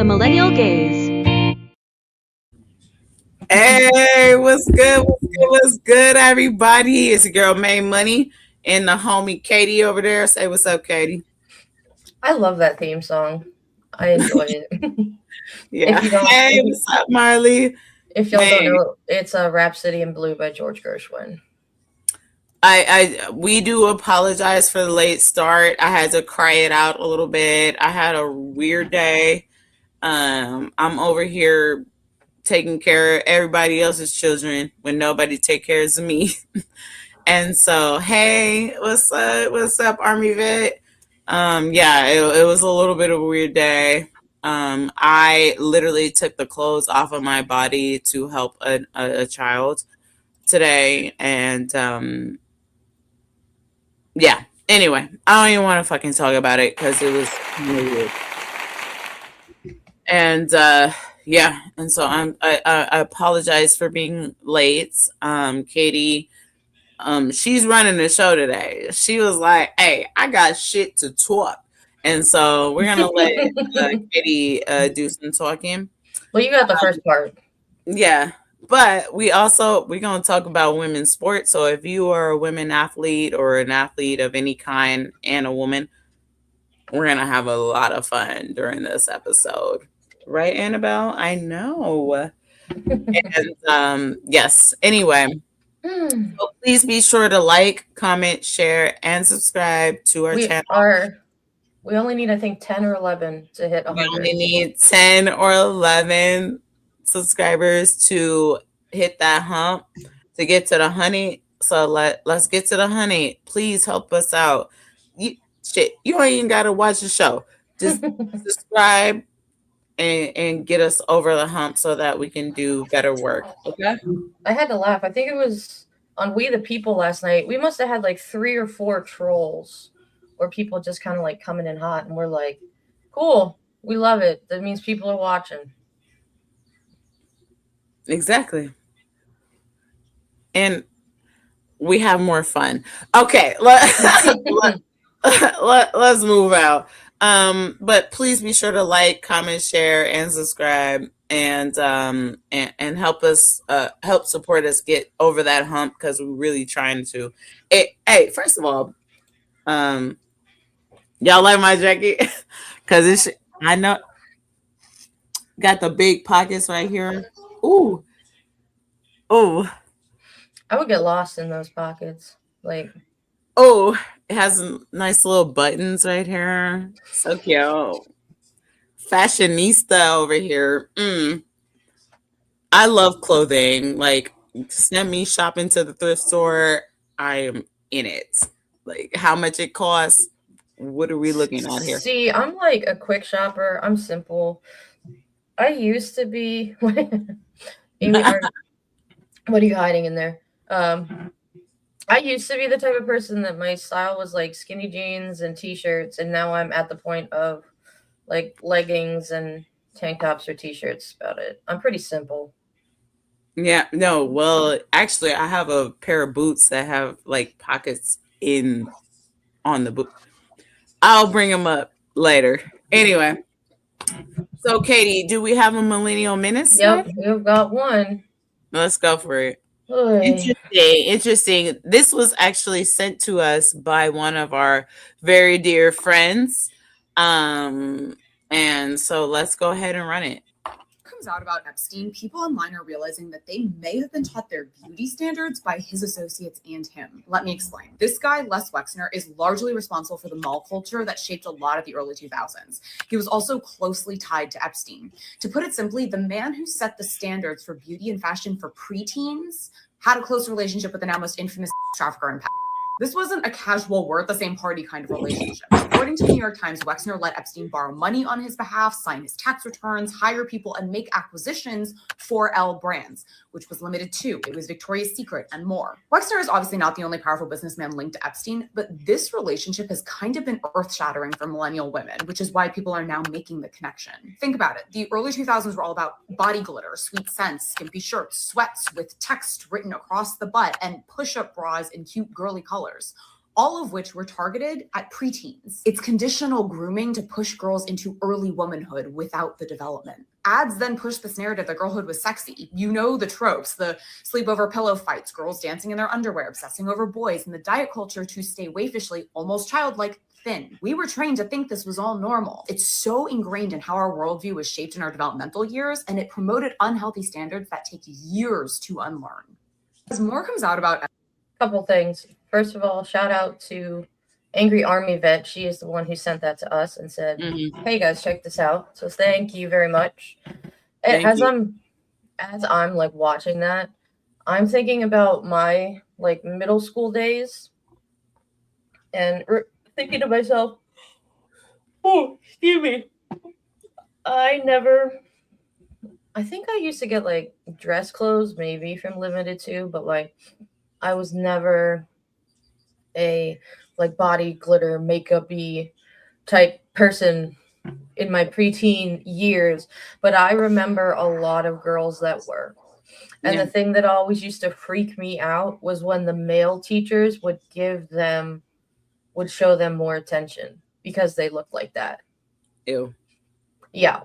The Millennial Gaze. Hey, what's good? What's good, everybody? It's your girl May Money and the homie Katie over there. Say what's up, Katie. I love that theme song. I enjoy it. Yeah. If you don't, Hey, what's up, Marley? if y'all don't Man, know, it's a Rhapsody in Blue by George Gershwin. we do apologize for the late start. I had to cry it out a little bit. I had a weird day. I'm over here taking care of everybody else's children when nobody take care of me. And so, hey, what's up? What's up, Army vet? Yeah, it was a little bit of a weird day. I literally took the clothes off of my body to help a child today, and yeah. Anyway, I don't even want to fucking talk about it because it was weird. And yeah, and so I apologize for being late. Katie. She's running the show today. She was like, "Hey, I got shit to talk," and so we're gonna let Katie do some talking. Well, you got the first part. Yeah, but we're gonna talk about women's sports. So if you are a women athlete or an athlete of any kind and a woman, we're gonna have a lot of fun during this episode, right, Annabelle? I know. And yes. Anyway. So please be sure to like, comment, share, and subscribe to our channel. We only need, I think, 10 or 11 to hit 100. We only need 10 or 11 subscribers to hit that hump to get to the 100. So let's get to the 100. Please help us out. You ain't even gotta watch the show. Just subscribe and get us over the hump so that we can do better work. Okay. I had to laugh. I think it was on We the People last night. We must have had like 3 or 4 trolls or people just kind of like coming in hot, and we're like, cool, we love it. That means people are watching. Exactly. And we have more fun. Okay, let's move out. But please be sure to like, comment, share, and subscribe, and help us help support us get over that hump because we're really trying to. Hey, first of all, y'all like my jacket because I know got the big pockets right here. Ooh. I would get lost in those pockets. Like, oh, it has nice little buttons right here. So cute. Fashionista over here. I love clothing. Like, send me shopping to the thrift store. I am in it. Like, how much it costs? What are we looking at here? See, I'm like a quick shopper. I'm simple. I used to be. Amy, what are you hiding in there? I used to be the type of person that my style was like skinny jeans and t-shirts, and now I'm at the point of like leggings and tank tops or t-shirts. About it. I'm pretty simple. Yeah, no, well, actually, I have a pair of boots that have like pockets on the boot. I'll bring them up later. Anyway, so Katie, do we have a millennial minute? Yep, we've got one. Let's go for it. Oy. Interesting. This was actually sent to us by one of our very dear friends. And so let's go ahead and run it. Comes out about Epstein, people online are realizing that they may have been taught their beauty standards by his associates and him. Let me explain. This guy, Les Wexner, is largely responsible for the mall culture that shaped a lot of the early 2000s. He was also closely tied to Epstein. To put it simply, the man who set the standards for beauty and fashion for preteens had a close relationship with the now most infamous trafficker in Paris. This wasn't a casual, we're at the same party kind of relationship. According to the New York Times, Wexner let Epstein borrow money on his behalf, sign his tax returns, hire people, and make acquisitions for L Brands, which was limited to. It was Victoria's Secret and more. Wexner is obviously not the only powerful businessman linked to Epstein, but this relationship has kind of been earth-shattering for millennial women, which is why people are now making the connection. Think about it. The early 2000s were all about body glitter, sweet scents, skimpy shirts, sweats with text written across the butt, and push-up bras in cute girly colors. all of which were targeted at preteens. It's conditional grooming to push girls into early womanhood without the development. Ads then push this narrative that girlhood was sexy. You know the tropes, the sleepover pillow fights, girls dancing in their underwear, obsessing over boys, and the diet culture to stay waifishly, almost childlike, thin. We were trained to think this was all normal. It's so ingrained in how our worldview was shaped in our developmental years, and it promoted unhealthy standards that take years to unlearn. As more comes out about Couple things. First of all, shout out to Angry Army Vet. She is the one who sent that to us and said, "Hey guys, check this out." So thank you very much. As I'm like watching that, I'm thinking about my like middle school days and thinking to myself, "Oh, excuse me. I think I used to get like dress clothes maybe from Limited Too, but like I was never a like body glitter makeup-y type person in my preteen years, but I remember a lot of girls that were. And the thing that always used to freak me out was when the male teachers would show them more attention because they looked like that. Ew. Yeah.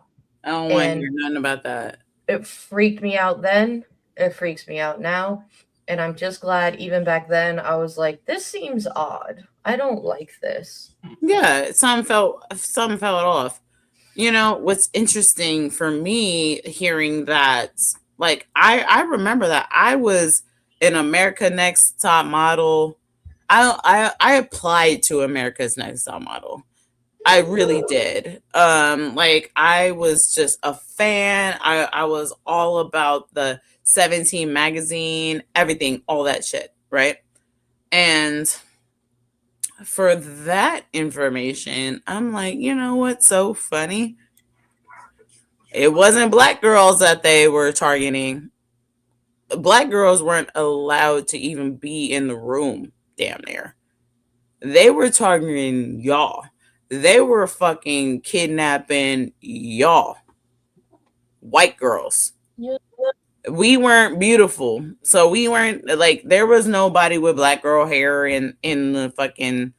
I don't want to hear nothing about that. It freaked me out then. It freaks me out now. And I'm just glad even back then I was like, this seems odd. I don't like this. Yeah, something felt off. You know, what's interesting for me hearing that, like I remember that I was an America Next Top Model. I applied to America's Next Top Model. I really did. Like I was just a fan. I was all about the 17 magazine, everything, all that shit, right? And for that information, I'm like, you know what's so funny? It wasn't black girls that they were targeting. Black girls weren't allowed to even be in the room, damn near. They were targeting y'all. They were fucking kidnapping y'all. White girls. Yeah. We weren't beautiful. So we weren't like there was nobody with black girl hair in the fucking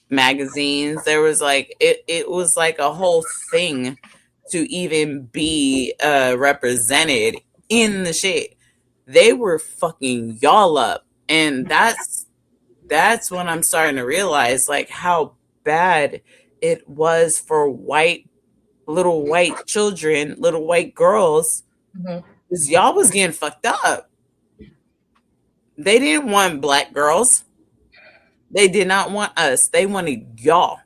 magazines. There was like it was like a whole thing to even be represented in the shit. They were fucking y'all up. And that's when I'm starting to realize like how bad it was for little white children, little white girls. Because y'all was getting fucked up. They didn't want black girls. They did not want us. They wanted y'all.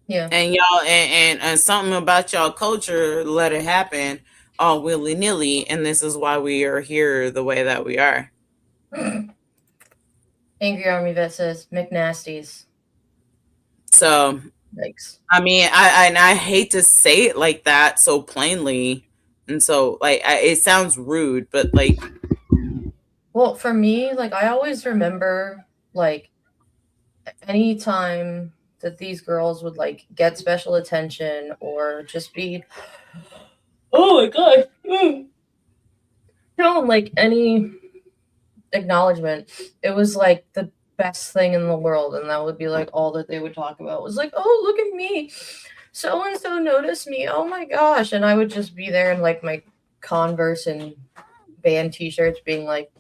Yeah. And y'all and something about y'all culture let it happen all willy-nilly, and this is why we are here the way that we are. Angry Army Vet says McNasties. So Thanks. I mean, I hate to say it like that so plainly, and so like it sounds rude, but like, well, for me, like I always remember like anytime that these girls would like get special attention or just be, oh my god, no, like any acknowledgement, it was like the best thing in the world, and that would be like all that they would talk about was like, oh, look at me, so and so noticed me, oh my gosh. And I would just be there in like my Converse and band t-shirts being like,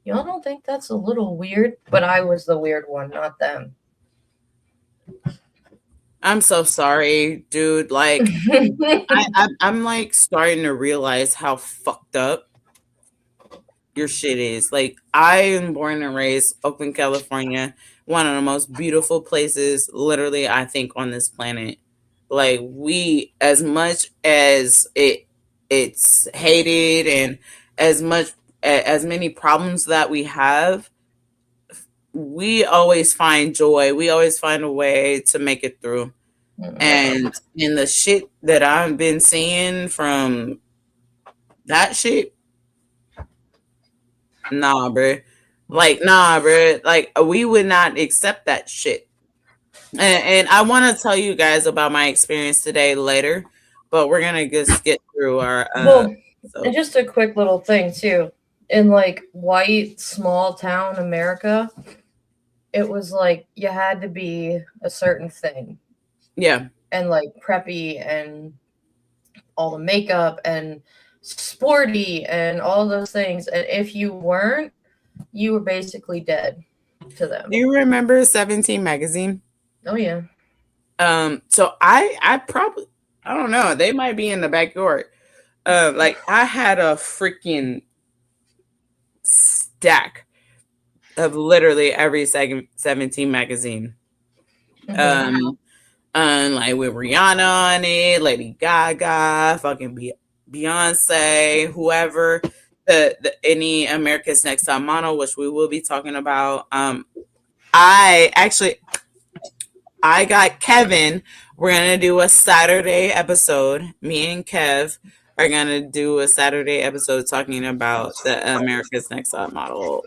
y'all don't think that's a little weird? But I was the weird one, not them. I'm so sorry, dude. Like I'm like starting to realize how fucked up your shit is. Like I am born and raised Oakland, California, one of the most beautiful places literally I think on this planet. Like we, as much as it's hated and as many problems that we have, we always find joy. We always find a way to make it through. And in the shit that I've been seeing from that shit, nah, bro. Like, nah, bro. Like, we would not accept that shit. And I want to tell you guys about my experience today later, but we're gonna just get through our. Well, and just a quick little thing too in like white small town America, it was like you had to be a certain thing Yeah. and like preppy and all the makeup and sporty and all those things. And if you weren't, you were basically dead to them. Do you remember 17 magazine? Oh yeah. So I probably, I don't know, they might be in the backyard. Like I had a freaking stack of literally every second 17 magazine. Mhm. Like with Rihanna on it, Lady Gaga, fucking Beyonce, whoever, the any America's Next Top Model, which we will be talking about. I actually I got Kevin. We're gonna do a Saturday episode. Me and Kev are gonna do a Saturday episode talking about the America's Next Top Model.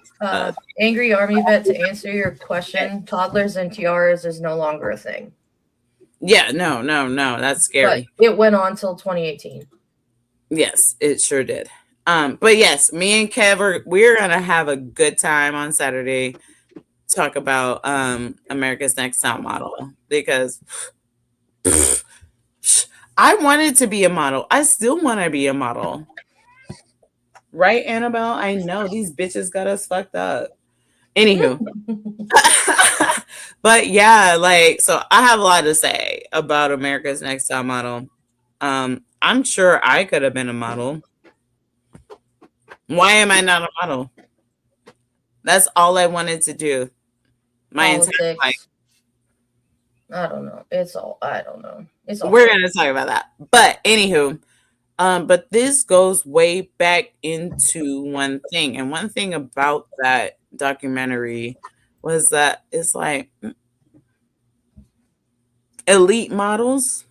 Angry Army Vet, to answer your question, toddlers and tiaras is no longer a thing. Yeah, no, that's scary. But it went on till 2018. Yes, it sure did. But yes, me and Kev we're gonna have a good time on Saturday. Talk about America's Next Top Model because I wanted to be a model. I still want to be a model. Right, Annabelle? I know these bitches got us fucked up. Anywho. But yeah, like, so I have a lot to say about America's Next Top Model. I'm sure I could have been a model. Why am I not a model? That's all I wanted to do. My entire life. I don't know. I don't know. It's all We're gonna talk about that. But anywho, but this goes way back into one thing. And one thing about that documentary was that it's like elite models.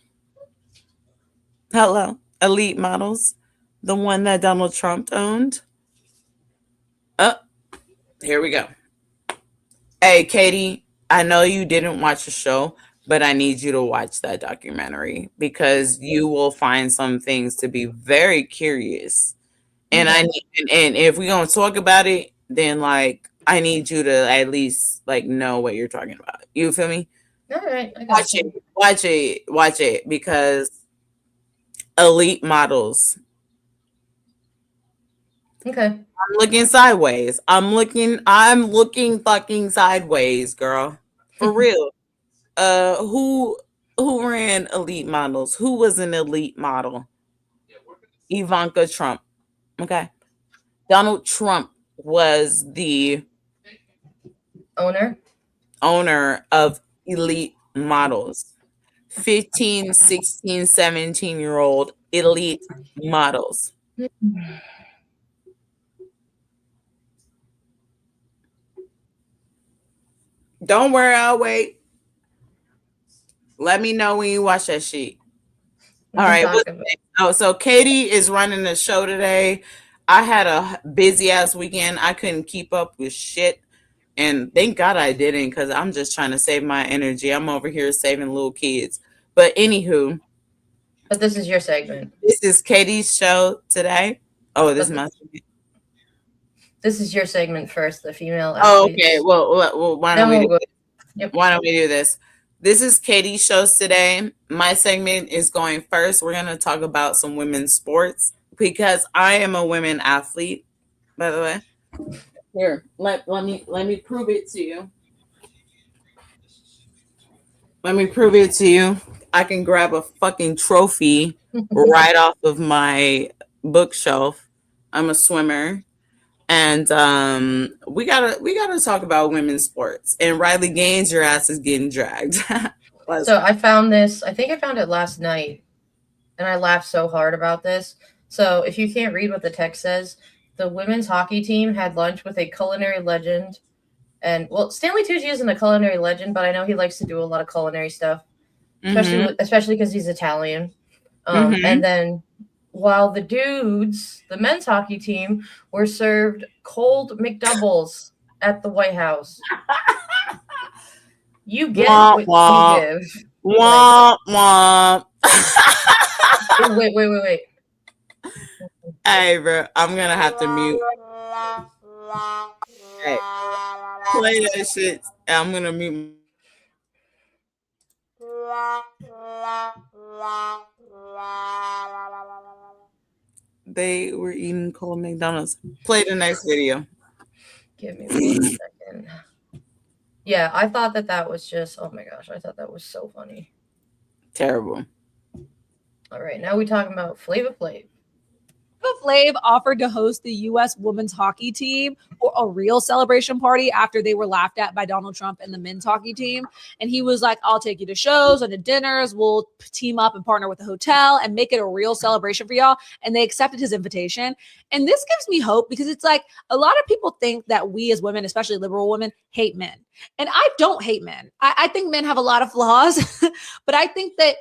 Hello, elite models. The one that Donald Trump owned. Oh, here we go. Hey, Katie, I know you didn't watch the show, but I need you to watch that documentary because you will find some things to be very curious. And and if we're gonna talk about it, then like I need you to at least like know what you're talking about. You feel me? All right, I got you. Watch it because elite models. Okay. I'm looking sideways. I'm looking fucking sideways, girl. For real. Who ran elite models? Who was an elite model? Ivanka Trump. Okay. Donald Trump was the owner of elite models. 15, 16, 17-year-old elite models. Don't worry, I'll wait. Let me know when you watch that sheet. All right. So Katie is running the show today. I had a busy ass weekend. I couldn't keep up with shit. And thank God I didn't because I'm just trying to save my energy. I'm over here saving little kids. But anywho. But this is your segment. This is Katie's show today. Oh, this is my segment. This is your segment first, the female athletes. Oh, okay. Well, why don't we Why don't we do this? This is Katie's shows today. My segment is going first. We're going to talk about some women's sports because I am a women athlete, by the way. Here, let me prove it to you. Let me prove it to you. I can grab a fucking trophy right off of my bookshelf. I'm a swimmer. And we gotta talk about women's sports. And Riley Gaines, your ass is getting dragged. So I found this. I think I found it last night, and I laughed so hard about this. So if you can't read what the text says, the women's hockey team had lunch with a culinary legend, and well, Stanley Tucci isn't a culinary legend, but I know he likes to do a lot of culinary stuff, especially because he's Italian. And then while the dudes, the men's hockey team, were served cold McDoubles at the White House. You get what you give. Womp womp. Wait. Hey, bro, I'm gonna have to mute. Hey, play that shit. I'm gonna mute. They were eating cold McDonald's. Play the next video. Give me 1 second. Yeah, I thought that was just, oh my gosh, I thought that was so funny. Terrible. All right, now we talking about Flava Flav. Flav offered to host the U.S. women's hockey team for a real celebration party after they were laughed at by Donald Trump and the men's hockey team. And he was like, I'll take you to shows and to dinners. We'll team up and partner with the hotel and make it a real celebration for y'all. And they accepted his invitation. And this gives me hope because it's like a lot of people think that we as women, especially liberal women, hate men. And I don't hate men. I think men have a lot of flaws, but I think that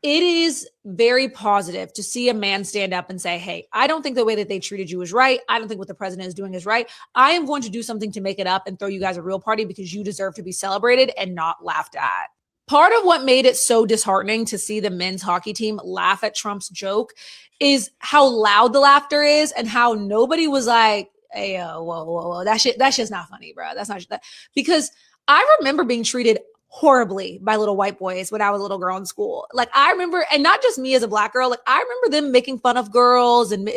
it is very positive to see a man stand up and say, hey, I don't think the way that they treated you is right. I don't think what the president is doing is right. I am going to do something to make it up and throw you guys a real party because you deserve to be celebrated and not laughed at. Part of what made it so disheartening to see the men's hockey team laugh at Trump's joke is how loud the laughter is and how nobody was like, hey, whoa. That's just not funny, bro. That's not that. Because I remember being treated horribly by little white boys when I was a little girl in school. Like I remember, and not just me as a black girl, like I remember them making fun of girls and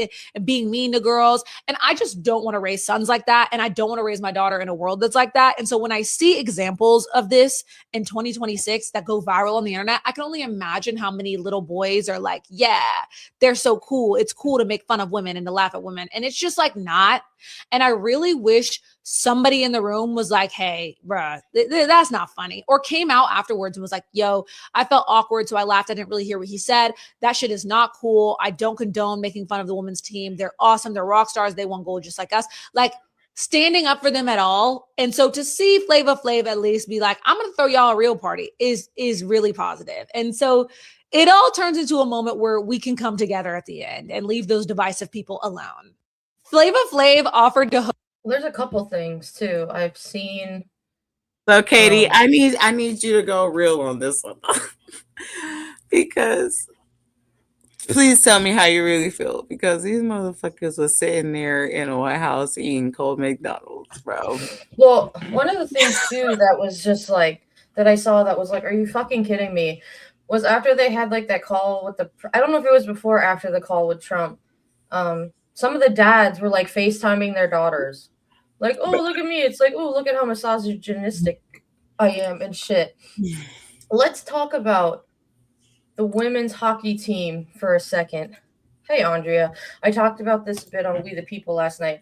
being mean to girls. And I just don't want to raise sons like that. And I don't want to raise my daughter in a world that's like that. And so when I see examples of this in 2026 that go viral on the internet, I can only imagine how many little boys are like, yeah, they're so cool. It's cool to make fun of women and to laugh at women. And it's just like not. And I really wish somebody in the room was like, hey, bruh, that's not funny. Or came out afterwards and was like, yo, I felt awkward, so I laughed. I didn't really hear what he said. That shit is not cool. I don't condone making fun of the women's team. They're awesome. They're rock stars. They won gold just like us. Like standing up for them at all. And so to see Flava Flav at least be like, I'm going to throw y'all a real party is really positive. And so it all turns into a moment where we can come together at the end and leave those divisive people alone. Flava Flav offered to host. Well, there's a couple things too. I've seen. So Katie, I need you to go real on this one because please tell me how you really feel because these motherfuckers were sitting there in a White House eating cold McDonald's, bro. Well, one of the things too that was just like that I saw that was like, are you fucking kidding me? Was after they had like that call with I don't know if it was before or after the call with Trump. Some of the dads were like FaceTiming their daughters. Like, oh, look at me. It's like, oh, look at how misogynistic I am and shit. Let's talk about the women's hockey team for a second. Hey, Andrea. I talked about this a bit on We the People last night.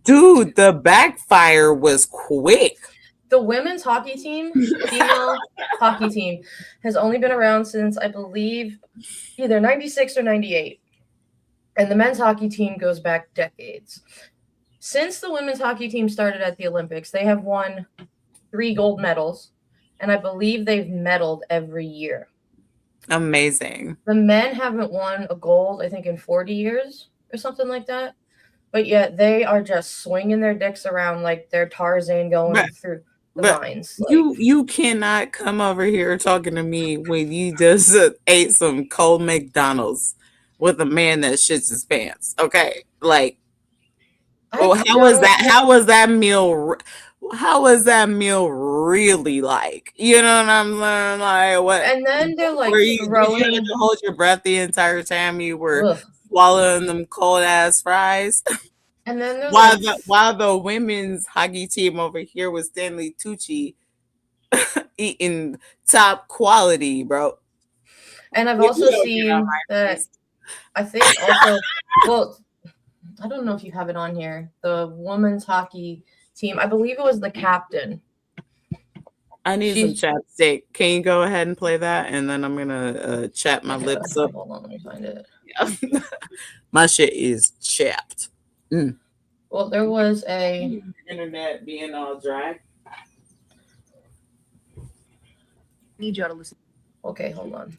Dude, the backfire was quick. The women's hockey team, female hockey team, has only been around since, I believe, either 96 or 98. And the men's hockey team goes back decades. Since the women's hockey team started at the Olympics, they have won 3 gold medals, and I believe they've medaled every year. Amazing. The men haven't won a gold, I think, in 40 years or something like that. But yet they are just swinging their dicks around like they're Tarzan going through the vines. Like, you cannot come over here talking to me when you just ate some cold McDonald's with a man that shits his pants. Okay, like, how was that meal? How was that meal really like? You know what I'm saying? Like what? And then they're like throwing. You had to hold your breath the entire time you were swallowing them cold ass fries. And then while the women's hockey team over here was Stanley Tucci eating top quality, bro. And I've also seen that. I think also, well, I don't know if you have it on here. The women's hockey team, I believe it was the captain. I need some chapstick. Can you go ahead and play that? And then I'm going to chap my lips up. Hold on, let me find it. Yeah. My shit is chapped. Mm. Well, there was a... Internet being all dry. Need y'all to listen. Okay, hold on.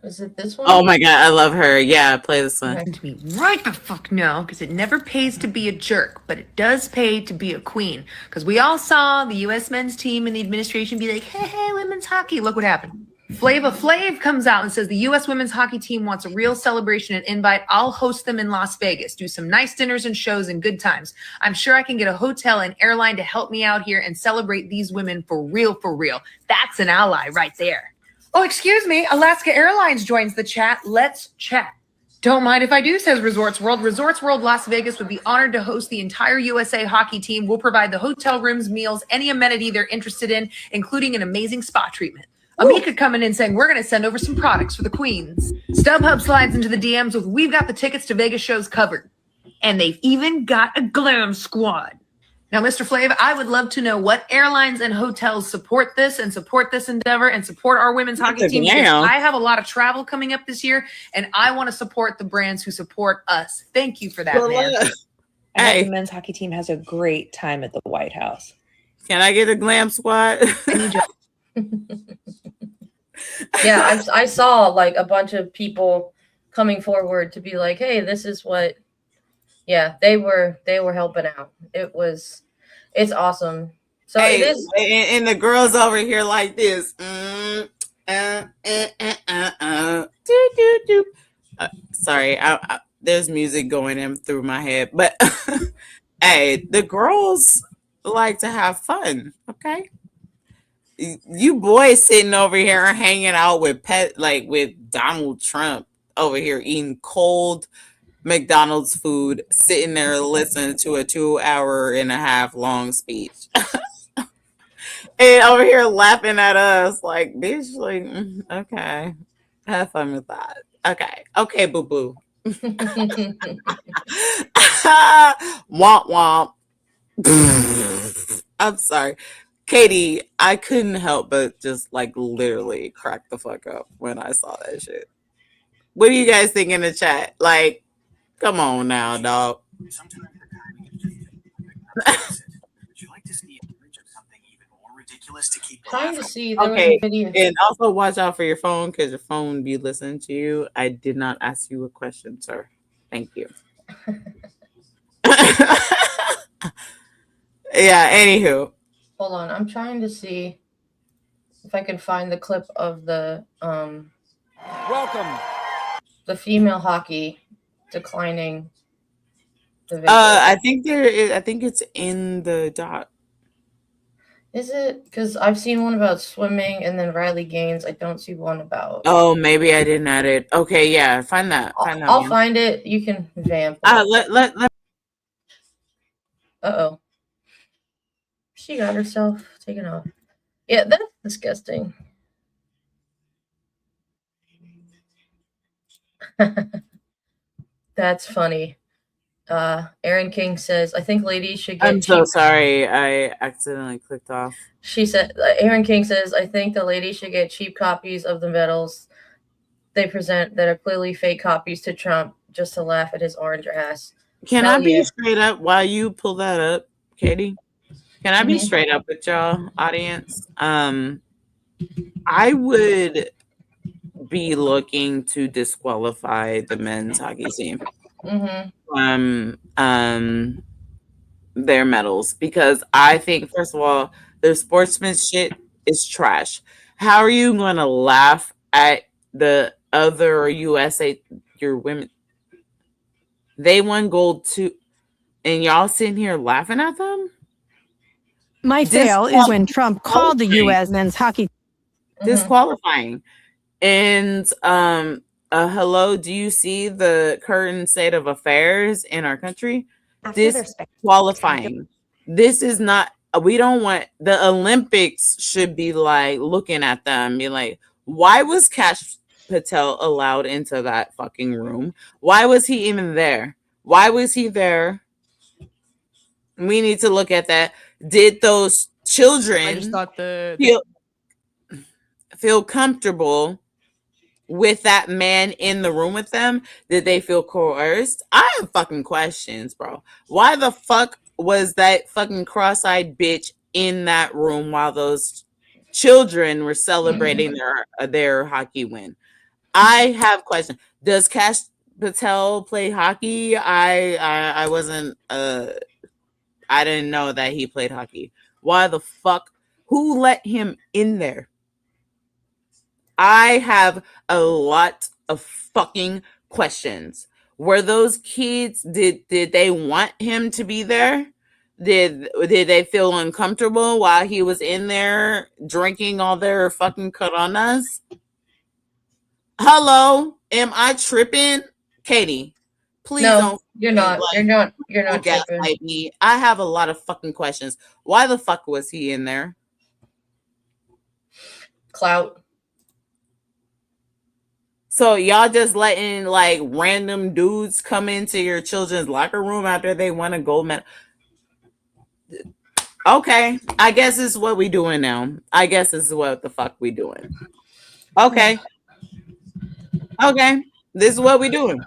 Is it this one? Oh my god, I love her. Yeah, play this one. Listen to me right the fuck now, because it never pays to be a jerk, but it does pay to be a queen. Because we all saw the U.S. men's team and the administration be like, hey, women's hockey, look what happened. Flava Flav comes out and says the U.S. women's hockey team wants a real celebration and invite. I'll host them in Las Vegas, do some nice dinners and shows and good times. I'm sure I can get a hotel and airline to help me out here and celebrate these women for real, for real. That's an ally right there. Oh, excuse me. Alaska Airlines joins the chat. Let's chat. Don't mind if I do, says Resorts World. Resorts World Las Vegas would be honored to host the entire USA hockey team. We'll provide the hotel rooms, meals, any amenity they're interested in, including an amazing spa treatment. Amika coming in saying, we're going to send over some products for the queens. StubHub slides into the DMs with, we've got the tickets to Vegas shows covered. And they've even got a glam squad. Now, Mr. Flav, I would love to know what airlines and hotels support this endeavor and support our women's hockey team. I have a lot of travel coming up this year, and I want to support the brands who support us. Thank you for that, man. Hey. The men's hockey team has a great time at the White House. Can I get a glam squad? Yeah, I saw like a bunch of people coming forward to be like, hey, this is what. Yeah, they were helping out. It's awesome. So hey, it is, and the girls over here like this. Sorry, there's music going in through my head, but hey, the girls like to have fun. Okay, you boys sitting over here hanging out with with Donald Trump over here eating cold McDonald's food, sitting there listening to a 2.5 hour long speech. And over here laughing at us like, bitch, like, okay, have fun with that. Okay, boo boo. Womp womp. I'm sorry, Katie. I couldn't help but just like literally crack the fuck up when I saw that shit. What do you guys think in the chat? Like, come on now, dog. Would you like to see an image of something even more ridiculous to keep trying to see. Okay, and also watch out for your phone because your phone be listening to you. I did not ask you a question, sir. Thank you. Yeah, anywho. Hold on, I'm trying to see if I can find the clip of the the female hockey declining the video. I think it's in the doc. Is it? Because I've seen one about swimming and then Riley Gaines. I don't see one about. Oh, maybe I didn't add it. Okay, yeah, find that. I'll find it. You can vamp. Let. Uh-oh. She got herself taken off. Yeah, that's disgusting. That's funny. Aaron King says, I think ladies should get. I'm so sorry. I accidentally clicked off. She said, Aaron King says, I think the ladies should get cheap copies of the medals they present that are clearly fake copies to Trump just to laugh at his orange ass. Can I be straight up while you pull that up, Katie? Can I be straight up with y'all, audience? I would be looking to disqualify the men's hockey team from their medals because I think, first of all, their sportsmanship is trash. How are you going to laugh at the other USA, your women? They won gold too, and y'all sitting here laughing at them? My fail is when Trump called the U.S. men's hockey disqualifying. And hello, do you see the current state of affairs in our country? Disqualifying. This is not. We don't want the Olympics. Should be like looking at them, be like, why was Kash Patel allowed into that fucking room? Why was he even there? Why was he there? We need to look at that. Did those children feel comfortable with that man in the room with them? Did they feel coerced? I have fucking questions, bro. Why the fuck was that fucking cross-eyed bitch in that room while those children were celebrating their hockey win? I have questions. Does Kash Patel play hockey? I wasn't I didn't know that he played hockey. Why the fuck? Who let him in there? I have a lot of fucking questions. Were those kids, did they want him to be there? Did they feel uncomfortable while he was in there drinking all their fucking coronas? Hello, am I tripping? Katie, please No, don't you're not. You're not. You're not tripping. gaslight me. I have a lot of fucking questions. Why the fuck was he in there? Clout. So y'all just letting like random dudes come into your children's locker room after they won a gold medal? Okay, I guess this is what we doing now. I guess this is what the fuck we doing. Okay. Okay, this is what we doing.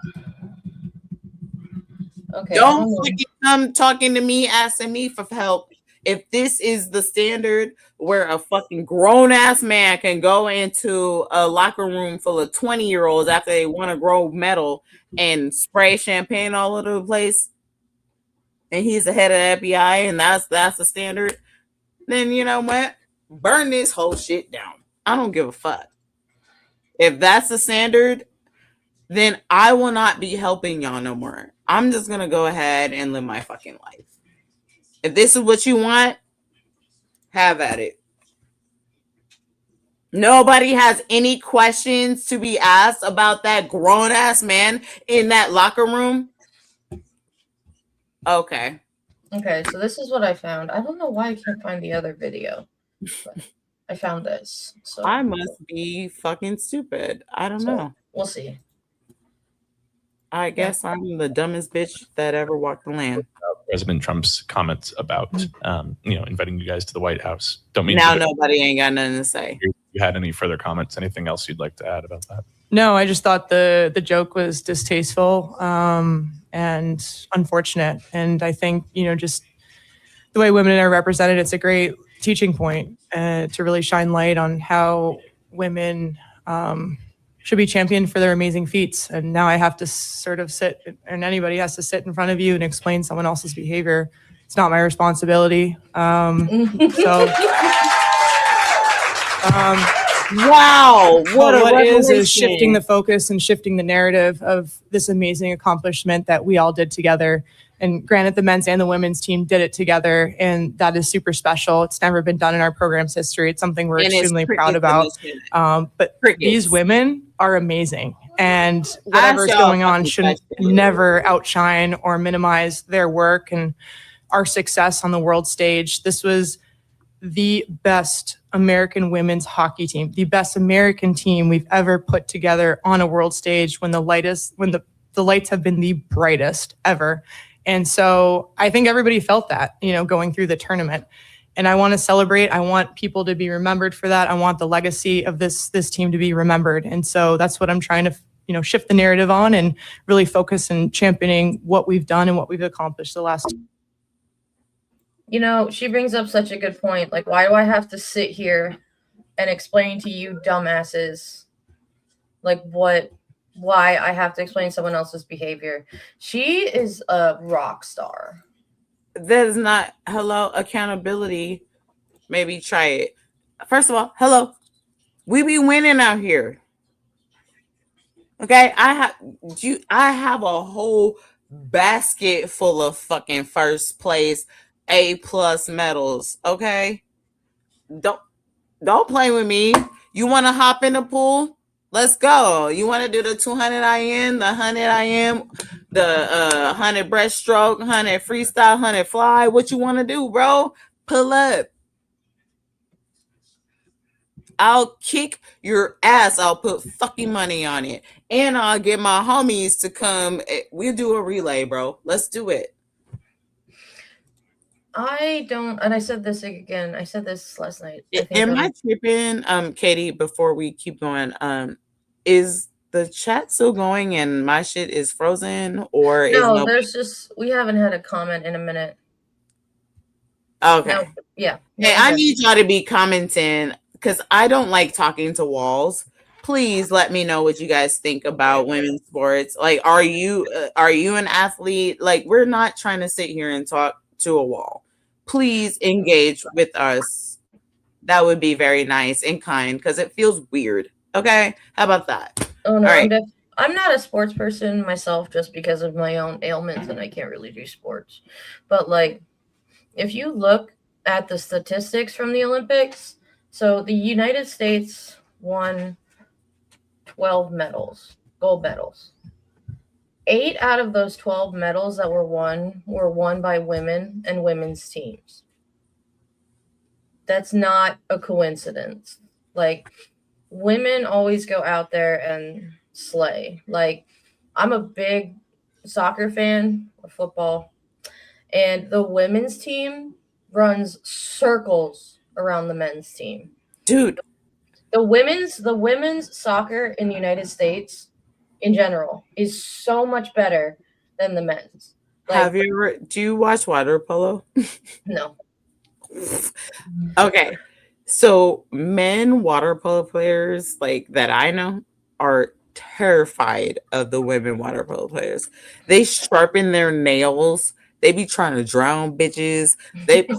Okay. Don't fucking come talking to me, asking me for help. If this is the standard where a fucking grown ass man can go into a locker room full of 20-year-olds after they won a gold medal and spray champagne all over the place, and he's the head of the FBI, and that's the standard, then you know what? Burn this whole shit down. I don't give a fuck. If that's the standard, then I will not be helping y'all no more. I'm just gonna go ahead and live my fucking life. If this is what you want, have at it. Nobody has any questions to be asked about that grown ass man in that locker room. Okay. Okay, so this is what I found. I don't know why I can't find the other video, but I found this. So I must be fucking stupid. I don't know. We'll see. I guess I'm the dumbest bitch that ever walked the land. President Trump's comments about, inviting you guys to the White House. Don't mean now nobody ain't got nothing to say. You had any further comments? Anything else you'd like to add about that? No, I just thought the joke was distasteful and unfortunate. And I think, just the way women are represented, it's a great teaching point to really shine light on how women should be championed for their amazing feats. And now I have to sort of sit, and anybody has to sit in front of you and explain someone else's behavior. It's not my responsibility. Wow. What is shifting the focus and shifting the narrative of this amazing accomplishment that we all did together. And granted, the men's and the women's team did it together, and that is super special. It's never been done in our program's history. It's something we're extremely proud about. But these women are amazing, and whatever's going on should never outshine or minimize their work and our success on the world stage. This was the best American women's hockey team, the best American team we've ever put together on a world stage when the lights have been the brightest ever. And so I think everybody felt that, going through the tournament. And I want to celebrate. I want people to be remembered for that. I want the legacy of this team to be remembered. And so that's what I'm trying to, shift the narrative on and really focus on championing what we've done and what we've accomplished the last. She brings up such a good point. Like, why do I have to sit here and explain to you dumbasses, like why I have to explain someone else's behavior? She is a rock star. That is not, hello, accountability. Maybe try it. First of all, hello, we be winning out here. Okay, I have a whole basket full of fucking first place A+ medals. Okay, don't play with me. You want to hop in the pool? Let's go. You want to do the 200 IM, the 100 IM, the 100 breaststroke, 100 freestyle, 100 fly? What you want to do, bro? Pull up. I'll kick your ass. I'll put fucking money on it. And I'll get my homies to come. We'll do a relay, bro. Let's do it. I don't, and I said this again. I said this last night. Am I tripping, Katie, before we keep going? Is the chat still going and my shit is frozen, or no? We haven't had a comment in a minute. Okay. No, yeah. Hey, I need y'all to be commenting because I don't like talking to walls. Please let me know what you guys think about women's sports. Like, are you an athlete? Like, we're not trying to sit here and talk to a wall. Please engage with us. That would be very nice and kind because it feels weird. Okay, how about that? Oh no, All right. I'm not a sports person myself, just because of my own ailments, and I can't really do sports. But like, if you look at the statistics from the Olympics, so the United States won 12 medals, gold medals. 8 out of those 12 medals that were won by women and women's teams. That's not a coincidence. Like, women always go out there and slay. Like, I'm a big soccer fan of football, and the women's team runs circles around the men's team. Dude, The women's soccer in the United States in general is so much better than the men's. Like, do you watch water polo? no. Okay. So men water polo players like that I know are terrified of the women water polo players. They sharpen their nails. They be trying to drown bitches. It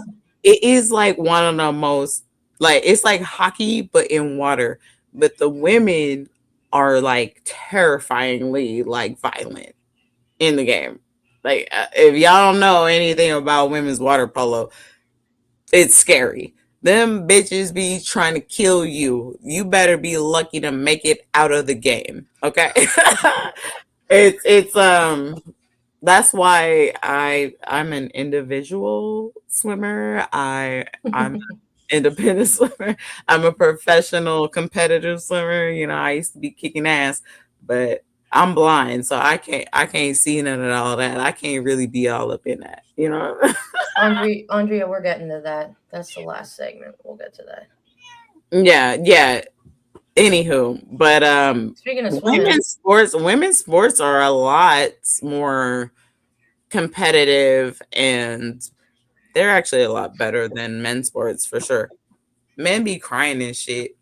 is like one of the most, like, it's like hockey but in water. But the women are like terrifyingly like violent in the game. Like, if y'all don't know anything about women's water polo, it's scary. Them bitches be trying to kill you. You better be lucky to make it out of the game. Okay. it's that's why I'm an individual swimmer. I'm independent swimmer. I'm a professional competitive swimmer. You know, I used to be kicking ass, but I'm blind, so I can't see none of all that. I can't really be all up in that, you know. Andrea, we're getting to that. That's the last segment. We'll get to that. Yeah. Anywho, but Speaking of swimming, women's sports are a lot more competitive, and they're actually a lot better than men's sports for sure. Men be crying and shit.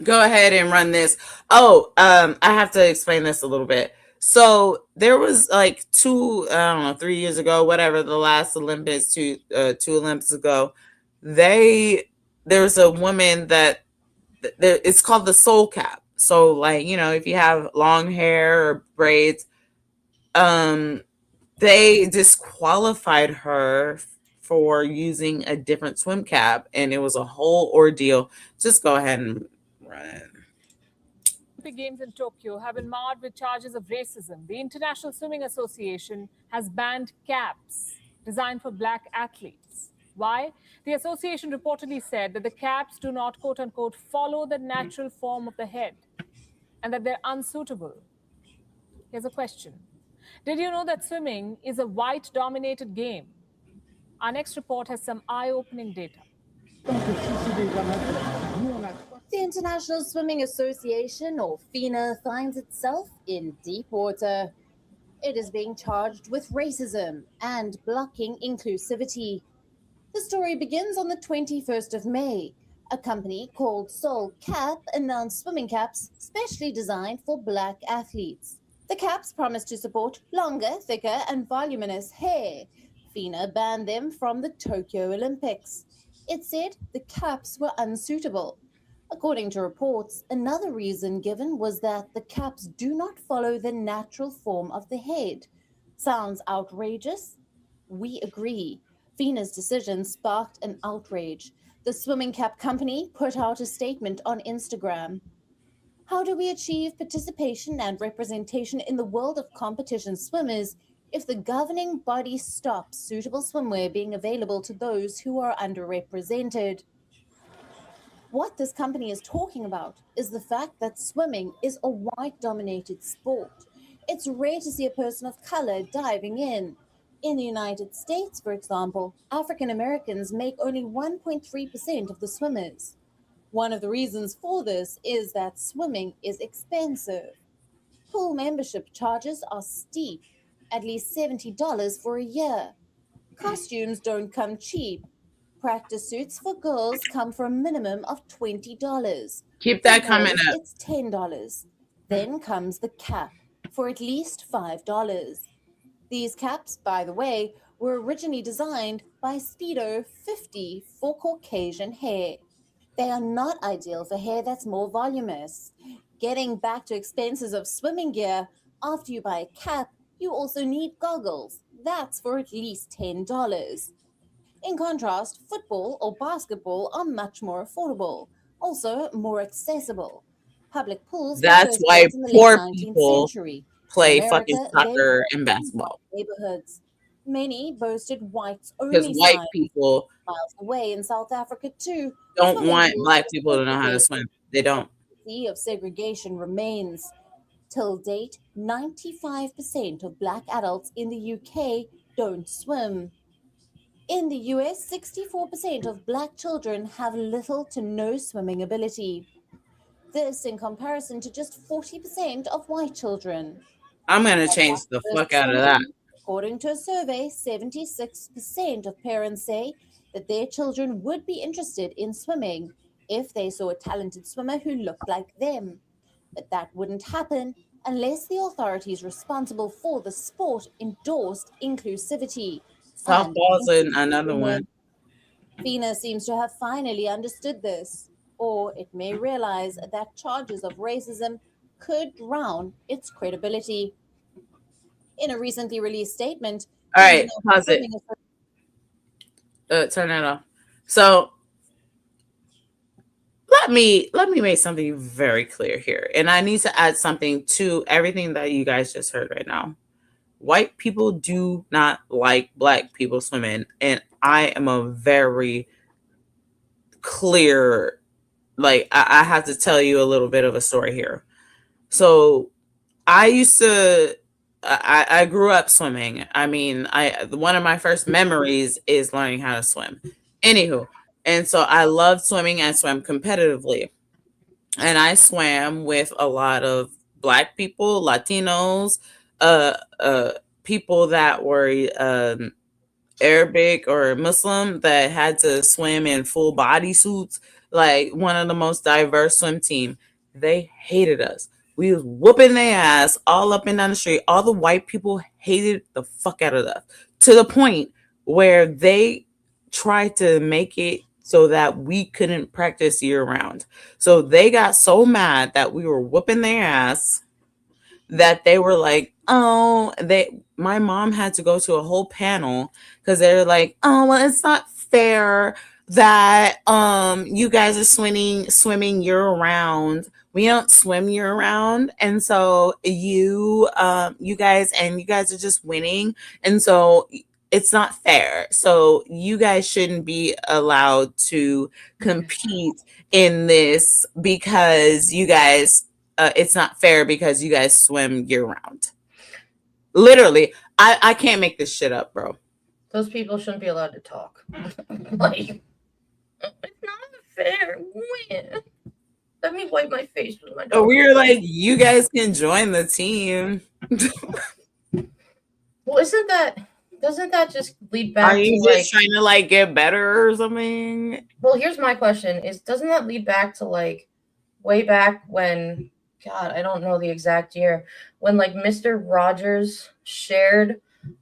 Go ahead and run this. Oh, I have to explain this a little bit. So there was like 3 years ago, whatever, the last Olympics, two Olympics ago, there was a woman that it's called the soul cap. So, like, you know, if you have long hair or braids, they disqualified her for using a different swim cap, and it was a whole ordeal. Just go ahead and run it. Olympic Games in Tokyo have been marred with charges of racism. The International Swimming Association has banned caps designed for black athletes. Why? The association reportedly said that the caps do not, quote unquote, follow the natural form of the head and that they're unsuitable. Here's a question. Did you know that swimming is a white-dominated game? Our next report has some eye-opening data. The International Swimming Association, or FINA, finds itself in deep water. It is being charged with racism and blocking inclusivity. The story begins on the 21st of May. A company called Soul Cap announced swimming caps specially designed for black athletes. The caps promise to support longer, thicker, and voluminous hair. FINA banned them from the Tokyo Olympics. It said the caps were unsuitable. According to reports, another reason given was that the caps do not follow the natural form of the head. Sounds outrageous? We agree. FINA's decision sparked an outrage. The swimming cap company put out a statement on Instagram. How do we achieve participation and representation in the world of competition swimmers if the governing body stops suitable swimwear being available to those who are underrepresented? What this company is talking about is the fact that swimming is a white-dominated sport. It's rare to see a person of color diving in. In the United States, for example, African Americans make only 1.3% of the swimmers. One of the reasons for this is that swimming is expensive. Pool membership charges are steep, at least $70 for a year. Costumes don't come cheap. Practice suits for girls come for a minimum of $20. Keep that coming up. It's $10. Then comes the cap for at least $5. These caps, by the way, were originally designed by Speedo 50 for Caucasian hair. They are not ideal for hair that's more voluminous. Getting back to expenses of swimming gear, after you buy a cap, you also need goggles. That's for at least $10. In contrast, football or basketball are much more affordable, also more accessible. Public pools were That's first why built in the late poor 19th people century. In play fucking America, they were soccer and built in white basketball neighborhoods. Many boasted whites because only white signs. people Miles away in South Africa, too, don't swimming want pools black were people to know how to segregated. swim. They don't. The sea of segregation remains. Till date, 95% of black adults in the UK don't swim. In the US, 64% of black children have little to no swimming ability. This in comparison to just 40% of white children. I'm gonna What change about the first fuck out of that. swimming? According to a survey, 76% of parents say that their children would be interested in swimming if they saw a talented swimmer who looked like them. But that wouldn't happen unless the authorities responsible for the sport endorsed inclusivity and Softball's increased another swim. one. FINA seems to have finally understood this, or it may realize that charges of racism could drown its credibility. In a recently released statement, All the right, International pause it. Swimming Turn that off. So let me make something very clear here, and I need to add something to everything that you guys just heard right now. White people do not like black people swimming, and I am a very clear, like I have to tell you a little bit of a story here. So I grew up swimming. I mean, one of my first memories is learning how to swim. Anywho, and so I loved swimming and swam competitively. And I swam with a lot of black people, Latinos, uh, uh, people that were Arabic or Muslim that had to swim in full body suits, like one of the most diverse swim team. They hated us. We was whooping their ass all up and down the street. All the white people hated the fuck out of us to the point where they tried to make it so that we couldn't practice year round. So they got so mad that we were whooping their ass that they were like, oh, my mom had to go to a whole panel because they're like, oh, well, it's not fair that you guys are swimming year round. We don't swim year round, and so you guys are just winning, and so it's not fair. So you guys shouldn't be allowed to compete in this because you guys it's not fair because you guys swim year round. Literally, I can't make this shit up, bro. Those people shouldn't be allowed to talk. Like, it's not fair. Win. Let me wipe my face with my dog. We were like, you guys can join the team. Well, doesn't that just lead back Are you to just trying to like get better or something? Well, here's my question: doesn't that lead back to like way back when? God, I don't know the exact year when like Mr. Rogers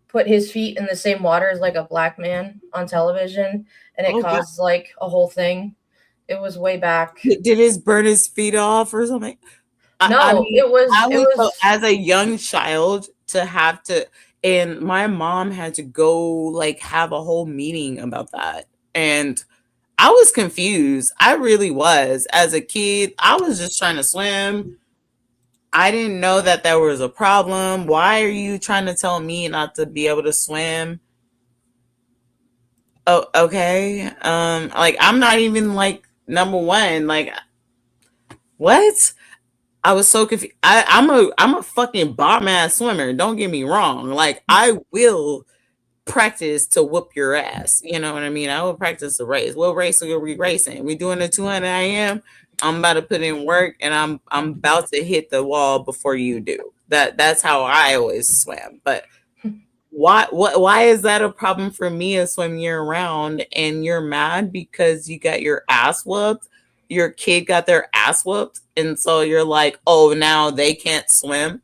put his feet in the same water as like a black man on television, and it caused like a whole thing. It was way back. Did his burn his feet off or something? No, it was as a young child to have to, and my mom had to go like have a whole meeting about that, and I was confused. I really was. As a kid, I was just trying to swim. I didn't know that there was a problem. Why are you trying to tell me not to be able to swim? Oh, okay. Like I'm not even like number one. Like what? I was so confused. I'm a fucking bomb ass swimmer. Don't get me wrong. Like I will practice to whoop your ass. You know what I mean? I will practice the race. What race are we racing? We doing the 200 IM. I'm about to put in work, and I'm about to hit the wall before you do. That's how I always swam. But why is that a problem for me to swim year round? And you're mad because you got your ass whooped? Your kid got their ass whooped, and so you're like, oh, now they can't swim?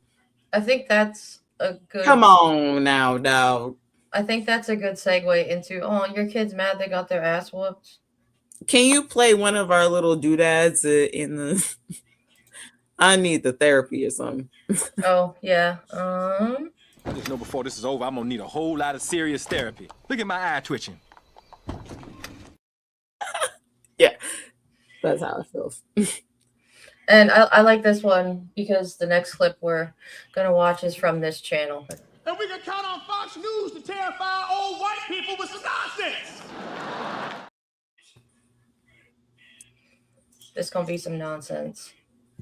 I think that's a good. Come on now, dog. I think that's a good segue into, oh, your kid's mad they got their ass whooped. Can you play one of our little doodads in the? I need the therapy or something. Oh yeah. I just know before this is over, I'm gonna need a whole lot of serious therapy. Look at my eye twitching. Yeah, that's how it feels. And I like this one because the next clip we're gonna watch is from this channel. And we can count on Fox News to terrify old white people with some nonsense. This gonna be some nonsense.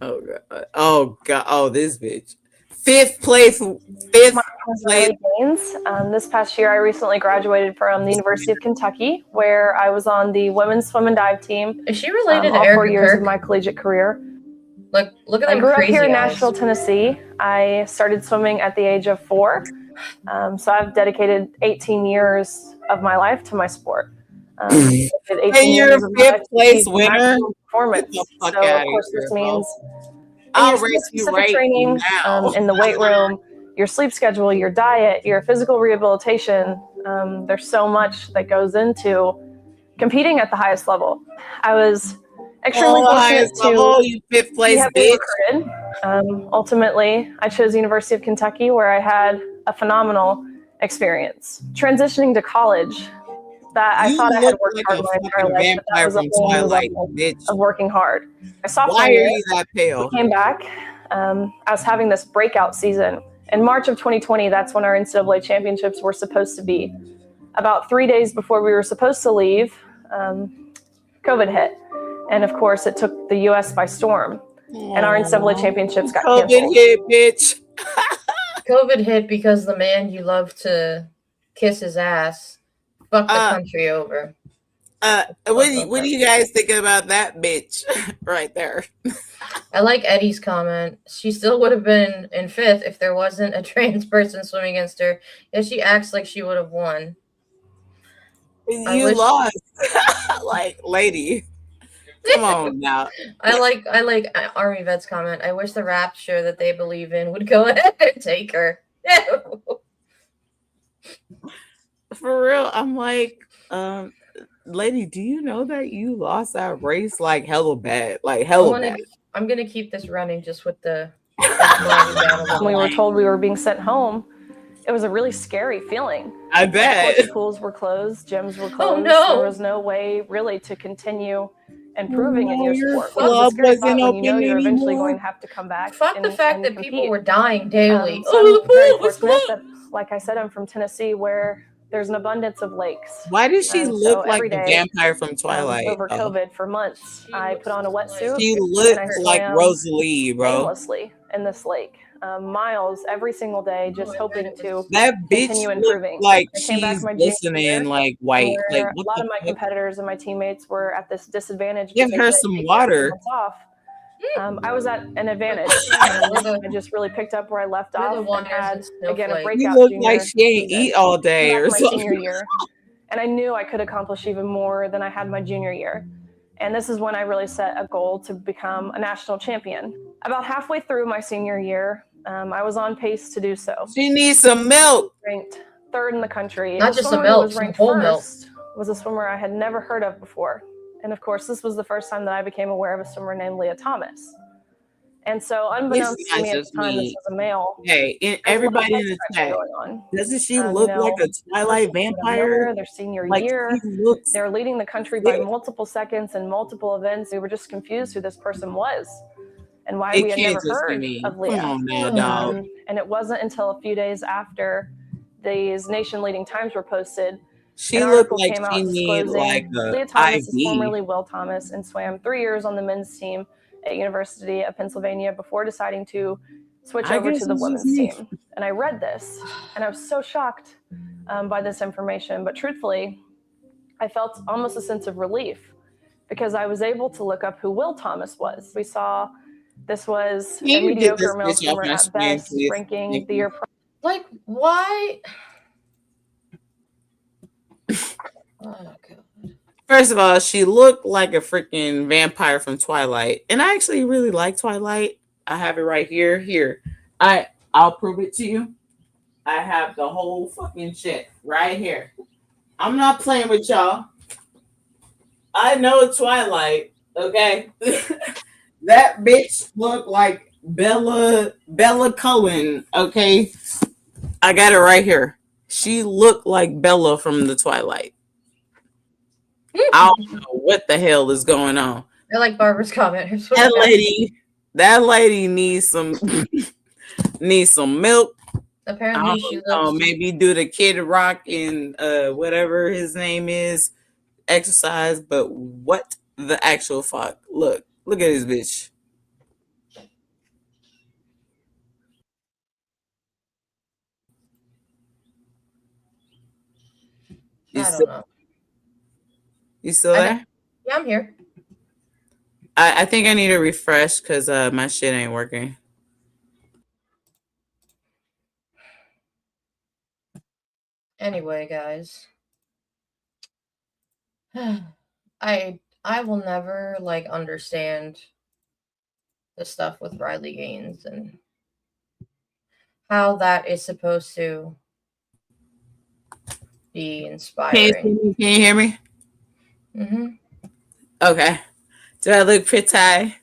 Oh god! Oh god! Oh, this bitch. Fifth place. Gaines. This past year, I recently graduated from the University of Kentucky, where I was on the women's swim and dive team. Is she related to all Erica 4 years Kirk? of my collegiate career. Look at I them grew up crazy here in eyes. Nashville, Tennessee. I started swimming at the age of 4. So I've dedicated 18 years of my life to my sport. And you're a fifth place winner. Performance. So of course this means I'll your rate you specific right training now. in the weight room, your sleep schedule, your diet, your physical rehabilitation. There's so much that goes into competing at the highest level. I was extremely fortunate you fifth place be heavily recruited. Ultimately, I chose University of Kentucky, where I had a phenomenal experience. Transitioning to college, that I thought I had worked hard my entire life, but that was a whole new level of working hard. My sophomore Why are year, you that pale? I came back. I was having this breakout season. In March of 2020, that's when our NCAA championships were supposed to be. About 3 days before we were supposed to leave, COVID hit. And of course, it took the U.S. by storm. And our NCAA championships got canceled. COVID hit, bitch. COVID hit because the man you love to kiss his ass fucked the country over. What do you guys think about that bitch right there? I like Eddie's comment. She still would have been in 5th if there wasn't a trans person swimming against her. Yeah, she acts like she would have won. You lost. Like, lady. Come on now. I like Army Vet's comment. I wish the rapture that they believe in would go ahead and take her. For real, I'm like, lady, do you know that you lost that race like hella bad? Like hella bad. I'm gonna keep this running just with the. When we were told we were being sent home, it was a really scary feeling. I bet. Schools were closed, gyms were closed. Oh, no. There was no way really to continue improving in your sport. It club was a scary thought wasn't when you know open you're eventually anymore. going to have to come back. Fuck the fact that compete. people were dying daily. So I'm very fortunate that, like I said, I'm from Tennessee, where there's an abundance of lakes. Why does she look like every the day, vampire from Twilight? Over COVID for months, I put on a wetsuit. She and looked I like swam Rosalie, bro. aimlessly in this lake, miles every single day, just hoping to That bitch continue looked improving. like I came back she's my junior listening year, like white. where Like a what lot the of my fuck? competitors and my teammates were at this disadvantage. Give because her they some take water. months off. I was at an advantage. I just really picked up where I left off and had, again, a breakout You look junior like she ain't season. eat all day Came back or my something. senior year, and I knew I could accomplish even more than I had my junior year. And this is when I really set a goal to become a national champion. About halfway through my senior year, I was on pace to do so. She needs some milk. Ranked 3rd in the country. Not And the just some swimmer who milk, was some ranked whole milk. first was a swimmer I had never heard of before. And of course, this was the first time that I became aware of a swimmer named Leah Thomas. And so, unbeknownst to me at the time, this was a male. Hey, everybody in the chat, doesn't she look like a Twilight vampire? Their senior Like, year, she looks they're leading the country by multiple seconds in multiple events. We were just confused who this person was and why It we had can't never just be heard me. of Leah. Come on now, dog. And it wasn't until a few days after these nation-leading times were posted. She an looked article like came out she need disclosing like Leah a Thomas is IV. formerly Will Thomas and swam 3 years on the men's team at University of Pennsylvania before deciding to switch I over guess to the it's just women's me. team. And I read this, and I was so shocked by this information. But truthfully, I felt almost a sense of relief because I was able to look up who Will Thomas was. We saw this was Can a you get mediocre this male bitch off swimmer my at screen, best, please? ranking Thank the you. year Like, why? Oh, God. First of all, she looked like a freaking vampire from Twilight, and I actually really like Twilight. I have it right here. Here, I'll prove it to you. I have the whole fucking shit right here. I'm not playing with y'all. I know Twilight. Okay, that bitch looked like Bella Cohen. Okay, I got it right here. She looked like Bella from the Twilight. I don't know what the hell is going on. I like Barbara's comment. That lady needs some milk. Apparently, I she don't know, looks. maybe do the Kid Rock and whatever his name is exercise. But what the actual fuck? Look at this bitch. I don't know. You still there? Yeah, I'm here. I think I need to refresh because my shit ain't working. Anyway, guys, I will never like understand the stuff with Riley Gaines and how that is supposed to be inspiring. Can you hear me? Mm-hmm. Okay. Do I look pretty?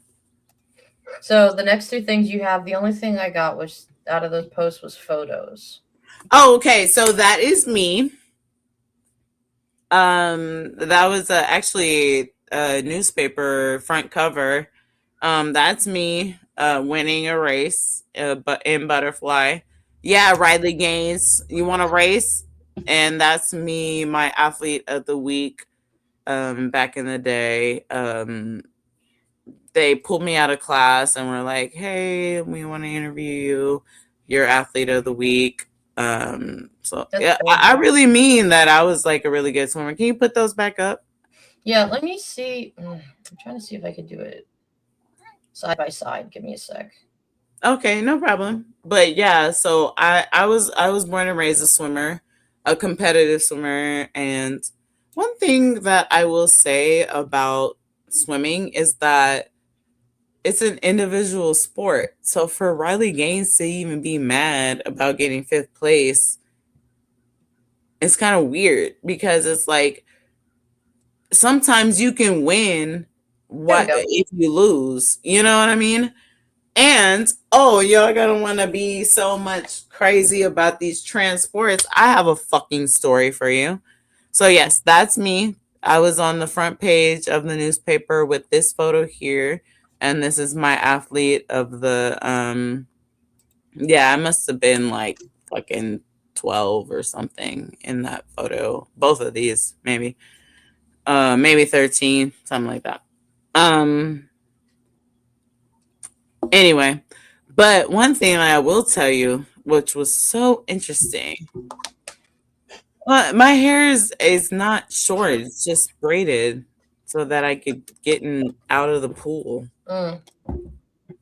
So the next two things you have, the only thing I got was out of those posts was photos. Oh, okay. So that is me. That was actually a newspaper front cover. That's me winning a race but in butterfly. Yeah, Riley Gaines, you want a race? And that's me, my athlete of the week. Back in the day, they pulled me out of class and were like, "Hey, we want to interview you. You're athlete of the week." So yeah, I really mean that I was like a really good swimmer. Can you put those back up? Yeah, let me see. I'm trying to see if I could do it side by side. Give me a sec. Okay, no problem. But yeah, so I was born and raised a swimmer, a competitive swimmer, and one thing that I will say about swimming is that it's an individual sport. So for Riley Gaines to even be mad about getting 5th place, it's kind of weird because it's like sometimes you can win if you lose. You know what I mean? And y'all gonna want to be so much crazy about these transports. I have a fucking story for you. So yes, that's me. I was on the front page of the newspaper with this photo here, and this is my athlete of the I must have been like fucking 12 or something in that photo. Both of these, maybe 13, something like that. Anyway, but one thing I will tell you, which was so interesting, my hair is not short; it's just braided so that I could get out of the pool.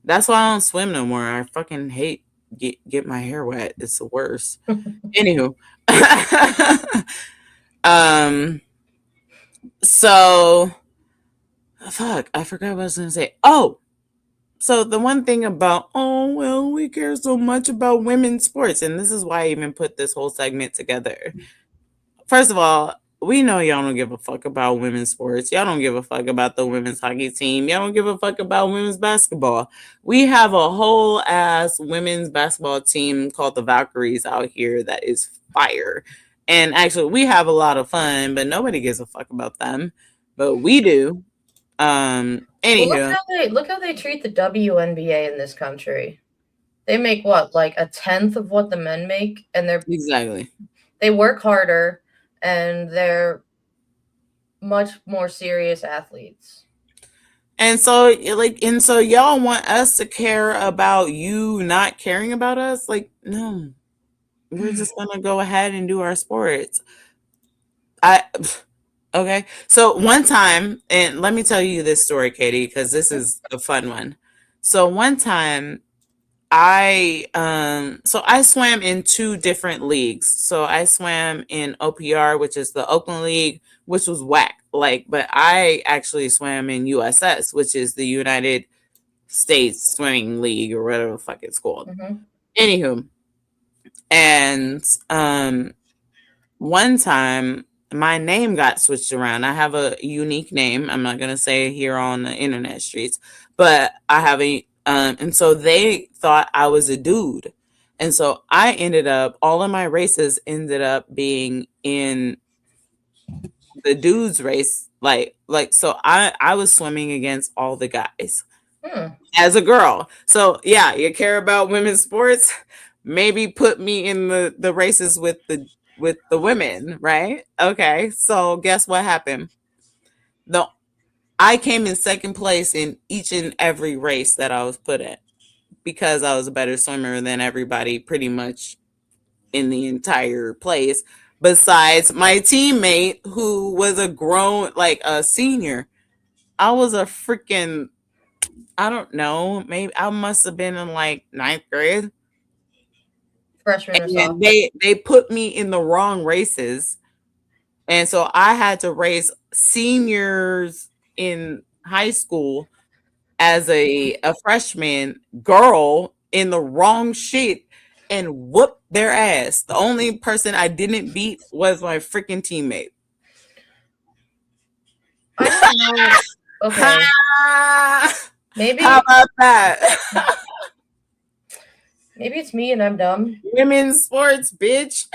That's why I don't swim no more. I fucking hate get my hair wet. It's the worst. Anywho, so fuck, I forgot what I was gonna say. Oh. So the one thing about, we care so much about women's sports, and this is why I even put this whole segment together. First of all, we know y'all don't give a fuck about women's sports. Y'all don't give a fuck about the women's hockey team. Y'all don't give a fuck about women's basketball. We have a whole ass women's basketball team called the Valkyries out here that is fire. And actually, we have a lot of fun, but nobody gives a fuck about them. But we do. Anywho, well, look how they treat the WNBA in this country. They make what, like a 10th of what the men make, and they work harder, and they're much more serious athletes. And so y'all want us to care about you not caring about us? Like, no, we're just gonna go ahead and do our sports. Okay. So one time, and let me tell you this story, Katie, because this is a fun one. So one time I swam in 2 different leagues. So I swam in OPR, which is the Oakland League, which was whack. But I actually swam in USS, which is the United States Swimming League or whatever the fuck it's called. Anywho, and one time my name got switched around. I have a unique name. I'm not going to say it here on the internet streets, but I have and so they thought I was a dude. And so I ended up, all of my races ended up being in the dudes race. So I was swimming against all the guys as a girl. So yeah, you care about women's sports? Maybe put me in the races with the women, right? Okay. So guess what happened? I came in second place in each and every race that I was put in because I was a better swimmer than everybody pretty much in the entire place. Besides my teammate who was like a senior. I was a freaking, I don't know, maybe I must have been in like 9th grade. Freshman or And they put me in the wrong races. And so I had to race seniors in high school as a freshman girl in the wrong shit and whoop their ass. The only person I didn't beat was my freaking teammate. I don't know. Okay. Maybe. How about that? Maybe it's me and I'm dumb. Women's sports, bitch.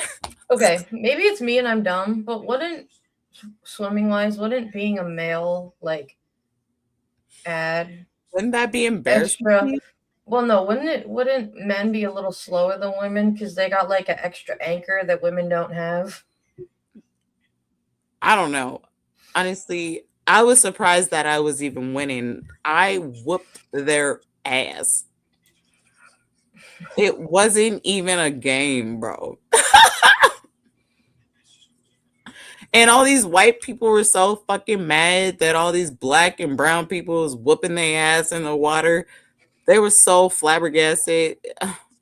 Okay, maybe it's me and I'm dumb, but wouldn't being a male like add? Wouldn't that be embarrassing? Extra? Well, no, wouldn't men be a little slower than women because they got like an extra anchor that women don't have? I don't know. Honestly, I was surprised that I was even winning. I whooped their ass. It wasn't even a game, bro. And all these white people were so fucking mad that all these black and brown people was whooping their ass in the water. They were so flabbergasted.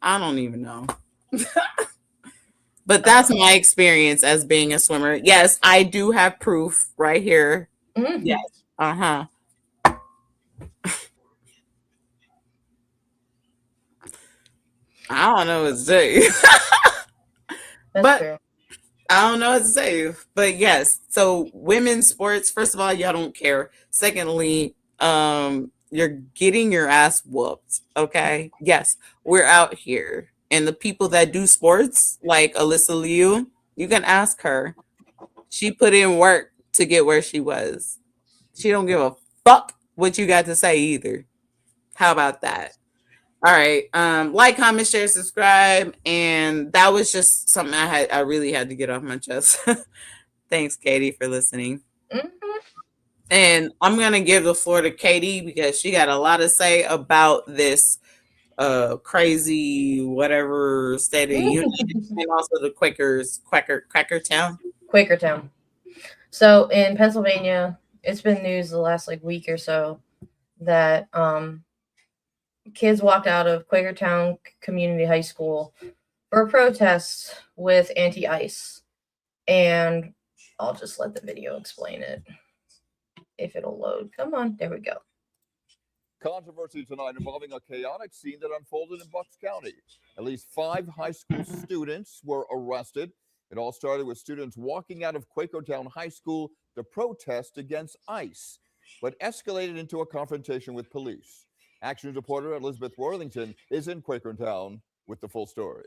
I don't even know. But that's my experience as being a swimmer. Yes, I do have proof right here. Mm-hmm. Yes. Uh-huh. I don't know what to say. But true. I don't know what to say. But yes, so women's sports, first of all, y'all don't care. Secondly, you're getting your ass whooped. Okay. Yes, we're out here. And the people that do sports, like Alyssa Liu, you can ask her. She put in work to get where she was. She don't give a fuck what you got to say either. How about that? All right. Like, comment, share, subscribe. And that was just something I really had to get off my chest. Thanks, Katie, for listening. Mm-hmm. And I'm gonna give the floor to Katie because she got a lot to say about this crazy whatever state of the union and also the Quakertown. Quakertown. So in Pennsylvania, it's been news the last like week or so that kids walked out of Quakertown Community High School for a protest with anti-ICE. And I'll just let the video explain it if it'll load. Come on, there we go. Controversy tonight involving a chaotic scene that unfolded in Bucks County. At least 5 high school students were arrested. It all started with students walking out of Quakertown High School to protest against ICE, but escalated into a confrontation with police. Action reporter Elizabeth Worthington is in Quakertown with the full story.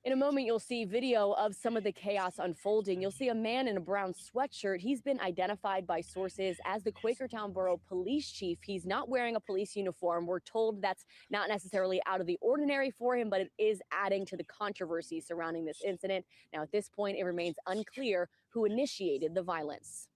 In a moment, you'll see video of some of the chaos unfolding. You'll see a man in a brown sweatshirt. He's been identified by sources as the Quakertown Borough Police Chief. He's not wearing a police uniform. We're told that's not necessarily out of the ordinary for him, but it is adding to the controversy surrounding this incident. Now, at this point, it remains unclear who initiated the violence.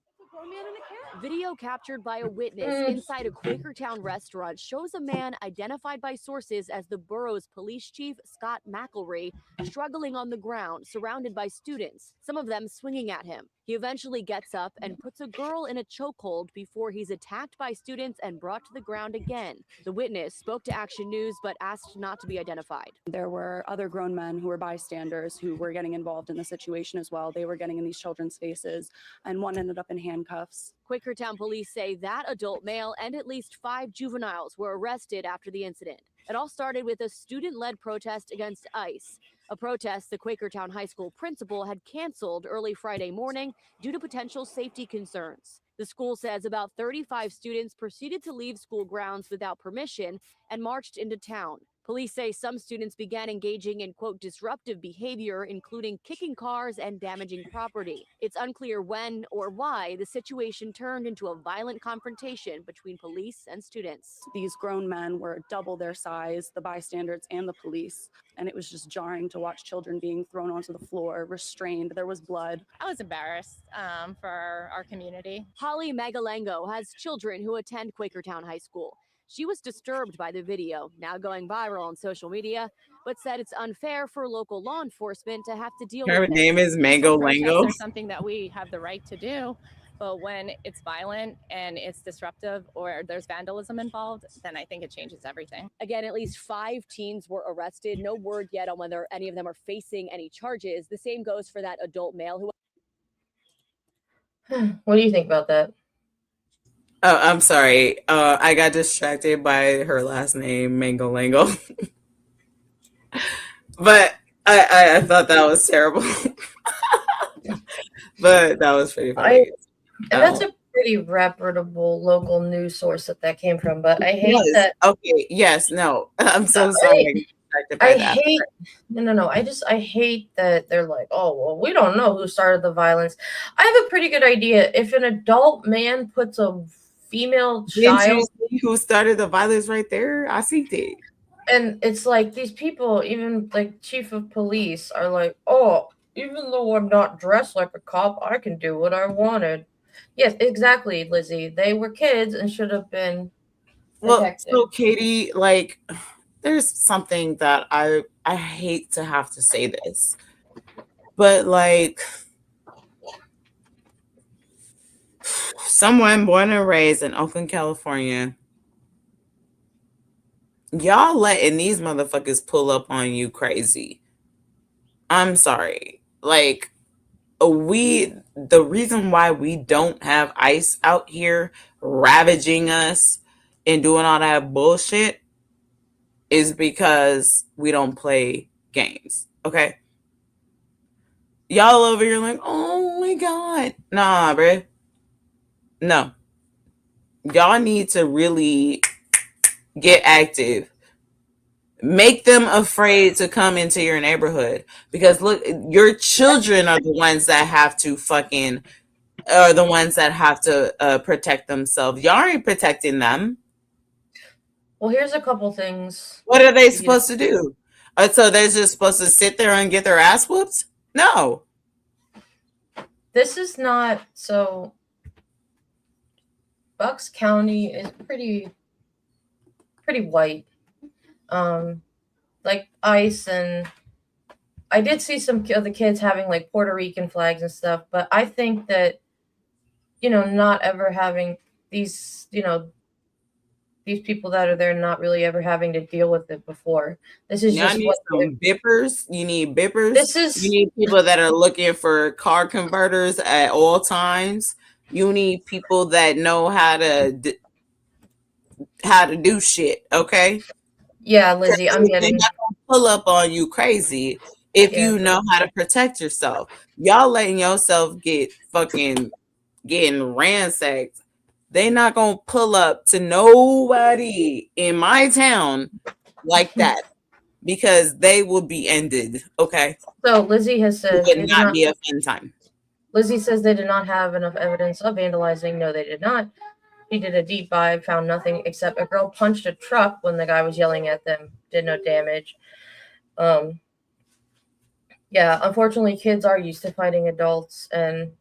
Video captured by a witness inside a Quakertown restaurant shows a man identified by sources as the borough's police chief, Scott McElry, struggling on the ground, surrounded by students, some of them swinging at him. He eventually gets up and puts a girl in a chokehold before he's attacked by students and brought to the ground again. The witness spoke to Action News but asked not to be identified. There were other grown men who were bystanders who were getting involved in the situation as well. They were getting in these children's faces, and one ended up in handcuffs. Quakertown police say that adult male and at least 5 juveniles were arrested after the incident. It all started with a student-led protest against ICE, a protest the Quakertown High School principal had canceled early Friday morning due to potential safety concerns. The school says about 35 students proceeded to leave school grounds without permission and marched into town. Police say some students began engaging in, quote, disruptive behavior, including kicking cars and damaging property. It's unclear when or why the situation turned into a violent confrontation between police and students. These grown men were double their size, the bystanders and the police, and it was just jarring to watch children being thrown onto the floor, restrained. There was blood. I was embarrassed for our community. Holly Magalango has children who attend Quakertown High School. She was disturbed by the video, now going viral on social media, but said it's unfair for local law enforcement to have to deal Her with it. name is Mango Protests Lango. are something that we have the right to do, but when it's violent and it's disruptive or there's vandalism involved, then I think it changes everything. Again, at least 5 teens were arrested. No word yet on whether any of them are facing any charges. The same goes for that adult male who... What do you think about that? Oh, I'm sorry. I got distracted by her last name, Mango Lango. But I thought that was terrible. But that was pretty funny. And that's a pretty reputable local news source that came from, but I hate that. Okay, yes, no. I'm so sorry. I hate that they're like, oh, well, we don't know who started the violence. I have a pretty good idea. If an adult man puts a female child... Didn't you see who started the violence right there? I see it. And it's like these people, even like chief of police, are like, oh, even though I'm not dressed like a cop, I can do what I wanted. Yes, exactly, Lizzie. They were kids and should have been protected. Well, so Katie, like, there's something that I hate to have to say this, but like, someone born and raised in Oakland, California, y'all letting these motherfuckers pull up on you crazy. I'm sorry. Like, the reason why we don't have ICE out here ravaging us and doing all that bullshit is because we don't play games. Okay? Y'all over here like, oh my God. Nah, bruh. No. Y'all need to really get active. Make them afraid to come into your neighborhood, because look, your children are the ones that have to protect themselves. Y'all ain't protecting them. Well, here's a couple things. What are they supposed to do? So they're just supposed to sit there and get their ass whooped? No. This is not so. Bucks County is pretty white. Like ICE, and I did see some of the kids having like Puerto Rican flags and stuff, but I think that, not ever having these, these people that are there not really ever having to deal with it before. This is just need some bippers. You need bippers. You need people that are looking for car converters at all times. You need people that know how to do shit. Okay. Yeah, Lizzie, I'm getting... They're not gonna pull up on you crazy if you know how to protect yourself. Y'all letting yourself get fucking getting ransacked. They not gonna pull up to nobody in my town like that, because they will be ended. Okay. So Lizzie has said it would not be a fun time. Lizzie says they did not have enough evidence of vandalizing. No, they did not. He did a deep dive, found nothing except a girl punched a truck when the guy was yelling at them. Did no damage. Yeah, unfortunately, kids are used to fighting adults, and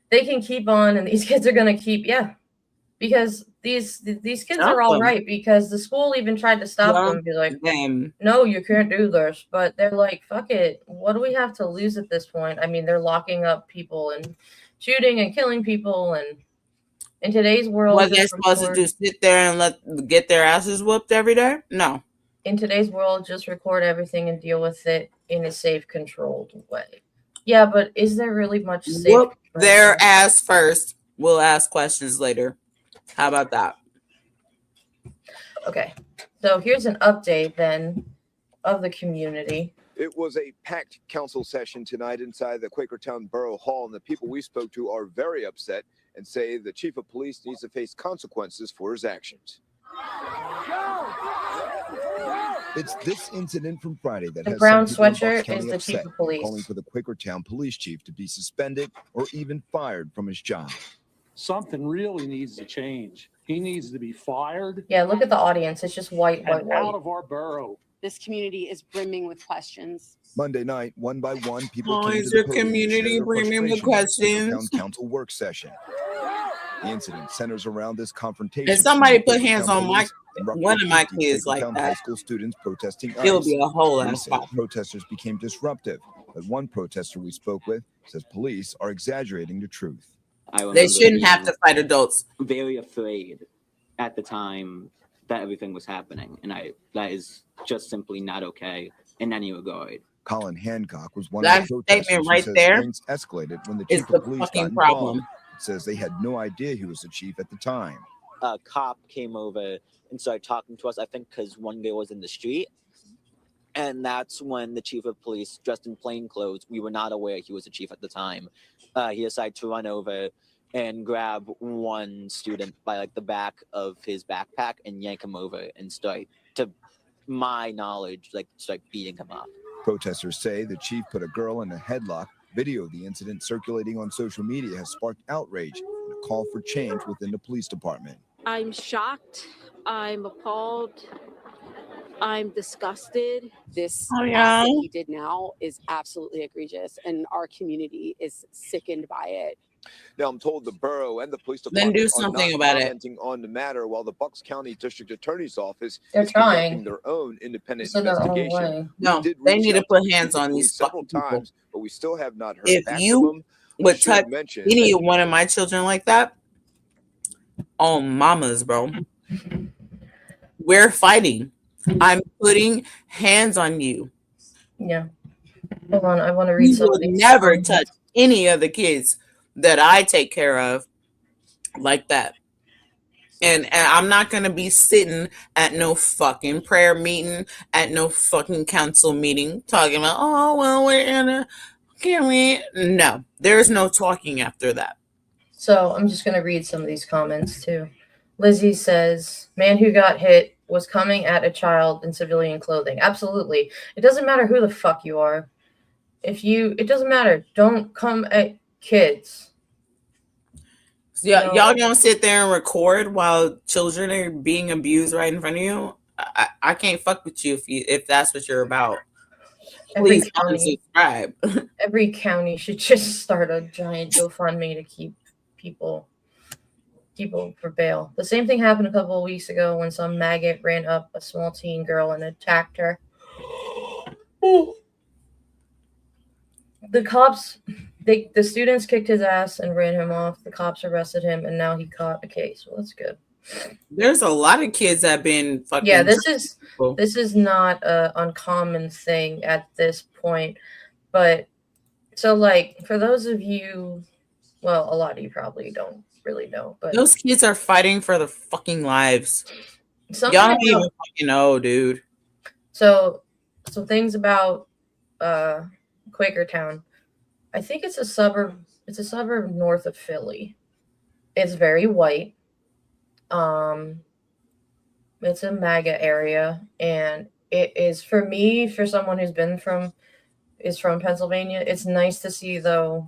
they can keep on, and these kids are gonna keep, because these kids are all right, because the school even tried to stop them and be like, no, you can't do this, but they're like, fuck it, what do we have to lose at this point? I mean, they're locking up people and shooting and killing people, and in today's world, what they're supposed to do, sit there and get their asses whooped every day? No. In today's world, just record everything and deal with it in a safe, controlled way. Yeah, but is there really much safe? Whoop their ass first. We'll ask questions later. How about that? Okay, so here's an update then of the community. It was a packed council session tonight inside the Quakertown Borough Hall, and the people we spoke to are very upset and say the chief of police needs to face consequences for his actions. It's this incident from Friday that has brown some people in sweatshirt Bucks County is the chief upset, of police. calling for the Quakertown police chief to be suspended or even fired from his job. Something really needs to change. He needs to be fired. Yeah, look at the audience. It's just white, and out of our borough. This community is brimming with questions. Monday night, one by one, people Oh, came is to your the podium to share community their bringing the frustration with the questions? Quakertown Council work session. The incident centers around this confrontation. If somebody put between hands Quakertown on my police and roughly one of my 50 kids like Quakertown high that, school students protesting it would ICE. be a whole Police ass say fight. protesters became disruptive, but one protester we spoke with says police are exaggerating the truth. They shouldn't have to fight adults. Very afraid at the time that everything was happening, and that is just simply not okay in any regard. Colin Hancock was one That of the protesters statement who right says there things escalated when the is chief the of police fucking got involved. problem. It says they had no idea he was the chief at the time. A cop came over and started talking to us, I think because one girl was in the street. And that's when the chief of police, dressed in plain clothes, we were not aware he was the chief at the time. He decided to run over and grab one student by like the back of his backpack and yank him over and start, to my knowledge, like start beating him up. Protesters say the chief put a girl in a headlock. Video of the incident circulating on social media has sparked outrage and a call for change within the police department. I'm shocked. I'm appalled. I'm disgusted. This Oh, act yeah. that he did now is absolutely egregious, and our community is sickened by it. Now, I'm told the borough and the police Then department do are something not about it. commenting on the matter, while the Bucks County District Attorney's Office They're is conducting trying. their own independent It's in their own investigation. way. We No, did they reach need to out put the hands chief of on police these several fucking people. times, but we still have not heard If back you from them. I would should touch mention any that one of my children like that, oh mamas, bro, we're fighting. I'm putting hands on you. Yeah. Hold on, I want to read You some will of these. never touch any of the kids that I take care of like that. And I'm not going to be sitting at no fucking prayer meeting, at no fucking council meeting, talking about, oh, well, we're in a, can we? No, there's no talking after that. So I'm just going to read some of these comments too. Lizzie says, man who got hit was coming at a child in civilian clothing. Absolutely. It doesn't matter who the fuck you are. It doesn't matter. Don't come at kids. Yeah, No. y'all gonna sit there and record while children are being abused right in front of you? I can't fuck with you if that's what you're about. Every Please county, unsubscribe. every county should just start a giant GoFundMe to keep people for bail. The same thing happened a couple of weeks ago when some maggot ran up a small teen girl and attacked her. The cops, the students kicked his ass and ran him off. The cops arrested him, and now he caught a case. Well, that's good. There's a lot of kids that have been fucking. Yeah, this is not a uncommon thing at this point. But so, like, for those of you, well, a lot of you probably don't really know, but Those kids are fighting for their fucking lives. something Y'all don't about- even fucking know, dude. So things about Quakertown. I think it's a suburb. It's a suburb north of Philly. It's very white. It's a MAGA area, and it is, for me, for someone who's from Pennsylvania. It's nice to see those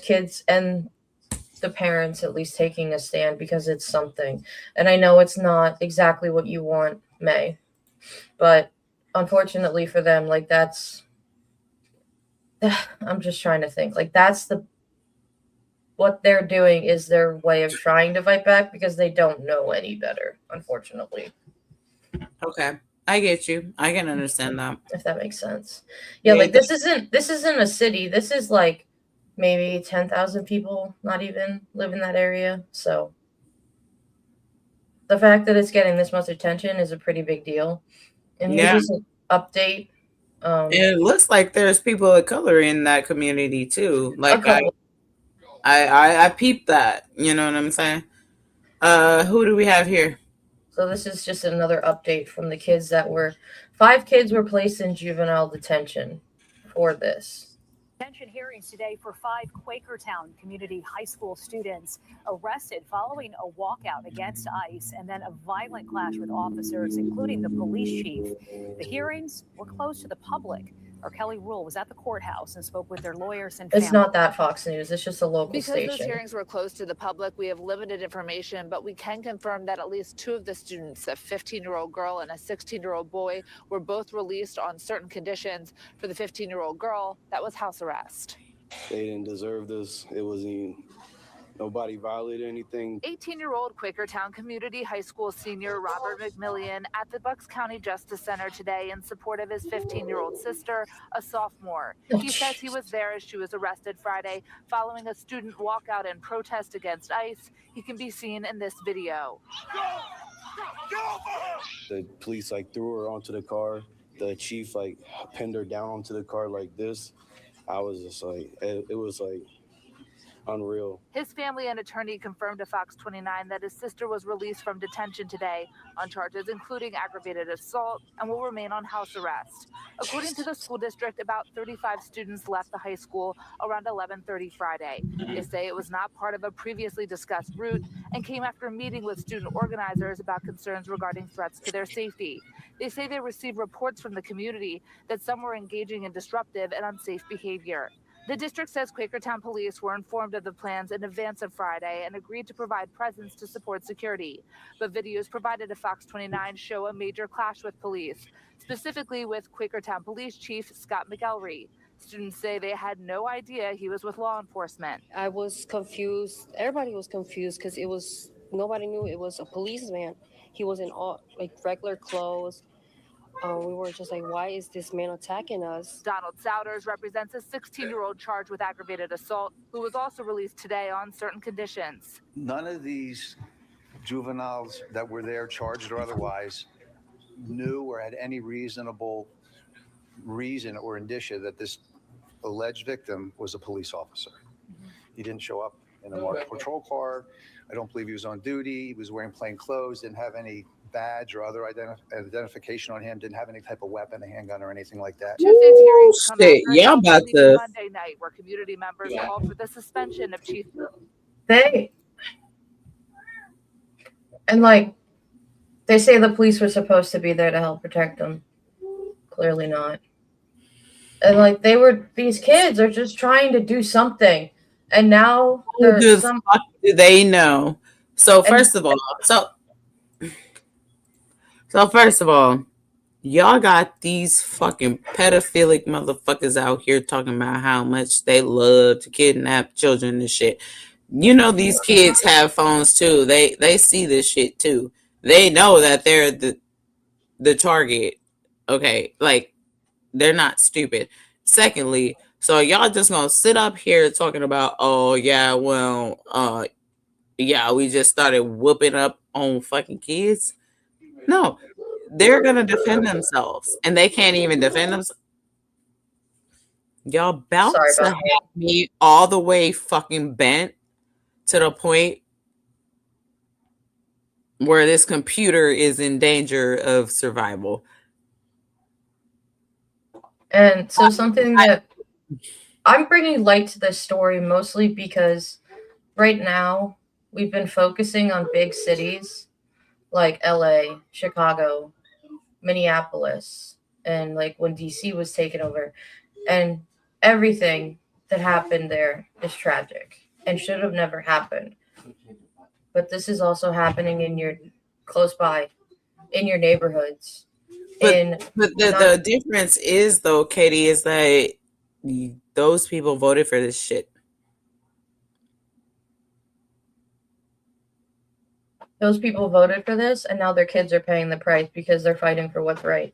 kids and the parents at least taking a stand, because it's something. And I know it's not exactly what you want, May, but unfortunately for them, like, that's, I'm just trying to think, like, that's what they're doing is their way of trying to fight back, because they don't know any better, unfortunately. Okay, I get you. I can understand that. If that makes sense. Yeah, like, this isn't a city. This is like maybe 10,000 people, not even, live in that area. So the fact that it's getting this much attention is a pretty big deal. And Yeah. here's an update. And it looks like there's people of color in that community too. Like I peeped that. You know what I'm saying? Who do we have here? So this is just another update from the kids that were 5 kids were placed in juvenile detention for this. Detention hearings today for 5 Quakertown community high school students arrested following a walkout against ICE and then a violent clash with officers, including the police chief. The hearings were closed to the public. Our Kelly Rule was at the courthouse and spoke with their lawyers and family. It's not that Fox News. It's just a local Because station. those hearings were closed to the public, we have limited information, but we can confirm that at least 2 of the students, a 15-year-old girl and a 16-year-old boy, were both released on certain conditions. For the 15-year-old girl, that was house arrest. They didn't deserve this. It wasn't. Nobody violated anything. 18-year-old Quakertown Community High School senior Robert McMillian at the Bucks County Justice Center today in support of his 15-year-old sister, a sophomore. He says he was there as she was arrested Friday following a student walkout in protest against ICE. He can be seen in this video. The police threw her onto the car. The chief pinned her down onto the car like this. I was just it was unreal. His family and attorney confirmed to Fox 29 that his sister was released from detention today on charges including aggravated assault and will remain on house arrest. According to the school district, about 35 students left the high school around 11:30 Friday. They say it was not part of a previously discussed route and came after a meeting with student organizers about concerns regarding threats to their safety. They say they received reports from the community that some were engaging in disruptive and unsafe behavior. The district says Quakertown police were informed of the plans in advance of Friday and agreed to provide presence to support security. But videos provided to Fox 29 show a major clash with police, specifically with Quakertown Police Chief Scott McElry. Students say they had no idea he was with law enforcement. I was confused. Everybody was confused because nobody knew it was a policeman. He was in all regular clothes. We were just why is this man attacking us? Donald Souders represents a 16-year-old charged with aggravated assault who was also released today on certain conditions. None of these juveniles that were there, charged or otherwise, knew or had any reasonable reason or indicia that this alleged victim was a police officer. He didn't show up in a marked patrol car. I don't believe he was on duty. He was wearing plain clothes, didn't have any badge or other identification on him, didn't have any type of weapon, a handgun or anything like that. Tuesday's hearings come Shit, after y'all a about Monday to- night where community members called for the suspension of Chief. They say the police were supposed to be there to help protect them. Clearly not. And these kids are just trying to do something. And now Who the fuck do they know? So first of all, y'all got these fucking pedophilic motherfuckers out here talking about how much they love to kidnap children and shit. You know these kids have phones too. They see this shit too. They know that they're the target. Okay, they're not stupid. Secondly, so y'all just gonna sit up here talking about, oh yeah, well, yeah, we just started whooping up on fucking kids. No, they're gonna defend themselves, and they can't even defend themselves. Y'all about to have me all the way fucking bent to the point where this computer is in danger of survival. And so something that I'm bringing light to this story mostly because right now we've been focusing on big cities like LA, Chicago, Minneapolis, and when DC was taken over. And everything that happened there is tragic and should have never happened. But this is also happening close by, in your neighborhoods. But the difference is, though, Katie, is that those people voted for this shit. Those people voted for this, and now their kids are paying the price because they're fighting for what's right.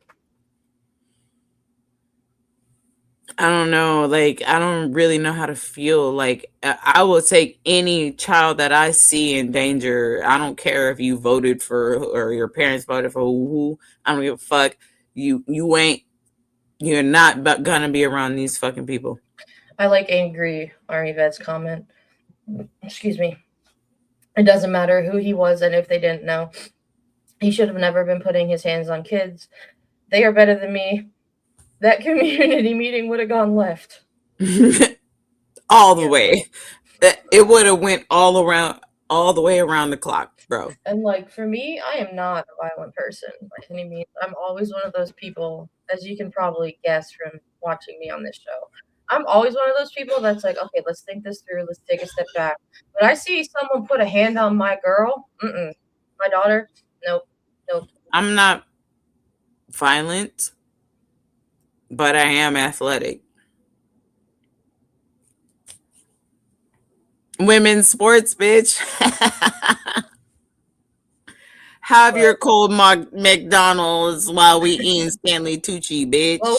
I don't know. I don't really know how to feel. I will take any child that I see in danger. I don't care if you voted for or your parents voted for who. I don't give a fuck. You're not gonna be around these fucking people. I like angry Army vet's comment. Excuse me. It doesn't matter who he was and if they didn't know. He should have never been putting his hands on kids. They are better than me. That community meeting would have gone left. All the way. It would have went all the way around the clock, bro. And like for me, I am not a violent person by any means. I'm always one of those people, as you can probably guess from watching me on this show. I'm always one of those people that's like, okay, let's think this through. Let's take a step back. When I see someone put a hand on my girl, my daughter, nope. I'm not violent, but I am athletic. Women's sports, bitch. Have your cold McDonald's while we eating Stanley Tucci, bitch. Well,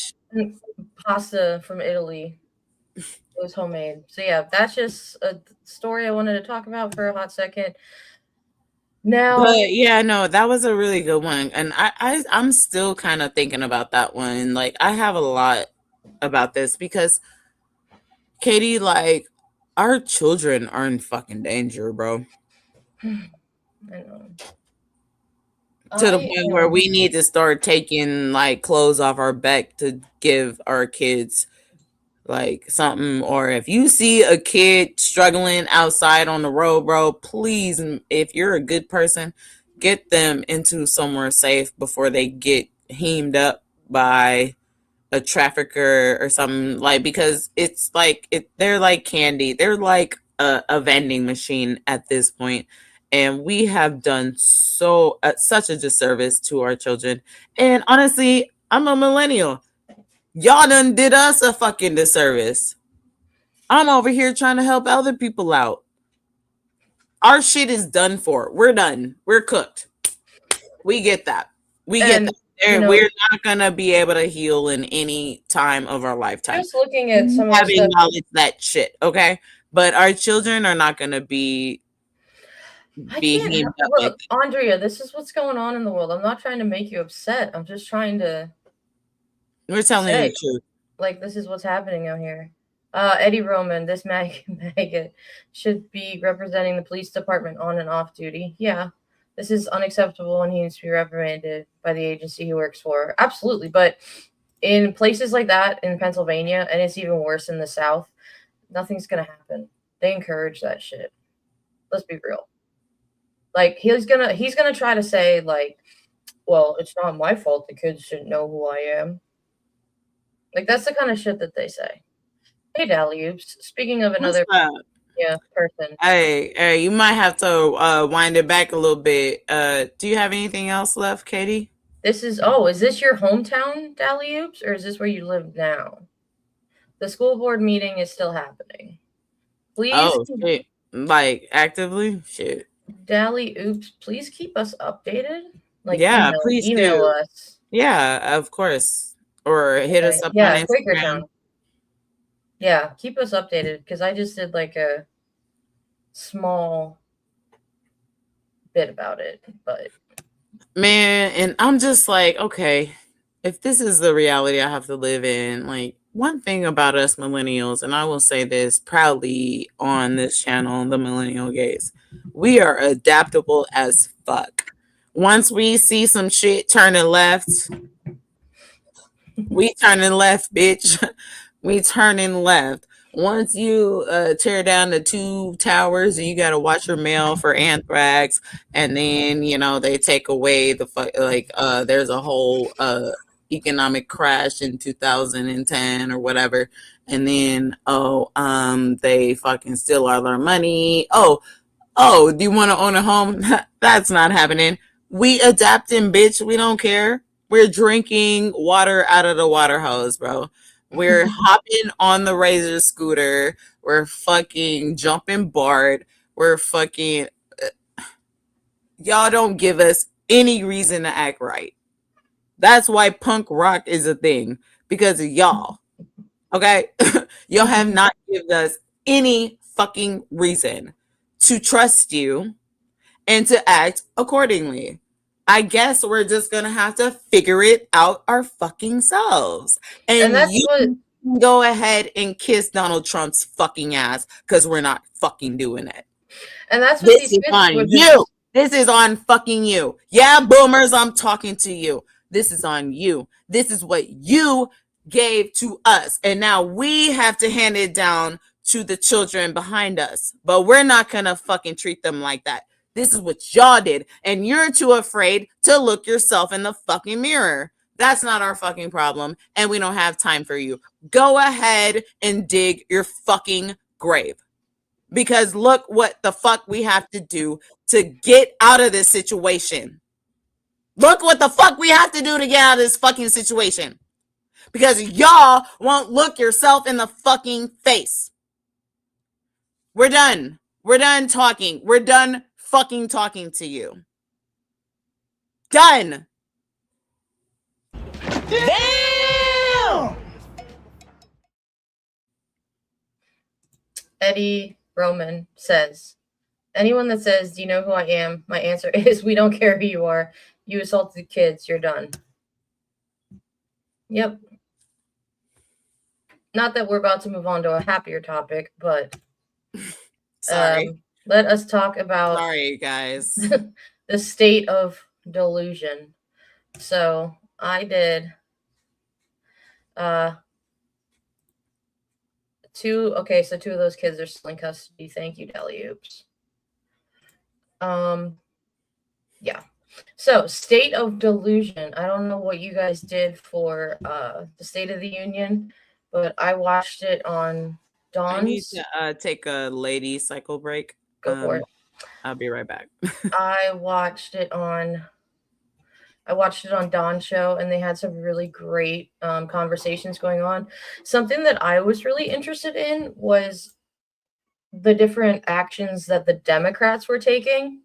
pasta from Italy. It was homemade. So yeah, that's just a story I wanted to talk about for a hot second. Now, but yeah, no, that was a really good one, and I'm still kind of thinking about that one. Like, I have a lot about this because, Katie, like, our children are in fucking danger, bro. I know. To the point where we need to start taking like clothes off our back to give our kids like something. Or if you see a kid struggling outside on the road, bro, please, if you're a good person, get them into somewhere safe before they get heamed up by a trafficker or something, like, because it's like they're like candy. They're like a vending machine at this point. And we have done such a disservice to our children. And honestly, I'm a millennial. Y'all done did us a fucking disservice. I'm over here trying to help other people out. Our shit is done for. We're done. We're cooked. We get that. We get that. We're not gonna be able to heal in any time of our lifetime. Just looking at some have of the stuff, acknowledged that shit, okay? But our children are not gonna be heamed up. Look, Andrea, this is what's going on in the world. I'm not trying to make you upset. I'm just trying to. We're telling you the truth. Like, this is what's happening out here. Eddie Roman, this maggot should be representing the police department on and off duty. Yeah, this is unacceptable and he needs to be reprimanded by the agency he works for. Absolutely. But in places like that in Pennsylvania, and it's even worse in the South, nothing's going to happen. They encourage that shit. Let's be real. Like, he's gonna try to say, like, well, it's not my fault the kids shouldn't know who I am. Like, that's the kind of shit that they say. Hey, Dally-oops. Speaking of another person. Hey, you might have to wind it back a little bit. Do you have anything else left, Katie? Is this your hometown, Dally-oops, or is this where you live now? The school board meeting is still happening. Please. Oh, shit. Like, actively? Shit. Dally-oops, please keep us updated. Like, yeah, please email us. Yeah, of course. Or hit us up on Instagram. Quakertown. Yeah, keep us updated because I just did like a small bit about it, but man, and I'm just like, okay, if this is the reality I have to live in, like, one thing about us millennials, and I will say this proudly on this channel, The Millennial Gaze, we are adaptable as fuck. Once we see some shit turning left, we turning left, bitch. We turning left. Once you tear down the 2 towers and you got to watch your mail for anthrax, and then, you know, they take away the there's a whole economic crash in 2010 or whatever, and then they fucking steal all our money. Do you want to own a home? That's not happening. We adapting, bitch. We don't care. We're drinking water out of the water hose, bro. We're hopping on the Razor scooter. We're fucking jumping BART. We're fucking y'all don't give us any reason to act right. That's why punk rock is a thing, because of y'all. Okay? Y'all have not given us any fucking reason to trust you and to act accordingly. I guess we're just gonna have to figure it out our fucking selves. And that's you go ahead and kiss Donald Trump's fucking ass, because we're not fucking doing it. And that's what this is on you. This is on fucking you. Yeah, boomers, I'm talking to you. This is on you. This is what you gave to us. And now we have to hand it down to the children behind us. But we're not going to fucking treat them like that. This is what y'all did. And you're too afraid to look yourself in the fucking mirror. That's not our fucking problem. And we don't have time for you. Go ahead and dig your fucking grave. Because look what the fuck we have to do to get out of this situation. Look what the fuck we have to do to get out of this fucking situation. Because y'all won't look yourself in the fucking face. We're done. We're done talking. We're done fucking talking to you. Done. Damn! Eddie Roman says, anyone that says, do you know who I am? My answer is, we don't care who you are. You assaulted kids. You're done. Yep. Not that we're about to move on to a happier topic, but sorry. Let us talk about sorry, guys. the state of delusion. So I did two of those kids are still in custody. Thank you, Deli Oops. Yeah. So, state of delusion. I don't know what you guys did for the State of the Union, but I watched it on Dawn's. I need to take a lady cycle break. Go for it. I'll be right back. I watched it on Dawn's show, and they had some really great conversations going on. Something that I was really interested in was the different actions that the Democrats were taking.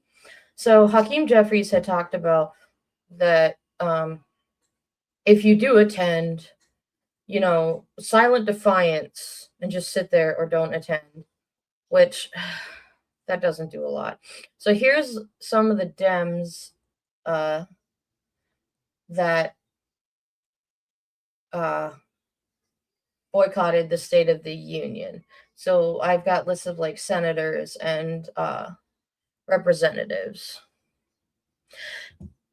So Hakeem Jeffries had talked about that if you do attend, silent defiance and just sit there or don't attend, which that doesn't do a lot. So here's some of the Dems that boycotted the State of the Union. So I've got lists of like senators and representatives.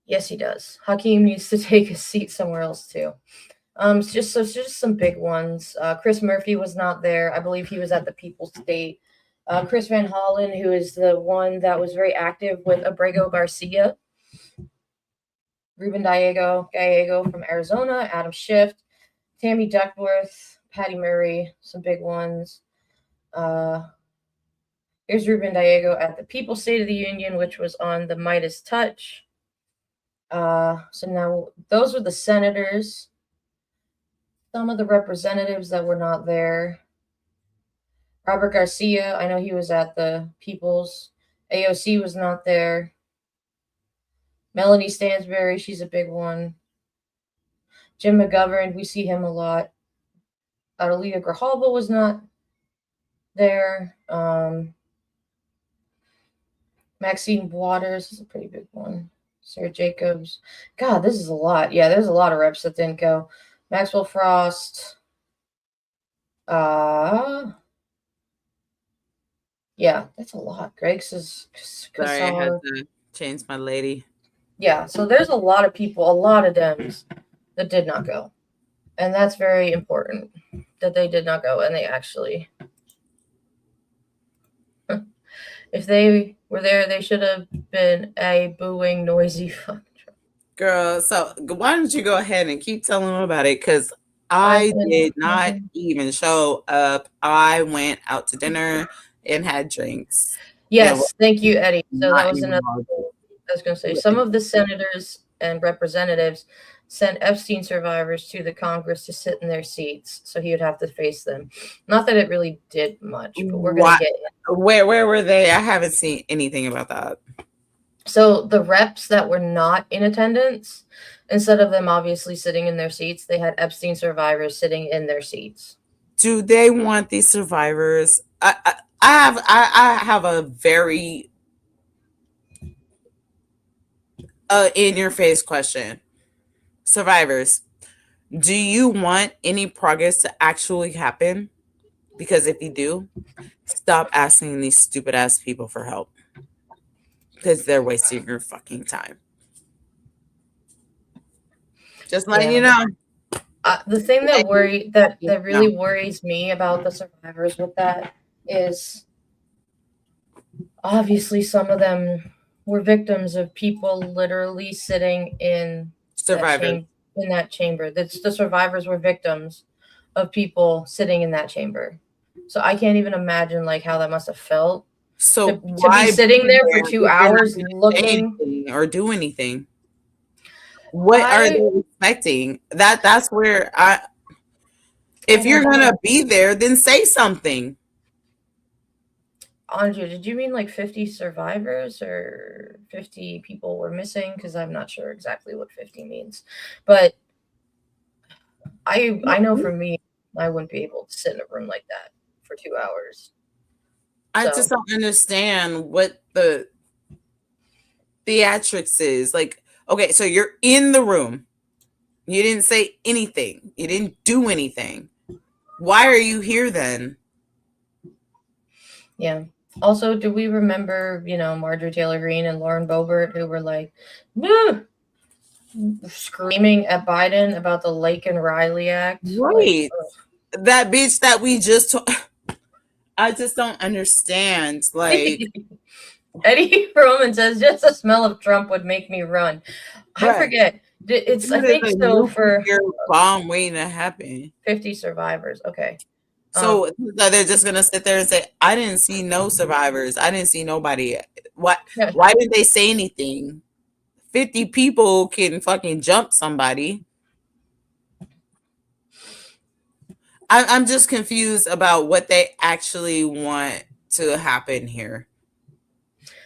Yes, he does. Hakeem needs to take a seat somewhere else too. Just some big ones. Chris Murphy was not there. I believe he was at the People's State. Chris Van Hollen, who is the one that was very active with Abrego Garcia. Ruben Gallego from Arizona. Adam Schiff. Tammy Duckworth. Patty Murray. Some big ones. Here's Ruben Gallego at the People's State of the Union, which was on the Midas Touch. So now those were the senators. Some of the representatives that were not there. Robert Garcia, I know he was at the People's. AOC was not there. Melanie Stansbury, she's a big one. Jim McGovern, we see him a lot. Adelita Grijalva was not there. Maxine Waters is a pretty big one. Sarah Jacobs. God, this is a lot. Yeah, there's a lot of reps that didn't go. Maxwell Frost. Yeah, that's a lot. Greg says. Sorry, I had to change my lady. Yeah, so there's a lot of people, a lot of Dems that did not go. And that's very important that they did not go. And they actually, if they were there, they should have been a booing, noisy fuck. Girl, so why don't you go ahead and keep telling them about it? Because I did not even show up. I went out to dinner and had drinks. Yes, thank you, Eddie. So that was another thing I was going to say. Some of the senators and representatives sent Epstein survivors to the Congress to sit in their seats, so he would have to face them. Not that it really did much, but we're going to get it. Where were they? I haven't seen anything about that. So the reps that were not in attendance, instead of them obviously sitting in their seats, they had Epstein survivors sitting in their seats. Do they want these survivors? I have a very in your face question. Survivors, do you want any progress to actually happen? Because if you do, stop asking these stupid ass people for help. because they're wasting your fucking time. Just letting you know. The thing that really worries me about the survivors with that is obviously some of them were victims of people literally sitting in that chamber. That's the survivors were victims of people sitting in that chamber. So I can't even imagine like how that must have felt. So to be sitting there for 2 hours looking or do anything. What are they expecting? That's where if you're gonna be there, then say something. Andrea, did you mean like 50 survivors or 50 people were missing? Because I'm not sure exactly what 50 means. But I know for me, I wouldn't be able to sit in a room like that for 2 hours. I just don't understand what the theatrics is. Like, okay, so you're in the room. You didn't say anything. You didn't do anything. Why are you here then? Yeah. Also, do we remember, Marjorie Taylor Greene and Lauren Boebert who were like, "Woo!" screaming at Biden about the Lake and Riley Act? Right. That bitch that we just I just don't understand. Like Eddie Roman says, just the smell of Trump would make me run. I forget. It's I think so for bomb waiting to happen. 50 survivors. Okay. So they're just gonna sit there and say, "I didn't see no survivors. I didn't see nobody." Why didn't they say anything? 50 people can fucking jump somebody. I'm just confused about what they actually want to happen here.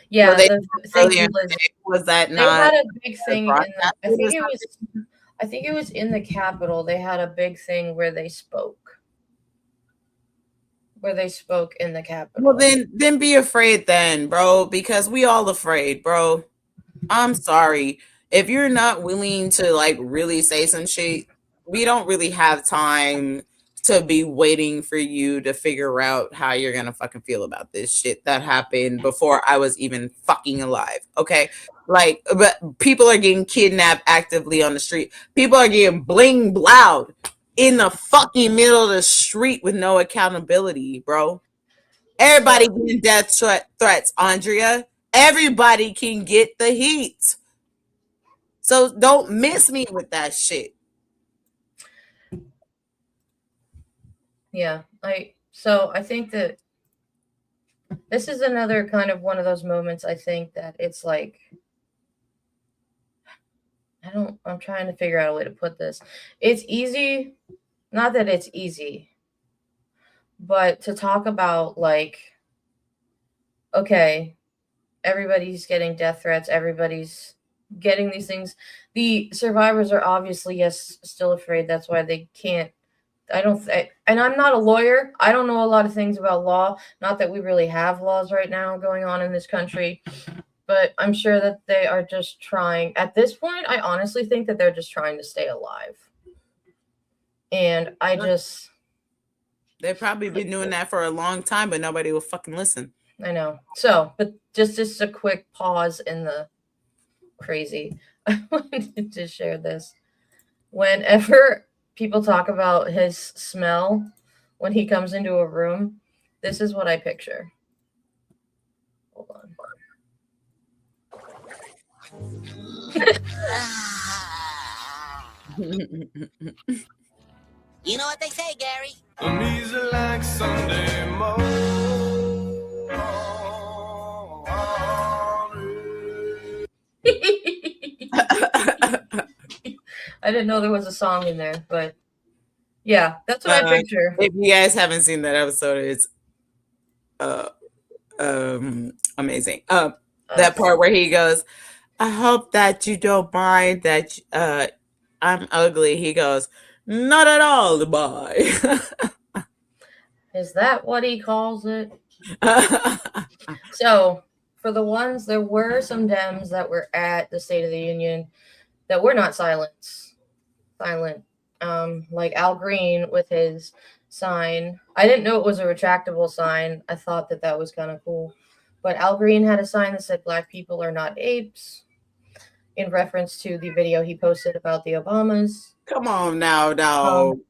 Yeah, was that they not? had a big thing. I think it was in the Capitol. They had a big thing where they spoke. In the Capitol. Well, then be afraid then, bro, because we all afraid, bro. I'm sorry. If you're not willing to like really say some shit, we don't really have time to be waiting for you to figure out how you're gonna fucking feel about this shit that happened before I was even fucking alive. Okay. Like, but people are getting kidnapped actively on the street. People are getting bling loud in the fucking middle of the street with no accountability, bro. Everybody getting death threats, Andrea. Everybody can get the heat. So don't miss me with that shit. Yeah, I think that this is another kind of one of those moments. I think that it's like, I'm trying to figure out a way to put this. It's easy, not that it's easy, but to talk about like, okay, everybody's getting death threats, everybody's getting these things. The survivors are obviously, yes, still afraid. That's why they can't. And I'm not a lawyer. I don't know a lot of things about law. Not that we really have laws right now going on in this country, but I'm sure that they are just trying. At this point, I honestly think that they're just trying to stay alive. And they've probably been doing that for a long time, but nobody will fucking listen. I know. So, but just a quick pause in the crazy. I wanted to share this. Whenever people talk about his smell when he comes into a room, this is what I picture. Hold on. You know what they say, Gary? I'm easy like Sunday I didn't know there was a song in there, but yeah, that's what I picture. If you guys haven't seen that episode, it's amazing. That part where he goes, "I hope that you don't mind that I'm ugly." He goes, "Not at all, boy." Is that what he calls it? So, for the ones, there were some Dems that were at the State of the Union that were not silent. Like Al Green with his sign. I didn't know it was a retractable sign. I thought that was kind of cool. But Al Green had a sign that said "Black people are not apes," in reference to the video he posted about the Obamas. Come on now, dog.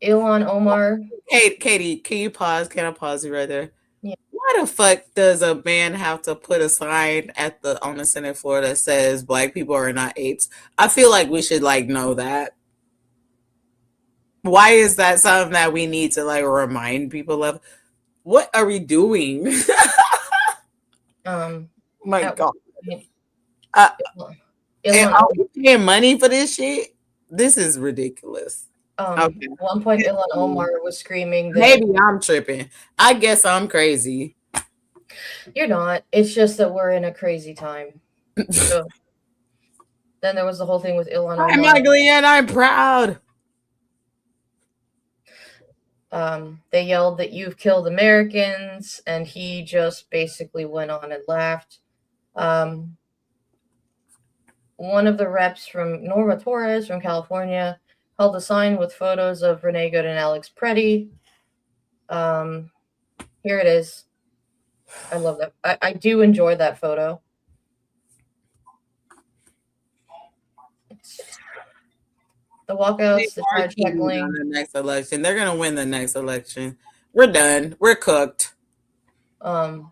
Ilhan Omar. Katie, can you pause? Can I pause you right there? Yeah. Why the fuck does a man have to put a sign on the Senate floor that says black people are not apes? I feel like we should know that. Why is that something that we need to remind people of? What are we doing? My God. And are we paying money for this shit? This is ridiculous. At one point, Ilhan Omar was screaming that maybe I'm tripping. I guess I'm crazy. You're not. It's just that we're in a crazy time. So then there was the whole thing with Ilhan Omar. I'm ugly and I'm proud. They yelled that you've killed Americans, and he just basically went on and laughed. One of the reps from Norma Torres from California held a sign with photos of Renee Good and Alex Preddy. Here it is. I love that. I do enjoy that photo. The walkouts, the charge heckling. The next election. They're gonna win the next election. We're done. We're cooked. The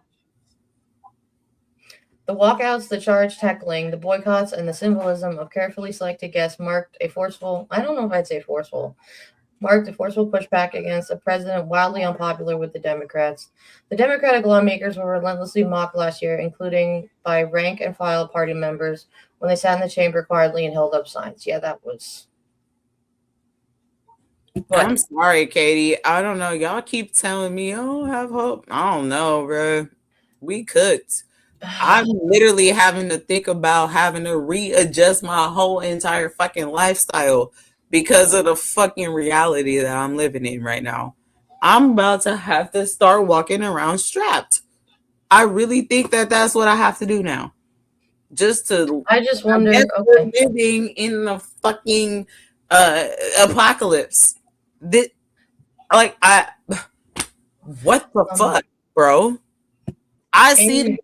walkouts, the charged heckling, the boycotts, and the symbolism of carefully selected guests marked a forceful pushback against a president wildly unpopular with the Democrats. The Democratic lawmakers were relentlessly mocked last year, including by rank and file party members when they sat in the chamber quietly and held up signs. Yeah, that was... I'm sorry, Katie. I don't know. Y'all keep telling me, oh, have hope. I don't know, bro. We cooked. I'm literally having to think about having to readjust my whole entire fucking lifestyle because of the fucking reality that I'm living in right now. I'm about to have to start walking around strapped. I really think that that's what I have to do now. I just wonder, we're living in the fucking apocalypse. What the fuck, bro? I see.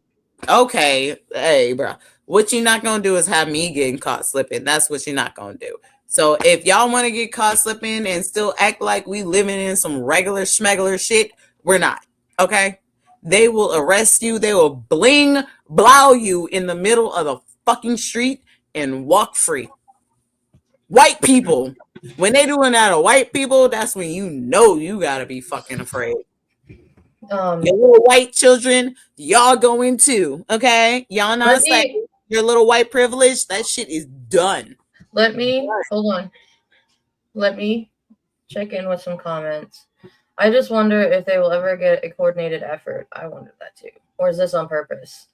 Okay, hey, bro. What you're not gonna do is have me getting caught slipping. That's what you're not gonna do. So if y'all want to get caught slipping and still act like we living in some regular schmegular shit, we're not. Okay? They will arrest you. They will blow you in the middle of the fucking street and walk free. White people. When they doing that to white people, that's when you know you gotta be fucking afraid. Your little white children, y'all going too, okay? Y'all not saying your little white privilege, that shit is done. Hold on. Let me check in with some comments. I just wonder if they will ever get a coordinated effort. I wonder that too. Or is this on purpose?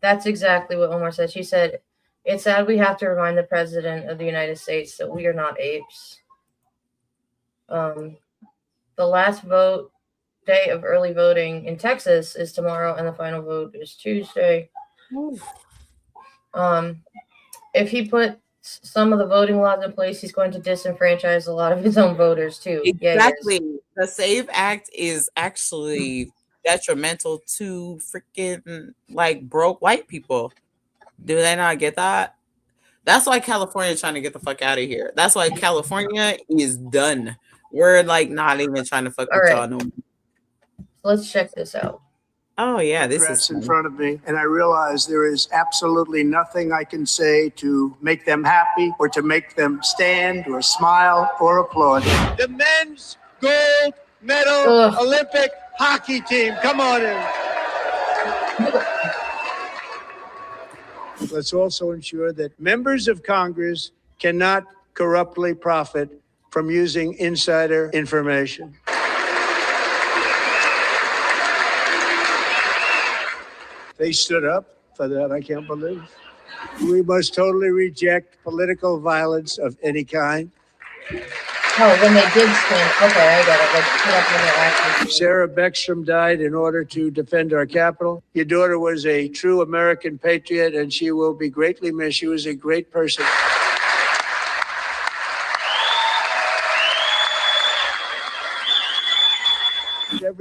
That's exactly what Omar said. She said, it's sad we have to remind the President of the United States that we are not apes. The last day of early voting in Texas is tomorrow, and the final vote is Tuesday. If he puts some of the voting laws in place, he's going to disenfranchise a lot of his own voters too. Exactly. The SAVE Act is actually detrimental to freaking broke white people. Do they not get that? That's why California is trying to get the fuck out of here. That's why California is done. We're not even trying to fuck with y'all no more. Let's check this out. Oh yeah, this is in front of me, and I realize there is absolutely nothing I can say to make them happy or to make them stand or smile or applaud. The men's gold medal Olympic hockey team. Come on in. Let's also ensure that members of Congress cannot corruptly profit from using insider information. They stood up for that, I can't believe. We must totally reject political violence of any kind. Oh, when they did stand. Okay, I got it. Put up when they're actually. Sarah Beckstrom died in order to defend our capital. Your daughter was a true American patriot, and she will be greatly missed. She was a great person.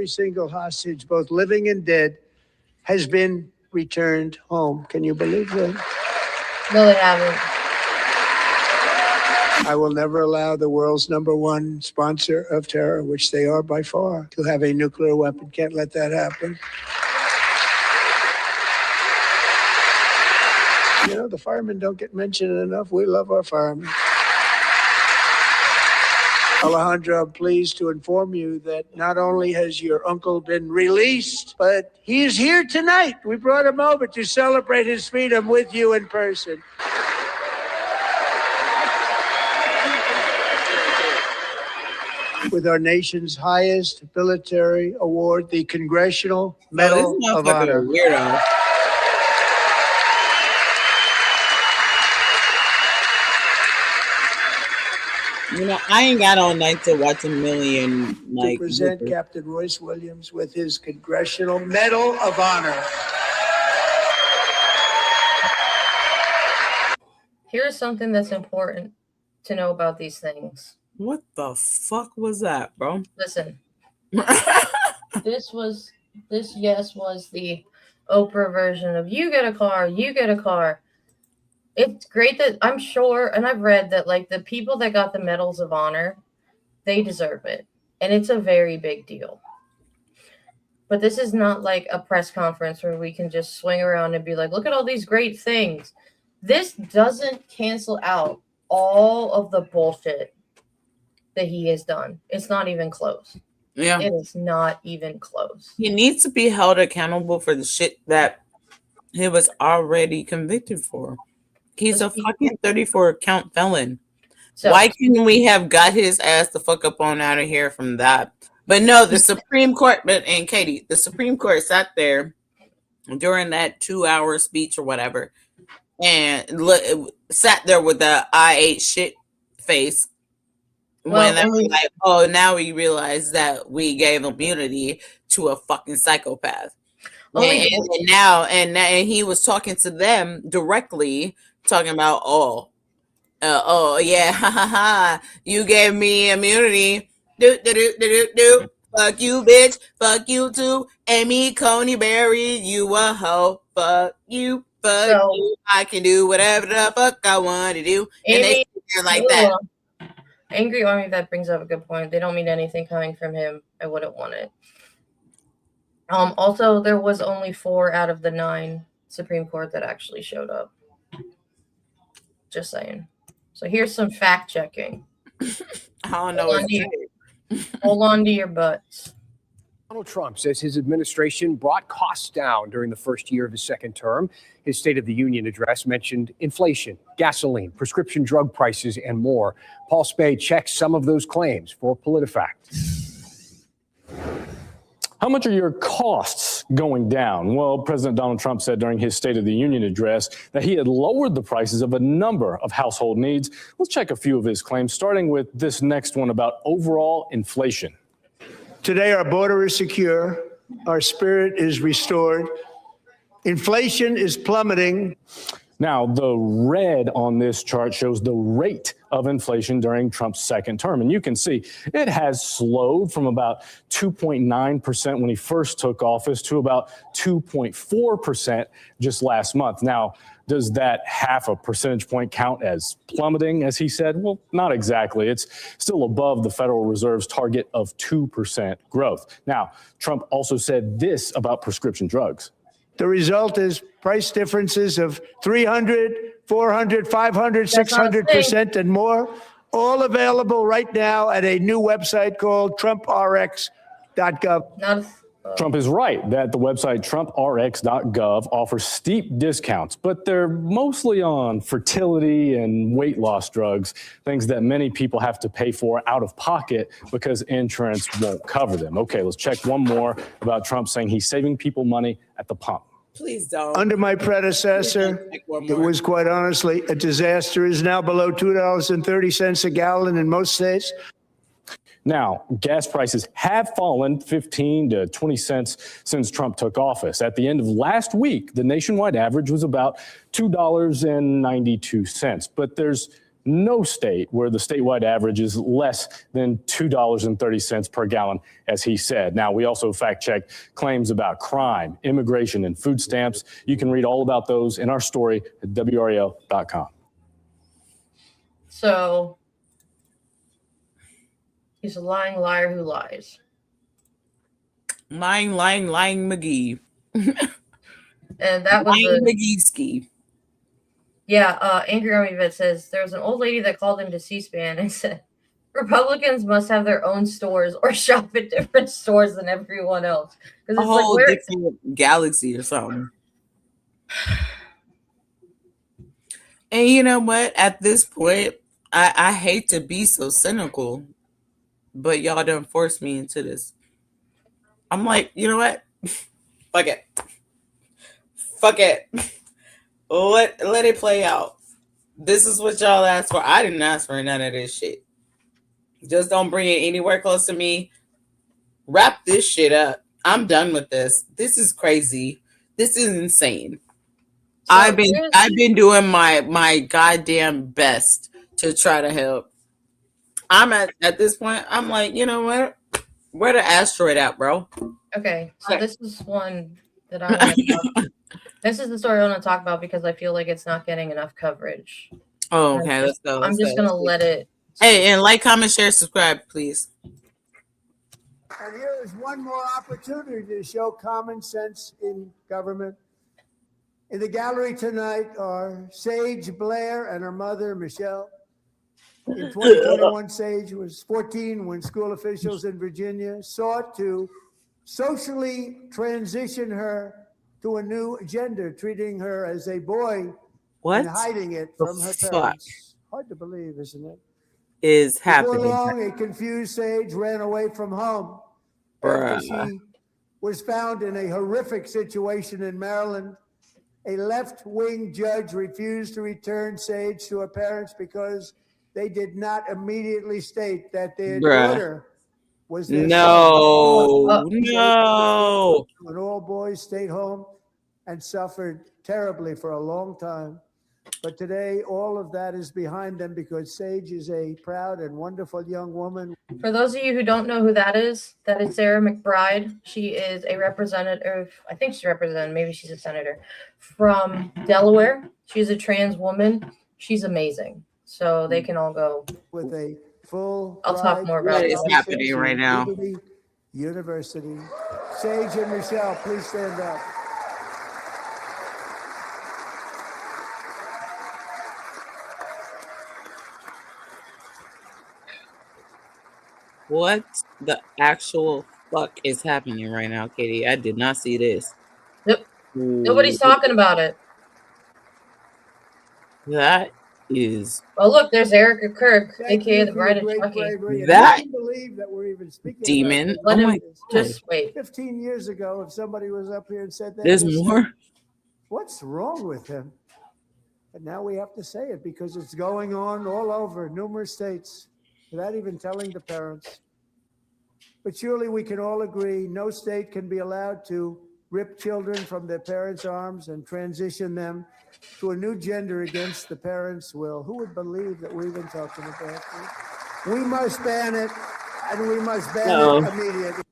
every single hostage, both living and dead, has been returned home. Can you believe that? No, they haven't. I will never allow the world's #1 sponsor of terror, which they are by far, to have a nuclear weapon. Can't let that happen. You know, the firemen don't get mentioned enough. We love our firemen. Alejandro, I'm pleased to inform you that not only has your uncle been released, but he is here tonight. We brought him over to celebrate his freedom with you in person. With our nation's highest military award, the Congressional Medal of Honor. Weirdo. You know, I ain't got all night to watch a million. To present Captain Royce Williams with his Congressional Medal of Honor. Here's something that's important to know about these things. What the fuck was that, bro? Listen. This was the Oprah version of you get a car, you get a car. It's great that I'm sure, and I've read that like the people that got the medals of honor, they deserve it. And it's a very big deal. But this is not like a press conference where we can just swing around and be like, look at all these great things. This doesn't cancel out all of the bullshit that he has done. It's not even close. Yeah. It is not even close. He needs to be held accountable for the shit that he was already convicted for. He's a fucking 34-count felon. So, why couldn't we have got his ass the fuck up on out of here from that? But no, the Supreme Court, and Katie, the Supreme Court sat there during that 2-hour speech or whatever, and sat there with the I ate shit face. When they were like, oh, now we realize that we gave immunity to a fucking psychopath. And he was talking to them directly, talking about, oh yeah, ha ha ha, you gave me immunity. Do. Fuck you, bitch. Fuck you too. Amy Coney Barry, you a hoe. Fuck you. Fuck you. I can do whatever the fuck I want to do. And they sit there like that. Angry Army, that brings up a good point. They don't mean anything coming from him. I wouldn't want it. Also, there was only 4 out of the 9 Supreme Court that actually showed up. Just saying. So here's some fact checking. I don't know. Hold on to your butts. Donald Trump says his administration brought costs down during the first year of his second term. His State of the Union address mentioned inflation, gasoline, prescription drug prices, and more. Paul Spade checks some of those claims for PolitiFact. How much are your costs going down? Well, President Donald Trump said during his State of the Union address that he had lowered the prices of a number of household needs. Let's check a few of his claims, starting with this next one about overall inflation. Today, our border is secure. Our spirit is restored. Inflation is plummeting. Now, the red on this chart shows the rate of inflation during Trump's second term. And you can see it has slowed from about 2.9% when he first took office to about 2.4% just last month. Now, does that half a percentage point count as plummeting, as he said? Well, not exactly. It's still above the Federal Reserve's target of 2% growth. Now, Trump also said this about prescription drugs. The result is price differences of 300, 400, 500, 600% and more, all available right now at a new website called TrumpRx.gov. Trump is right that the website TrumpRx.gov offers steep discounts, but they're mostly on fertility and weight loss drugs, things that many people have to pay for out of pocket because insurance won't cover them. Okay, let's check one more about Trump saying he's saving people money at the pump. Please don't. Under my predecessor, it was quite honestly a disaster. It is now below $2.30 a gallon in most states. Now, gas prices have fallen 15 to 20 cents since Trump took office. At the end of last week, the nationwide average was about $2.92. But there's no state where the statewide average is less than $2.30 per gallon, as he said. Now, we also fact-checked claims about crime, immigration, and food stamps. You can read all about those in our story at WRAL.com. So he's a lying liar who lies. Lying McGee. And that was lying McGee ski. Yeah, Angry Army Vet says there was an old lady that called into C-SPAN and said Republicans must have their own stores or shop at different stores than everyone else. A whole different galaxy or something. And you know what? At this point, I hate to be so cynical, but y'all done forced me into this. I'm like, you know what? Fuck it. Fuck it. Let it play out. This is what y'all asked for. I didn't ask for none of this shit. Just don't bring it anywhere close to me. Wrap this shit up. I'm done with this. This is crazy. This is insane. So I've been doing my goddamn best to try to help. I'm at this point, I'm like, you know what? Where the asteroid at, bro? Okay, so this is one that I want to talk. This is the story I want to talk about because I feel like it's not getting enough coverage. Oh, okay, let's go. I'm just gonna let it. Hey, and like, comment, share, subscribe, please. And here is one more opportunity to show common sense in government. In the gallery tonight are Sage Blair and her mother, Michelle. In 2021, Sage was 14 when school officials in Virginia sought to socially transition her to a new gender, treating her as a boy and hiding it from her parents. Hard to believe, isn't it? Is happening. Before long, a confused Sage ran away from home after she was found in a horrific situation in Maryland. A left-wing judge refused to return Sage to her parents because they did not immediately state that their daughter was their no. And all boys stayed home and suffered terribly for a long time. But today, all of that is behind them because Sage is a proud and wonderful young woman. For those of you who don't know who that is Sarah McBride. She is a representative, I think she's a representative, maybe she's a senator, from Delaware. She's a trans woman. She's amazing. So they can all go. With a full I'll talk more about what is happening right now. University. Sage and Michelle, please stand up. What the actual fuck is happening right now, Katie? I did not see this. Yep. Nobody's talking about it. That is. Oh, look, there's Erica Kirk, aka the Bride of Chucky. That believe that we're even speaking demon. Let oh my just wait. 15 years ago, if somebody was up here and said that, there's more. What's wrong with him? And now we have to say it because it's going on all over numerous states without even telling the parents. But surely we can all agree no state can be allowed to rip children from their parents' arms and transition them to a new gender against the parents' will. Who would believe that we've been talking about this? We must ban it, and we must ban it immediately.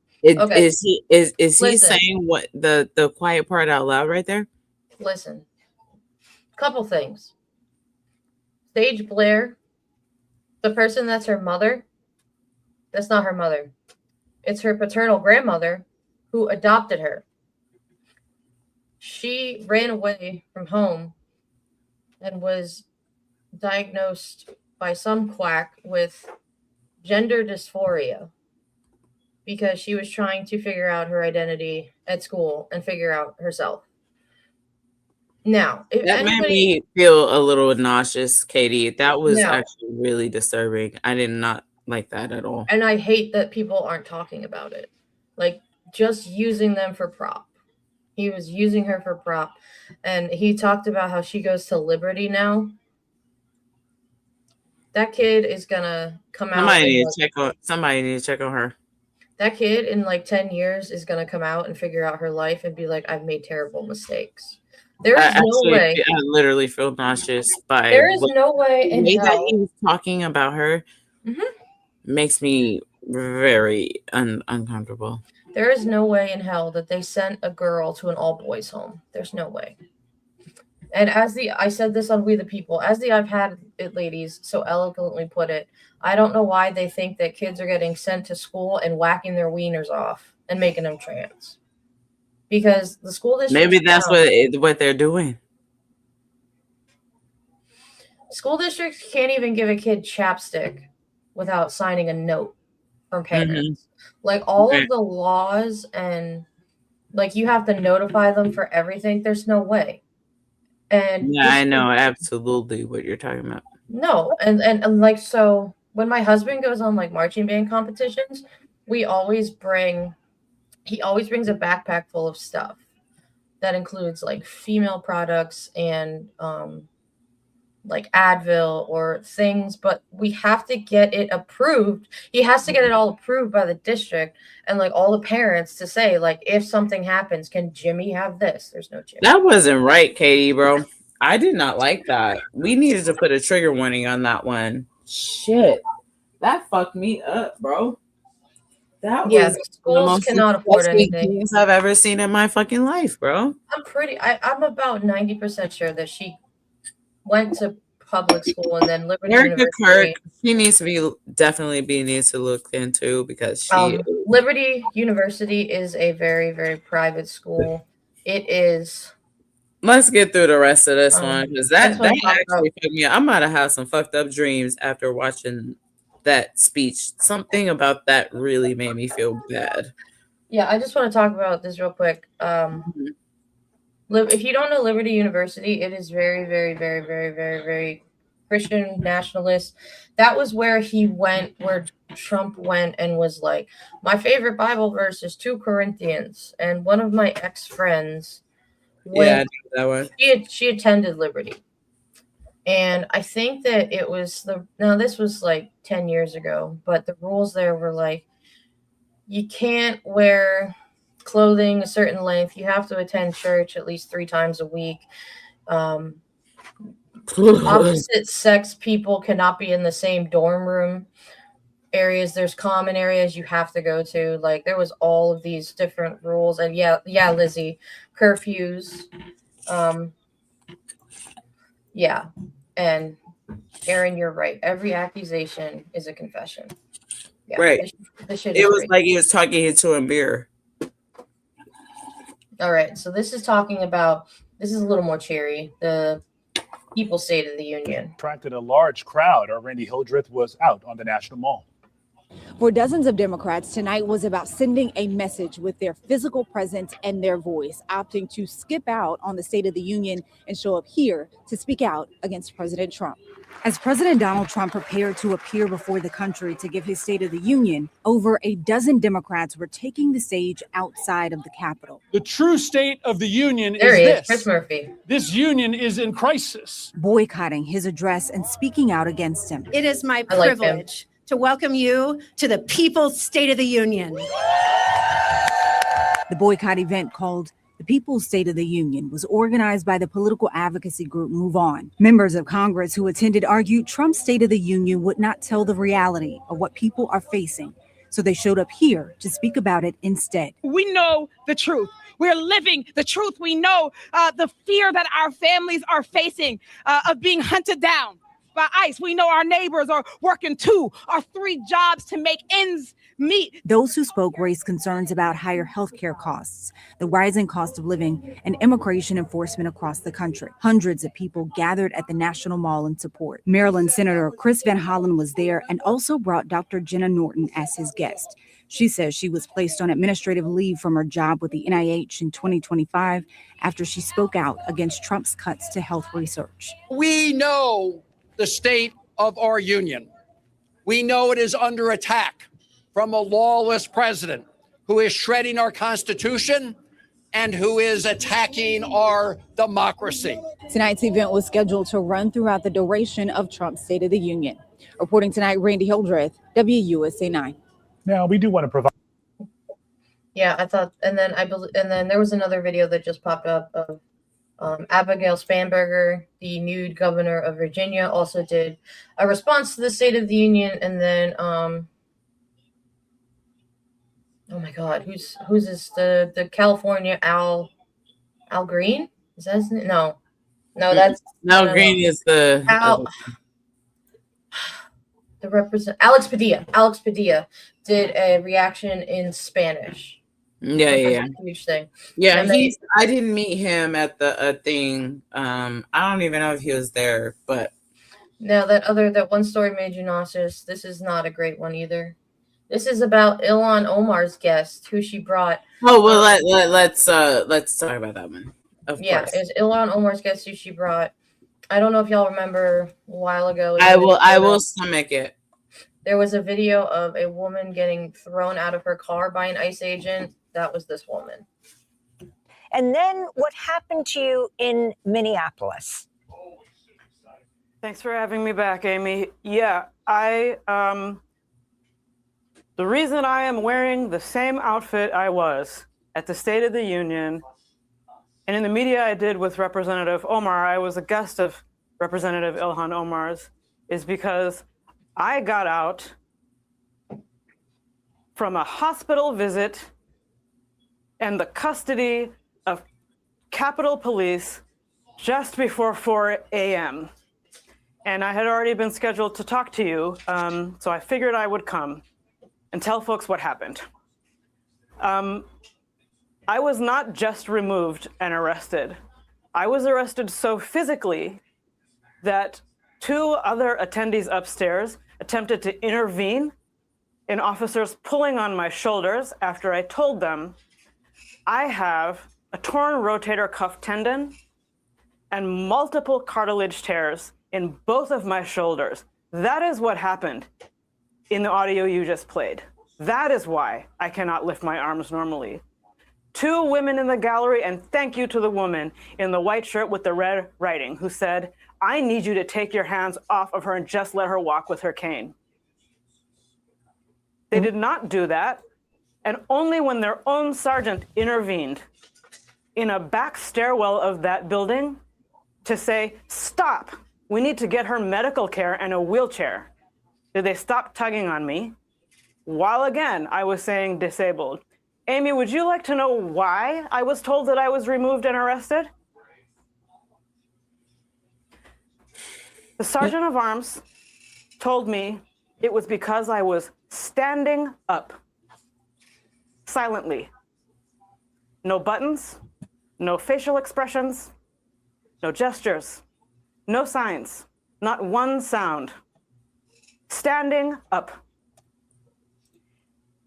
Is he saying what the quiet part out loud right there? Listen, couple things. Sage Blair, the person that's her mother, that's not her mother. It's her paternal grandmother who adopted her. She ran away from home and was diagnosed by some quack with gender dysphoria because she was trying to figure out her identity at school and figure out herself. Now, if that made me feel a little nauseous, Katie. That was actually really disturbing. I did not like that at all. And I hate that people aren't talking about it. Like, just using them for prop. He was using her for prop. And he talked about how she goes to Liberty now. That kid is going to come out. Somebody need to check on her. That kid in like 10 years is going to come out and figure out her life and be like, I've made terrible mistakes. There is no way. I literally feel nauseous by There is no way in the way that hell. he was talking about her. Makes me very uncomfortable. There is no way in hell that they sent a girl to an all-boys home. There's no way. And I said this on We the People, as the I've had it ladies so eloquently put it, I don't know why they think that kids are getting sent to school and whacking their wieners off and making them trans. Because the school district, maybe that's what they're doing. School districts can't even give a kid chapstick without signing a note from parents. Like all of the laws and like you have to notify them for everything. There's no way. And yeah, I know absolutely what you're talking about. No, and like so when my husband goes on like marching band competitions, he always brings a backpack full of stuff that includes like female products and like Advil or things, but we have to get it approved. He has to get it all approved by the district and like all the parents to say like if something happens, can Jimmy have this? There's no Jimmy. That wasn't right, Katie, bro. I did not like that. We needed to put a trigger warning on that one. Shit. That fucked me up, bro. That was the schools cannot afford anything things I've ever seen in my fucking life, bro. I'm about 90% sure that she went to public school and then Liberty Erica University. Kirk, she needs to look into because she Liberty University is a very, very private school. It is. Let's get through the rest of this one because that actually fucked me up. I'm gonna have some fucked up dreams after watching that speech. Something about that really made me feel bad. Yeah, I just want to talk about this real quick. If you don't know Liberty University, it is very, very, very, very, very, very Christian nationalist. That was where he went, where Trump went and was like, my favorite Bible verse is 2 Corinthians. And one of my ex-friends that one. She attended Liberty. And I think that it was this was like 10 years ago, but the rules there were like, you can't wear clothing a certain length. You have to attend church at least 3 times a week. Opposite sex people cannot be in the same dorm room areas. There's common areas you have to go to. Like there was all of these different rules. And yeah, Lizzie, curfews. Yeah. And Aaron, you're right. Every accusation is a confession. Yeah, right. This shit it was great. like he was talking into a mirror. All right. So this is a little more cheery. The People's State of the Union. Attracted a large crowd. Our Randy Hildreth was out on the National Mall. For dozens of Democrats, tonight was about sending a message with their physical presence and their voice, opting to skip out on the State of the Union and show up here to speak out against President Trump. As President Donald Trump prepared to appear before the country to give his State of the Union, over a dozen Democrats were taking the stage outside of the Capitol. The true State of the Union there is this. Chris Murphy. This union is in crisis. Boycotting his address and speaking out against him. It is my privilege to welcome you to the People's State of the Union. The boycott event, called the People's State of the Union, was organized by the political advocacy group Move On. Members of Congress who attended argued Trump's State of the Union would not tell the reality of what people are facing, so they showed up here to speak about it instead. We know the truth. We're living the truth. We know the fear that our families are facing of being hunted down by ICE. We know our neighbors are working 2 or 3 jobs to make ends meet. Those who spoke raised concerns about higher healthcare costs, the rising cost of living, and immigration enforcement across the country. Hundreds of people gathered at the National Mall in support. Maryland Senator Chris Van Hollen was there and also brought Dr. Jenna Norton as his guest. She says she was placed on administrative leave from her job with the NIH in 2025 after she spoke out against Trump's cuts to health research. We know the state of our union. We know it is under attack from a lawless president who is shredding our Constitution and who is attacking our democracy. Tonight's event was scheduled to run throughout the duration of Trump's State of the Union. Reporting tonight, Randy Hildreth, WUSA 9. Now, we do want to provide. Yeah, I thought, and then and then there was another video that just popped up of Abigail Spanberger, the new governor of Virginia, also did a response to the State of the Union, and then oh my God, who's this? The California Al Green? Is that his name? No, that's No, Green is the Al. The Alex Padilla. Alex Padilla did a reaction in Spanish. Yeah, That's a huge thing. Yeah, And then, I didn't meet him at the thing. I don't even know if he was there, but now that one story made you nauseous. This is not a great one either. This is about Ilhan Omar's guest, who she brought. Oh well, let's talk about that one. Of course. It's Ilhan Omar's guest, who she brought. I don't know if y'all remember a while ago. I will stomach it. There was a video of a woman getting thrown out of her car by an ICE agent. That was this woman. And then what happened to you in Minneapolis? Thanks for having me back, Amy. Yeah, the reason I am wearing the same outfit I was at the State of the Union and in the media I did with Representative Omar, I was a guest of Representative Ilhan Omar's, is because I got out from a hospital visit and the custody of Capitol Police just before 4 a.m. And I had already been scheduled to talk to you, so I figured I would come and tell folks what happened. I was not just removed and arrested. I was arrested so physically that 2 other attendees upstairs attempted to intervene in officers pulling on my shoulders after I told them I have a torn rotator cuff tendon and multiple cartilage tears in both of my shoulders. That is what happened in the audio you just played. That is why I cannot lift my arms normally. 2 women in the gallery, and thank you to the woman in the white shirt with the red writing who said, I need you to take your hands off of her and just let her walk with her cane. They did not do that, and only when their own sergeant intervened in a back stairwell of that building to say, stop, we need to get her medical care and a wheelchair, did they stop tugging on me, while again I was saying disabled. Amy, would you like to know why I was told that I was removed and arrested? The sergeant of arms told me it was because I was standing up silently. No buttons, no facial expressions, no gestures, no signs, not one sound. Standing up.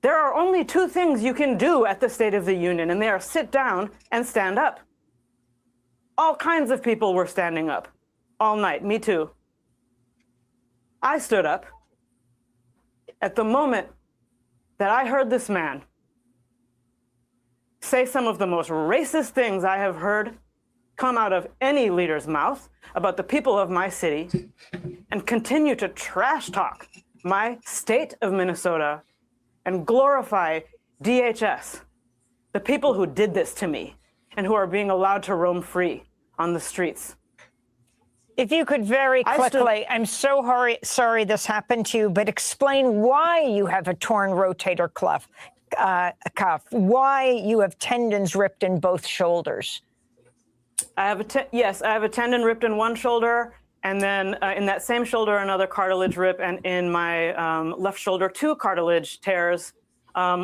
There are only 2 things you can do at the State of the Union, and they are sit down and stand up. All kinds of people were standing up all night, me too. I stood up at the moment that I heard this man say some of the most racist things I have heard come out of any leader's mouth about the people of my city and continue to trash talk my state of Minnesota and glorify DHS, the people who did this to me and who are being allowed to roam free on the streets. If you could very quickly, I'm so sorry this happened to you, but explain why you have a torn rotator cuff, why you have tendons ripped in both shoulders. I have a tendon ripped in one shoulder, and then in that same shoulder, another cartilage rip, and in my left shoulder, 2 cartilage tears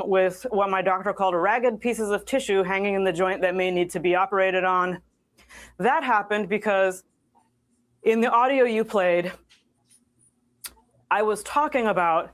with what my doctor called ragged pieces of tissue hanging in the joint that may need to be operated on. That happened because in the audio you played, I was talking about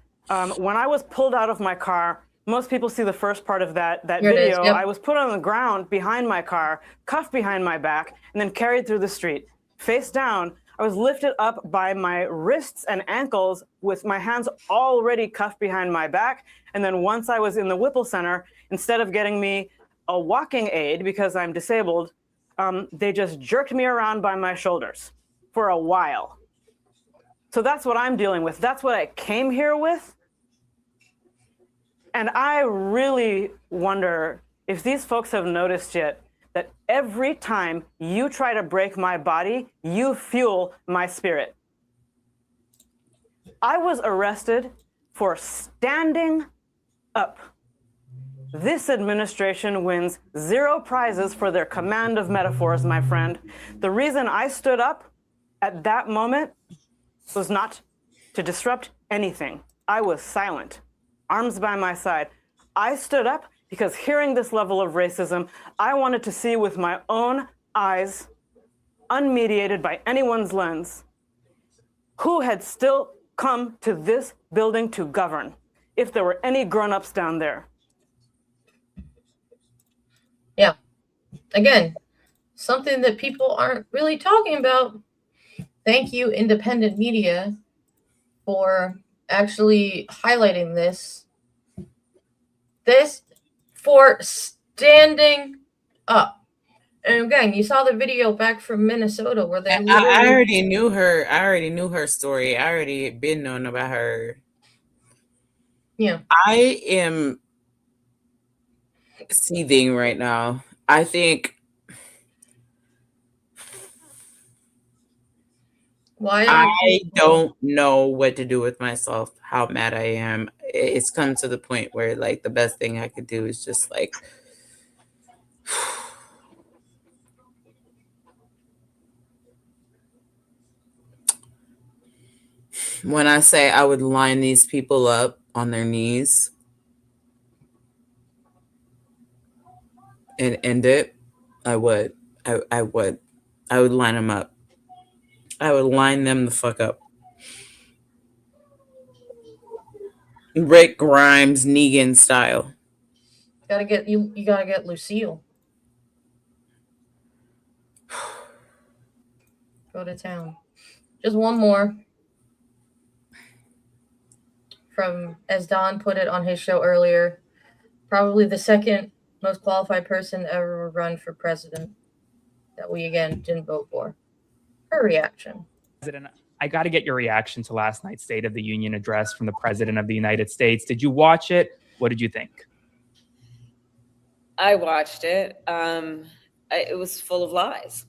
when I was pulled out of my car. Most people see the first part of that video. Yep. I was put on the ground behind my car, cuffed behind my back, and then carried through the street. Face down, I was lifted up by my wrists and ankles with my hands already cuffed behind my back. And then once I was in the Whipple Center, instead of getting me a walking aid because I'm disabled, they just jerked me around by my shoulders for a while. So that's what I'm dealing with. That's what I came here with. And I really wonder if these folks have noticed yet that every time you try to break my body, you fuel my spirit. I was arrested for standing up. This administration wins 0 prizes for their command of metaphors, my friend. The reason I stood up at that moment was not to disrupt anything. I was silent, arms by my side. I stood up because hearing this level of racism, I wanted to see with my own eyes, unmediated by anyone's lens, who had still come to this building to govern, if there were any grown-ups down there. Yeah. Again, something that people aren't really talking about. Thank you, independent media, for actually highlighting this. For standing up. And again, you saw the video back from Minnesota where they I already knew her. I already knew her story. I already been known about her. Yeah. I am seething right now. I think I don't know what to do with myself, how mad I am. It's come to the point where like the best thing I could do is just like when I say I would line these people up on their knees and end it, I would. I would line them up. I would line them the fuck up. Rick Grimes, Negan style. You gotta get Lucille. Go to town. Just one more. From, as Don put it on his show earlier, probably the second most qualified person ever run for president that we again didn't vote for. Her reaction. President, I got to get your reaction to last night's State of the Union address from the President of the United States. Did you watch it? What did you think? I watched it. It was full of lies.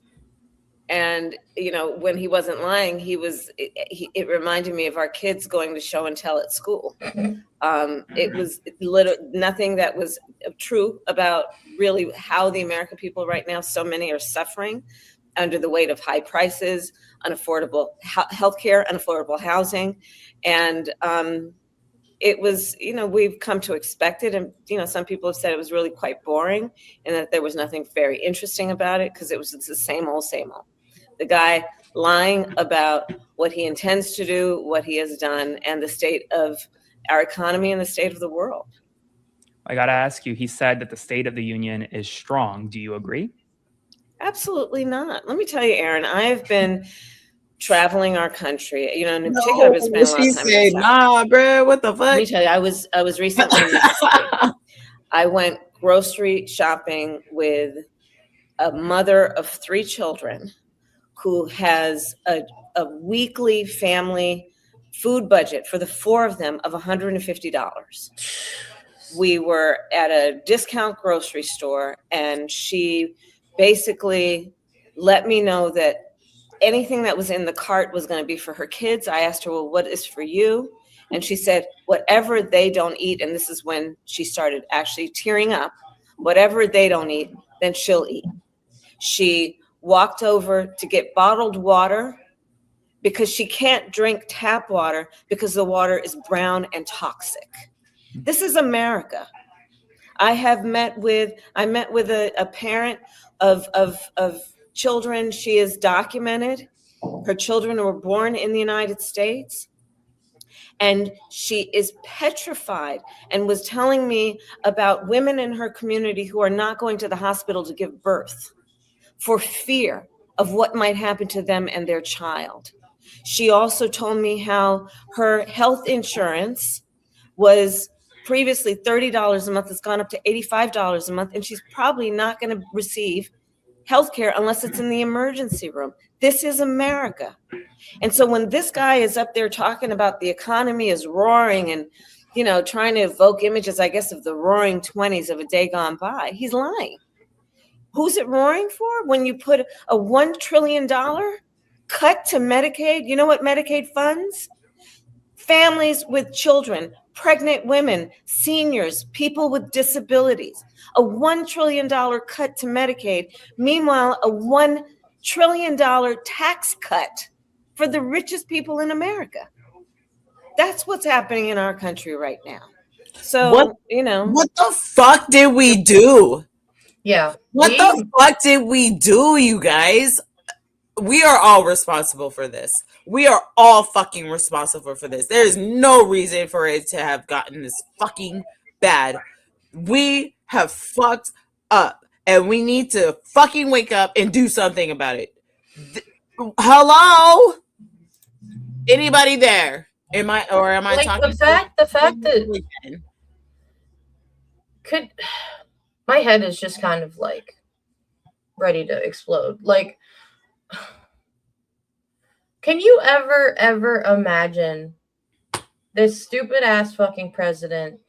And, you know, when he wasn't lying, it reminded me of our kids going to show and tell at school. It was nothing that was true about really how the American people right now, so many are suffering under the weight of high prices, unaffordable healthcare, unaffordable housing. And it was, you know, we've come to expect it. And, you know, some people have said it was really quite boring and that there was nothing very interesting about it because it's the same old, same old. The guy lying about what he intends to do, what he has done, and the state of our economy and the state of the world. I got to ask you, he said that the State of the Union is strong. Do you agree? Absolutely not. Let me tell you, Aaron, I have been traveling our country. You know, in particular, I've spent a lot of time. She said, "Nah, bro, what the fuck?" Let me tell you, I was recently in Mississippi. I went grocery shopping with a mother of 3 children who has a weekly family food budget for the 4 of them of $150. We were at a discount grocery store, and she basically let me know that anything that was in the cart was going to be for her kids. I asked her, well, what is for you? And she said, whatever they don't eat, and this is when she started actually tearing up, whatever they don't eat, then she'll eat. She walked over to get bottled water because she can't drink tap water because the water is brown and toxic. This is America. I met with a parent of children. She is documented. Her children were born in the United States. And she is petrified and was telling me about women in her community who are not going to the hospital to give birth for fear of what might happen to them and their child. She also told me how her health insurance was previously $30 a month. It's gone up to $85 a month, and she's probably not going to receive health care unless it's in the emergency room. This is America. And so when this guy is up there talking about the economy is roaring and trying to evoke images, I guess, of the roaring 20s of a day gone by. He's lying. Who's it roaring for? When you put a $1 trillion cut to Medicaid, you know what Medicaid funds? Families with children, pregnant women, seniors, people with disabilities. A $1 trillion cut to Medicaid. Meanwhile, a $1 trillion tax cut for the richest people in America. That's what's happening in our country right now. So, What the fuck did we do? Yeah. What the fuck did we do, you guys? We are all responsible for this. We are all fucking responsible for this. There is no reason for it to have gotten this fucking bad. We have fucked up, and we need to fucking wake up and do something about it. Hello? Anybody there? Am I talking? The fact that my head is just kind of like ready to explode. Like, can you ever imagine this stupid ass fucking president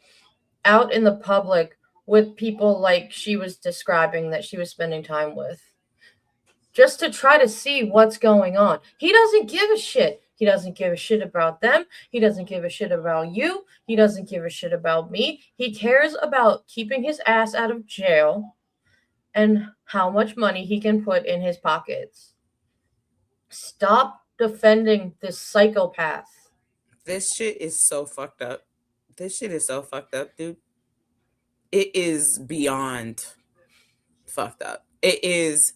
out in the public with people like she was describing that she was spending time with, just to try to see what's going on? He doesn't give a shit. He doesn't give a shit about them. He doesn't give a shit about you. He doesn't give a shit about me. He cares about keeping his ass out of jail and how much money he can put in his pockets. Stop defending this psychopath. This shit is so fucked up. This shit is so fucked up, dude. It is beyond fucked up. It is.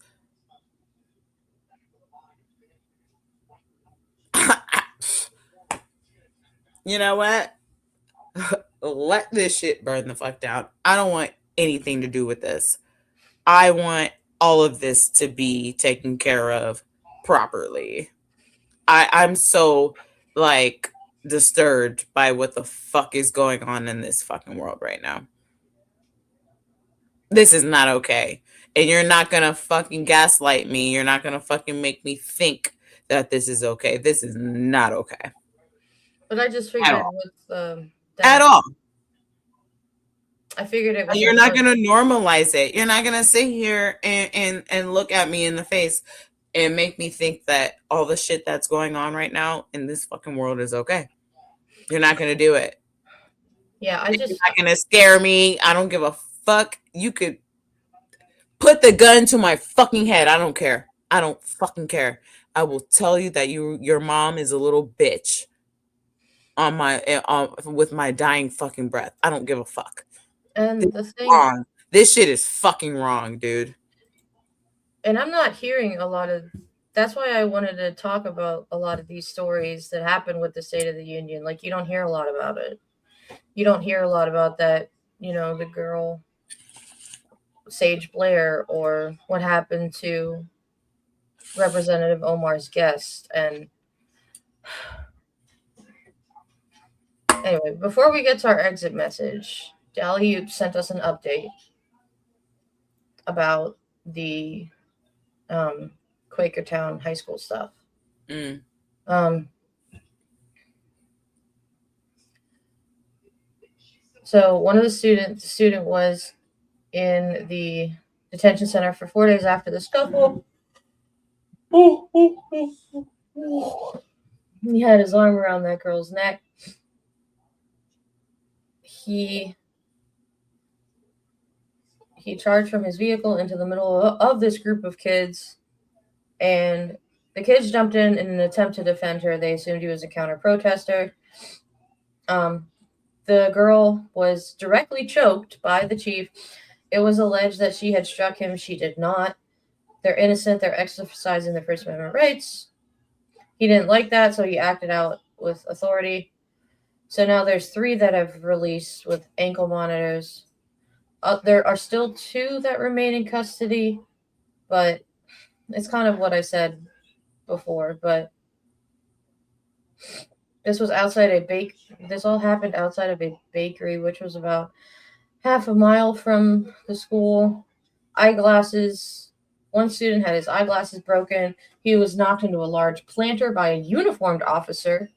You know what? Let this shit burn the fuck down. I don't want anything to do with this. I want all of this to be taken care of properly. I'm so like disturbed by what the fuck is going on in this fucking world right now. This is not okay. And you're not gonna fucking gaslight me. You're not gonna fucking make me think that this is okay. This is not okay. But I just figured at all. I figured it was. You're not gonna normalize it. You're not gonna sit here and look at me in the face and make me think that all the shit that's going on right now in this fucking world is okay. You're not gonna do it. Yeah, You're not gonna scare me. I don't give a fuck. You could put the gun to my fucking head. I don't care. I don't fucking care. I will tell you that your mom is a little bitch on my with my dying fucking breath. I don't give a fuck. And this the thing, wrong. This shit is fucking wrong, dude. And I'm not hearing a lot of. That's why I wanted to talk about a lot of these stories that happen with the State of the Union. Like, you don't hear a lot about it. You don't hear a lot about that. The girl, Sage Blair, or what happened to Representative Omar's guest. And anyway, before we get to our exit message, Dali sent us an update about the Quakertown high school stuff. So one of the student was in the detention center for 4 days after the scuffle. He had his arm around that girl's neck. He charged from his vehicle into the middle of this group of kids, and the kids jumped in an attempt to defend her. They assumed he was a counter-protester. The girl was directly choked by the chief. It was alleged that she had struck him. She did not. They're innocent. They're exercising their First Amendment rights. He didn't like that, so he acted out with authority. So now there's 3 that have released with ankle monitors. There are still 2 that remain in custody, but it's kind of what I said before. But this was outside this all happened outside of a bakery, which was about half a mile from the school. Eyeglasses. One student had his eyeglasses broken. He was knocked into a large planter by a uniformed officer.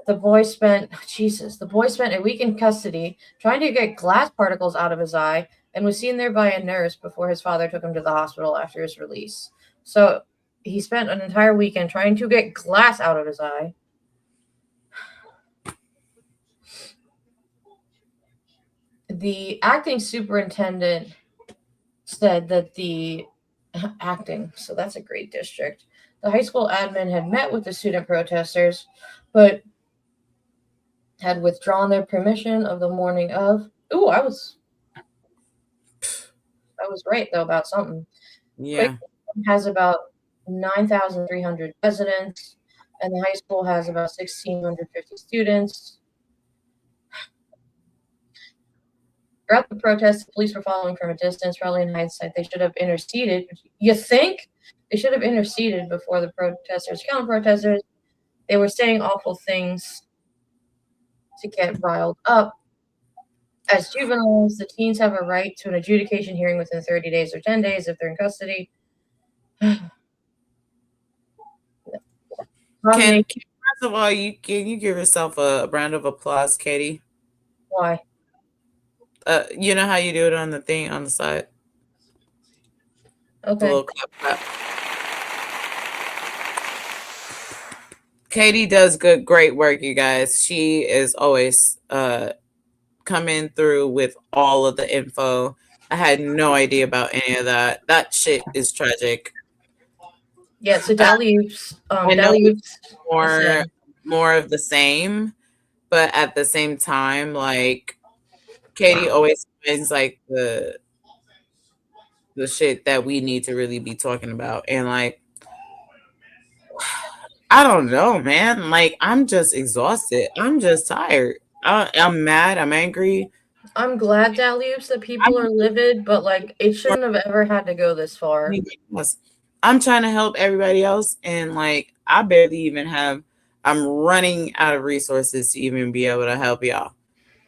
The boy spent a week in custody trying to get glass particles out of his eye and was seen there by a nurse before his father took him to the hospital after his release. So he spent an entire weekend trying to get glass out of his eye. The acting superintendent said that so that's a great district. The high school admin had met with the student protesters, but had withdrawn their permission of the morning of. Ooh, I was right though about something. Yeah. Quakertown has about 9,300 residents, and the high school has about 1,650 students. Throughout the protests, the police were following from a distance. Probably in hindsight, they should have interceded. You think? They should have interceded before the protesters, counter-protesters. They were saying awful things to get riled up. As juveniles, the teens have a right to an adjudication hearing within 30 days or 10 days if they're in custody. First of all, can you give yourself a round of applause, Katie? Why? You know how you do it on the thing on the side? Okay. The little clap. Katie does great work, you guys. She is always coming through with all of the info. I had no idea about any of that. That shit is tragic. Yeah, so Dallioops, more of the same, but at the same time, like Katie always finds like the shit that we need to really be talking about, and like I don't know, man. Like I'm just exhausted. I'm just tired. I'm mad. I'm angry. I'm glad, Dallioops, that people are livid, but like it shouldn't have ever had to go this far. I'm trying to help everybody else, and like I barely even have. I'm running out of resources to even be able to help y'all.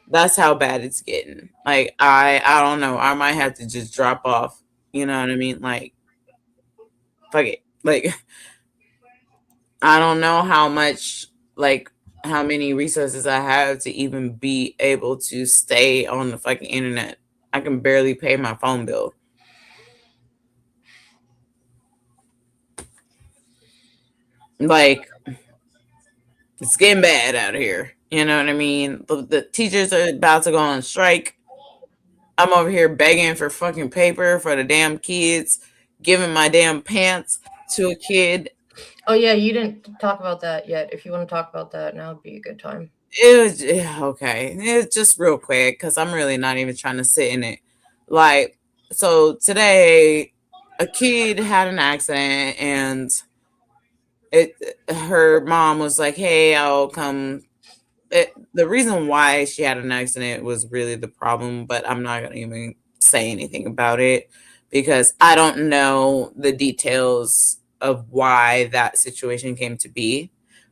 That's how bad it's getting. Like I don't know. I might have to just drop off. You know what I mean? Like, fuck it. Like I don't know how many resources I have to even be able to stay on the fucking internet. I can barely pay my phone bill. Like, it's getting bad out here. You know what I mean? The teachers are about to go on strike. I'm over here begging for fucking paper for the damn kids, giving my damn pants to a kid. Oh yeah, you didn't talk about that yet. If you want to talk about that, now would be a good time. It was okay. It's just real quick because I'm really not even trying to sit in it. Like, so today, a kid had an accident, and her mom was like, "Hey, I'll come." The reason why she had an accident was really the problem, but I'm not gonna even say anything about it because I don't know the details of why that situation came to be.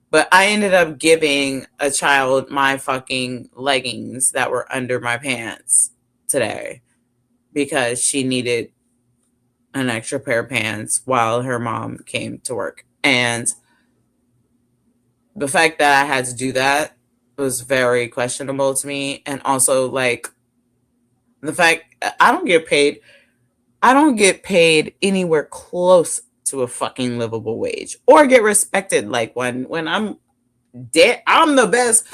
But I ended up giving a child my fucking leggings that were under my pants today because she needed an extra pair of pants while her mom came to work. And the fact that I had to do that was very questionable to me. And also, like, the fact I don't get paid anywhere close to a fucking livable wage or get respected like when I'm dead. I'm the best.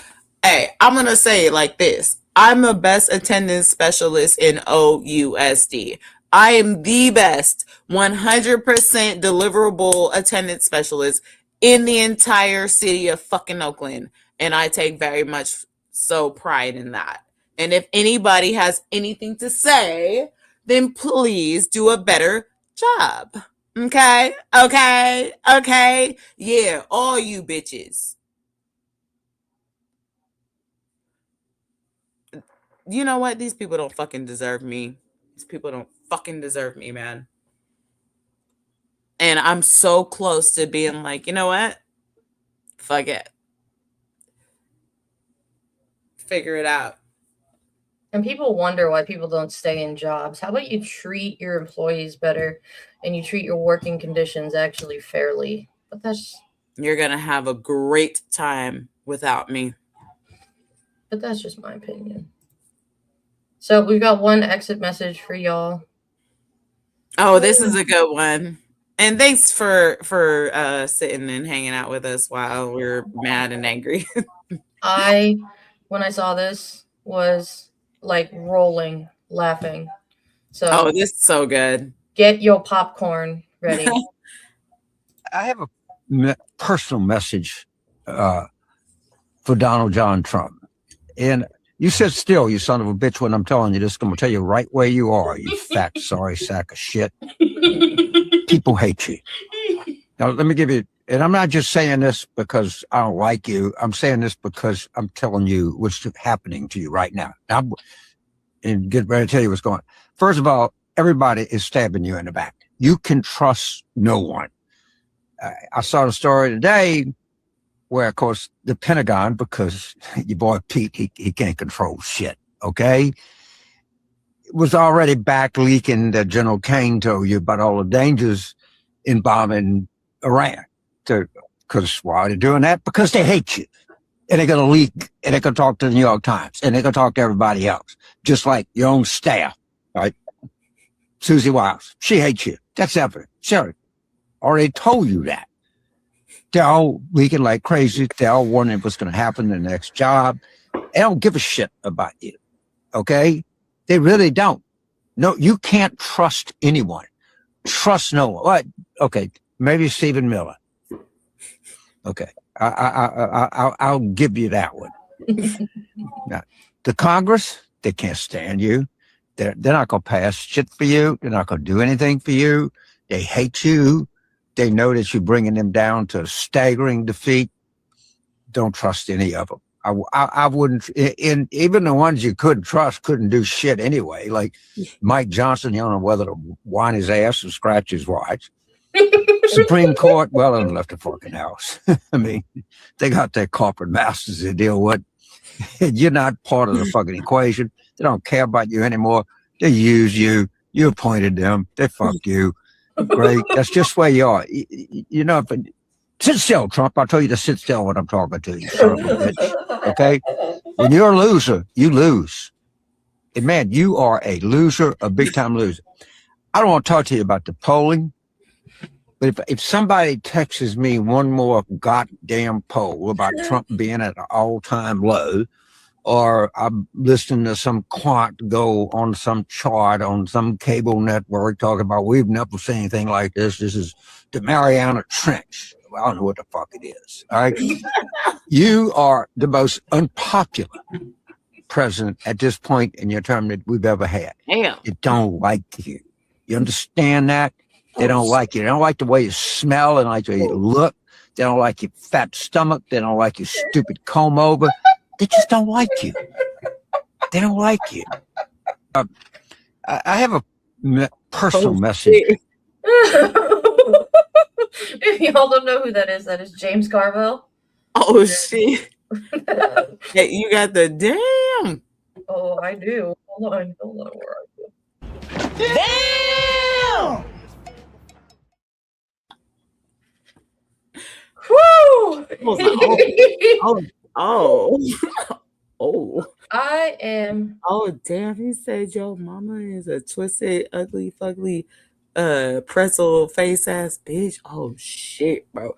Hey, I'm gonna say it like this. I'm the best attendance specialist in OUSD. I am the best 100% deliverable attendance specialist in the entire city of fucking Oakland. And I take very much so pride in that. And if anybody has anything to say, then please do a better job. Okay? Okay? Okay? Yeah, all you bitches. You know what? These people don't fucking deserve me. These people don't fucking deserve me, man. And I'm so close to being like, you know what? Fuck it. Figure it out. And people wonder why people don't stay in jobs. How about you treat your employees better and you treat your working conditions actually fairly? But that's You're going to have a great time without me. But that's just my opinion. So we've got one exit message for y'all. Oh, this is a good one. And thanks for sitting and hanging out with us while we're mad and angry. When I saw this, was like rolling, laughing. So Oh, this is so good. Get your popcorn ready. I have a personal message for Donald John Trump. And you sit still, you son of a bitch, when I'm telling you this. I'm going to tell you right where you are, you fat, sorry sack of shit. People hate you. Now, let me give you, and I'm not just saying this because I don't like you. I'm saying this because I'm telling you what's happening to you right now. And get ready to tell you what's going on. First of all, everybody is stabbing you in the back. You can trust no one. I saw the story today where, of course, the Pentagon, because your boy Pete, he can't control shit, okay? Was already back leaking that General Kane told you about all the dangers in bombing Iran. Because why are they doing that? Because they hate you. And they're going to leak, and they're going to talk to the New York Times, and they're going to talk to everybody else, just like your own staff, right? Susie Wiles, she hates you. That's evident. Sure. Already told you that. They're all leaking like crazy. They're all wondering what's going to happen in the next job. They don't give a shit about you. Okay? They really don't. No, you can't trust anyone. Trust no one. What? Okay. Maybe Stephen Miller. Okay. I'll give you that one. Now, the Congress, they can't stand you. They're not going to pass shit for you. They're not going to do anything for you. They hate you. They know that you're bringing them down to staggering defeat. Don't trust any of them. I wouldn't. Even the ones you couldn't trust couldn't do shit anyway. Like Mike Johnson, you don't know whether to whine his ass or scratch his watch. Supreme Court, well, they left the fucking house. I mean, they got their corporate masters to deal with. You're not part of the fucking equation. They don't care about you anymore. They use you. You appointed them. They fucked you. Great. That's just where you are. You know, but sit still, Trump. I'll tell you to sit still when I'm talking to you, son of a bitch. Okay? When you're a loser, you lose. And man, you are a loser, a big-time loser. I don't want to talk to you about the polling, but if somebody texts me one more goddamn poll about Trump being at an all-time low, or I'm listening to some quant go on some chart on some cable network talking about we've never seen anything like this. This is the Mariana Trench. Well, I don't know what the fuck it is. All right. You are the most unpopular president at this point in your term that we've ever had. Damn. They don't like you. You understand that? They don't like you. They don't like the way you smell. They don't like the way you look. They don't like your fat stomach. They don't like your stupid comb over. They just don't like you. They don't like you. I have a personal message. If y'all don't know who that is James Carville. Oh, shit. Hey, you got the damn. Oh, I do. Hold on. Where are you? Damn! Woo! Oh. I am. Oh, damn. He said your mama is a twisted, ugly, fugly, pretzel face ass bitch. Oh, shit, bro.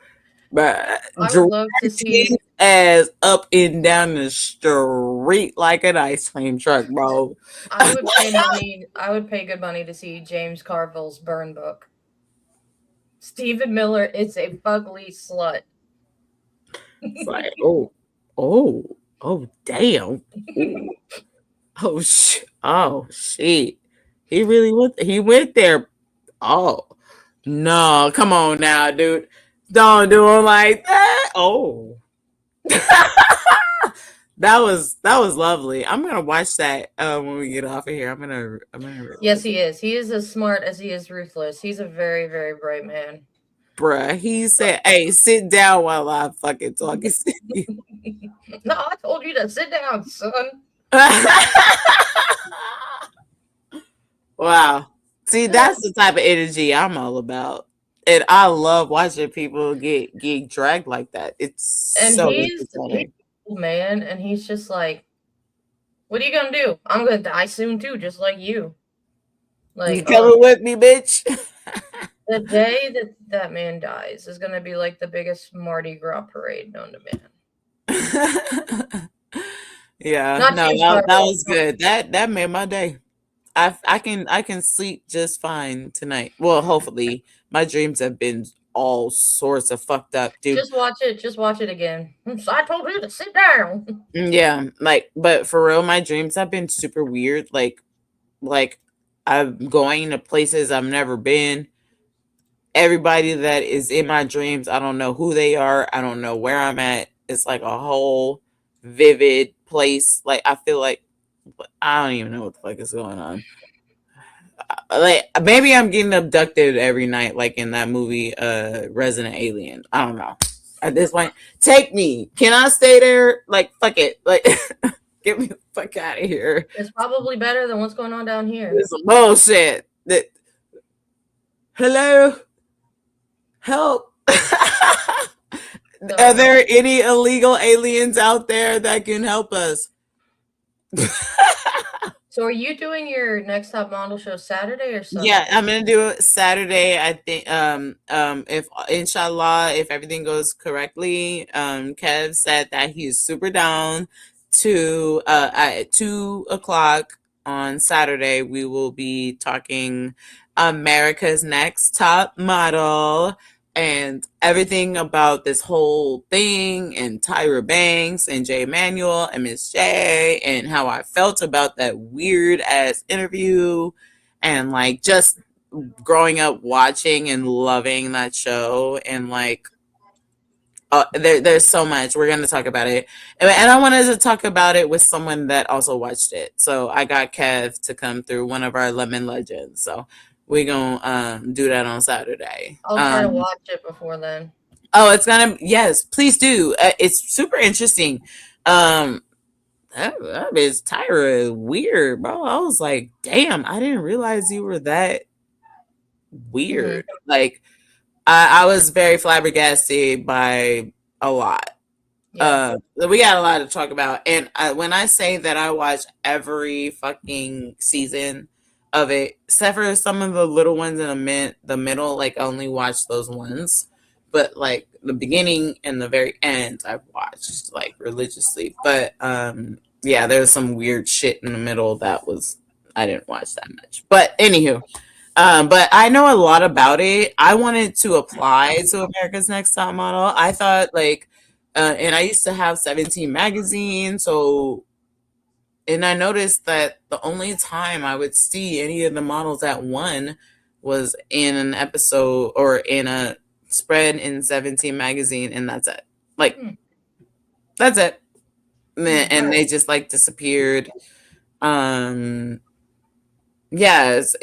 But I would love to see his ass up and down the street like an ice cream truck, bro. I would pay money. I would pay good money to see James Carville's burn book. Stephen Miller is a fugly slut. It's like, oh, damn. Ooh. Oh shit. He really went there. Oh no, come on now, dude. Don't do him like that. Oh. That was lovely. I'm gonna watch that when we get off of here. I'm gonna Yes, he is. He is as smart as he is ruthless. He's a very, very bright man. Bruh, he said, hey, sit down while I fucking talk. No, I told you to sit down, son. Wow. See, that's the type of energy I'm all about. And I love watching people get dragged like that. It's And so he's entertaining. old man, and he's just like, "What are you gonna do? I'm gonna die soon too, just like you." You Like, coming with me, bitch? the day that that man dies is gonna be like the biggest Mardi Gras parade known to man. Yeah, Not no, you, that Scarlett. was good. That made my day. I can sleep just fine tonight. Well, hopefully. My dreams have been all sorts of fucked up, dude. Just watch it. Just watch it again. So I told you to sit down. Yeah, like, but for real, my dreams have been super weird. Like I'm going to places I've never been. Everybody that is in my dreams, I don't know who they are. I don't know where I'm at. It's like a whole vivid place. Like I feel like I don't even know what the fuck is going on. Like maybe I'm getting abducted every night, like in that movie, Resident Alien. I don't know. At this point, take me. Can I stay there? Like fuck it. Like get me the fuck out of here. It's probably better than what's going on down here. It's some bullshit. That hello, help. Are there any illegal aliens out there that can help us? So are you doing your next top model show Saturday or Sunday? Yeah, I'm gonna do it Saturday. I think if inshallah, if everything goes correctly, Kev said that he's super down to at 2:00 on Saturday we will be talking America's Next Top Model and everything about this whole thing and Tyra Banks and Jay Manuel and Miss J and how I felt about that weird ass interview and like just growing up watching and loving that show and like there's so much. We're going to talk about it. And I wanted to talk about it with someone that also watched it. So I got Kev to come through, one of our Lemon Legends. So we're going to do that on Saturday. I'll try to watch it before then. Oh, it's going to, yes, please do. It's super interesting. That is Tyra weird, bro. I was like, damn, I didn't realize you were that weird. Like, I was very flabbergasted by a lot. Yeah. We got a lot to talk about. And when I say that I watch every fucking season of it, except for some of the little ones in the middle, like I only watch those ones. But like the beginning and the very end, I've watched like religiously. But yeah, there's some weird shit in the middle that I didn't watch that much. But anywho. But I know a lot about it. I wanted to apply to America's Next Top Model. I thought like, and I used to have 17 magazine. So, and I noticed that the only time I would see any of the models that won was in an episode or in a spread in 17 magazine. And that's it. Like, that's it. And they just like disappeared. Yes.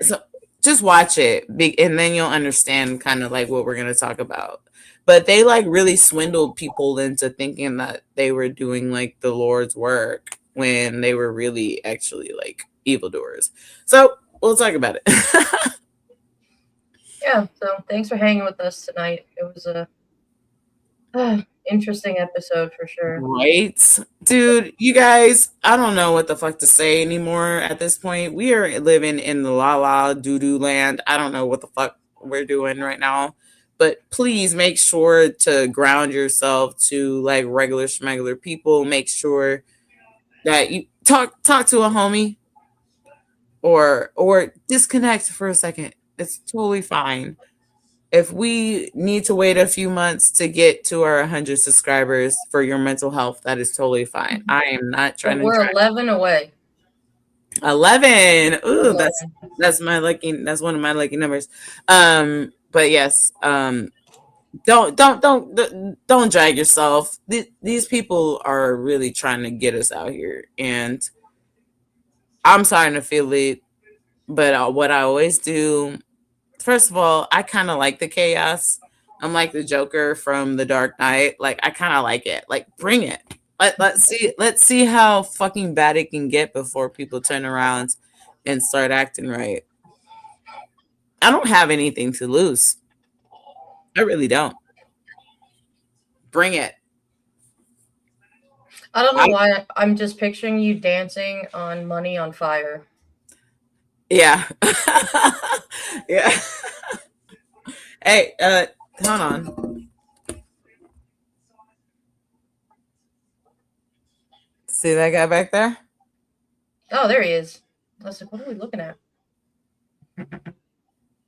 So just watch it and then you'll understand kind of like what we're going to talk about. But they like really swindled people into thinking that they were doing like the Lord's work when they were really actually like evildoers. So we'll talk about it. Yeah, so thanks for hanging with us tonight. It was a interesting episode for sure. Right? Dude, you guys, I don't know what the fuck to say anymore at this point. We are living in the la la doo doo land. I don't know what the fuck we're doing right now. But please make sure to ground yourself to like regular schmegular people. Make sure that you talk to a homie or disconnect for a second. It's totally fine. If we need to wait a few months to get to our 100 subscribers for your mental health, that is totally fine. I am not trying to. We're 11 away. 11. Ooh, that's my lucky. That's one of my lucky numbers. But yes, don't drag yourself. These people are really trying to get us out here, and I'm starting to feel it. But what I always do. First of all, I kind of like the chaos. I'm like the Joker from The Dark Knight. Like I kind of like it. Like bring it. Let's see how fucking bad it can get before people turn around and start acting right. I don't have anything to lose. I really don't. Bring it. I don't know why I'm just picturing you dancing on Money on Fire. Yeah. Yeah. Hey, hold on. See that guy back there? Oh, there he is. I was like, what are we looking at?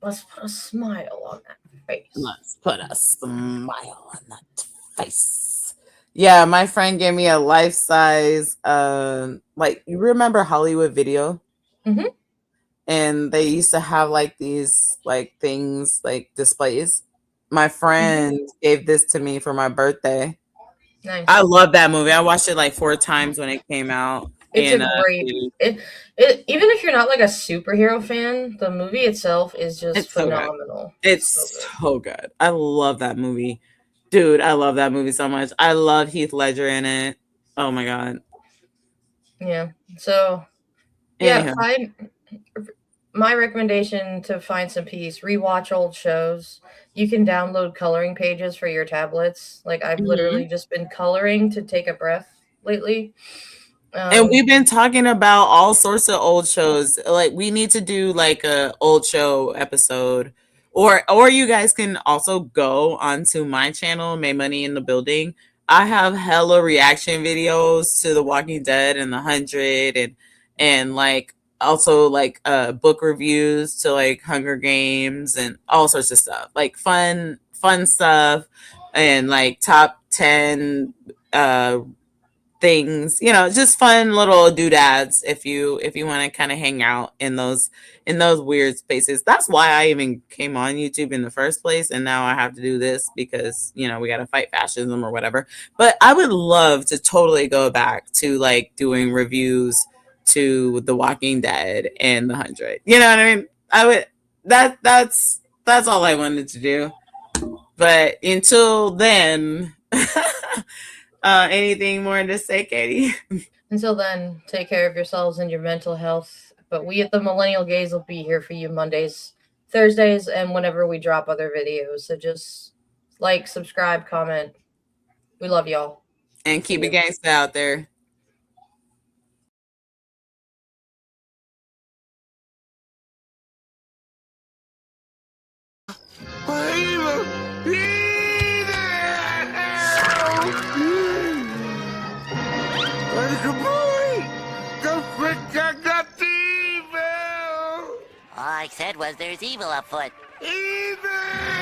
Let's put a smile on that face. Let's put a smile on that face. Yeah, my friend gave me a life-size, like, you remember Hollywood Video? Mm-hmm. And they used to have like these like things, like displays. My friend gave this to me for my birthday. Nice. I love that movie. I watched it like 4 times when it came out. It's and, a great. Even if you're not like a superhero fan, the movie itself is just phenomenal. It's so good. I love that movie, dude. I love that movie so much. I love Heath Ledger in it. Oh my god. Yeah. So, yeah. Anyhow. My recommendation to find some peace: rewatch old shows. You can download coloring pages for your tablets. Like I've literally just been coloring to take a breath lately. And we've been talking about all sorts of old shows. Like we need to do like a old show episode, or you guys can also go onto my channel, May Money in the Building. I have hella reaction videos to The Walking Dead and The 100, and like also like book reviews to like Hunger Games and all sorts of stuff, like fun stuff, and like top 10 things, just fun little doodads if you want to kind of hang out in those weird spaces. That's why I even came on YouTube in the first place, and now I have to do this because we got to fight fascism or whatever. But I would love to totally go back to like doing reviews to The Walking Dead and The 100. You know what I mean? I would. That's all I wanted to do. But until then. Anything more to say, Katie? Until then, take care of yourselves and your mental health. But we at the Millennial Gaze will be here for you Mondays, Thursdays, and whenever we drop other videos. So just like, subscribe, comment. We love y'all. And keep it gangsta out there. All I said was there's evil afoot. Evil!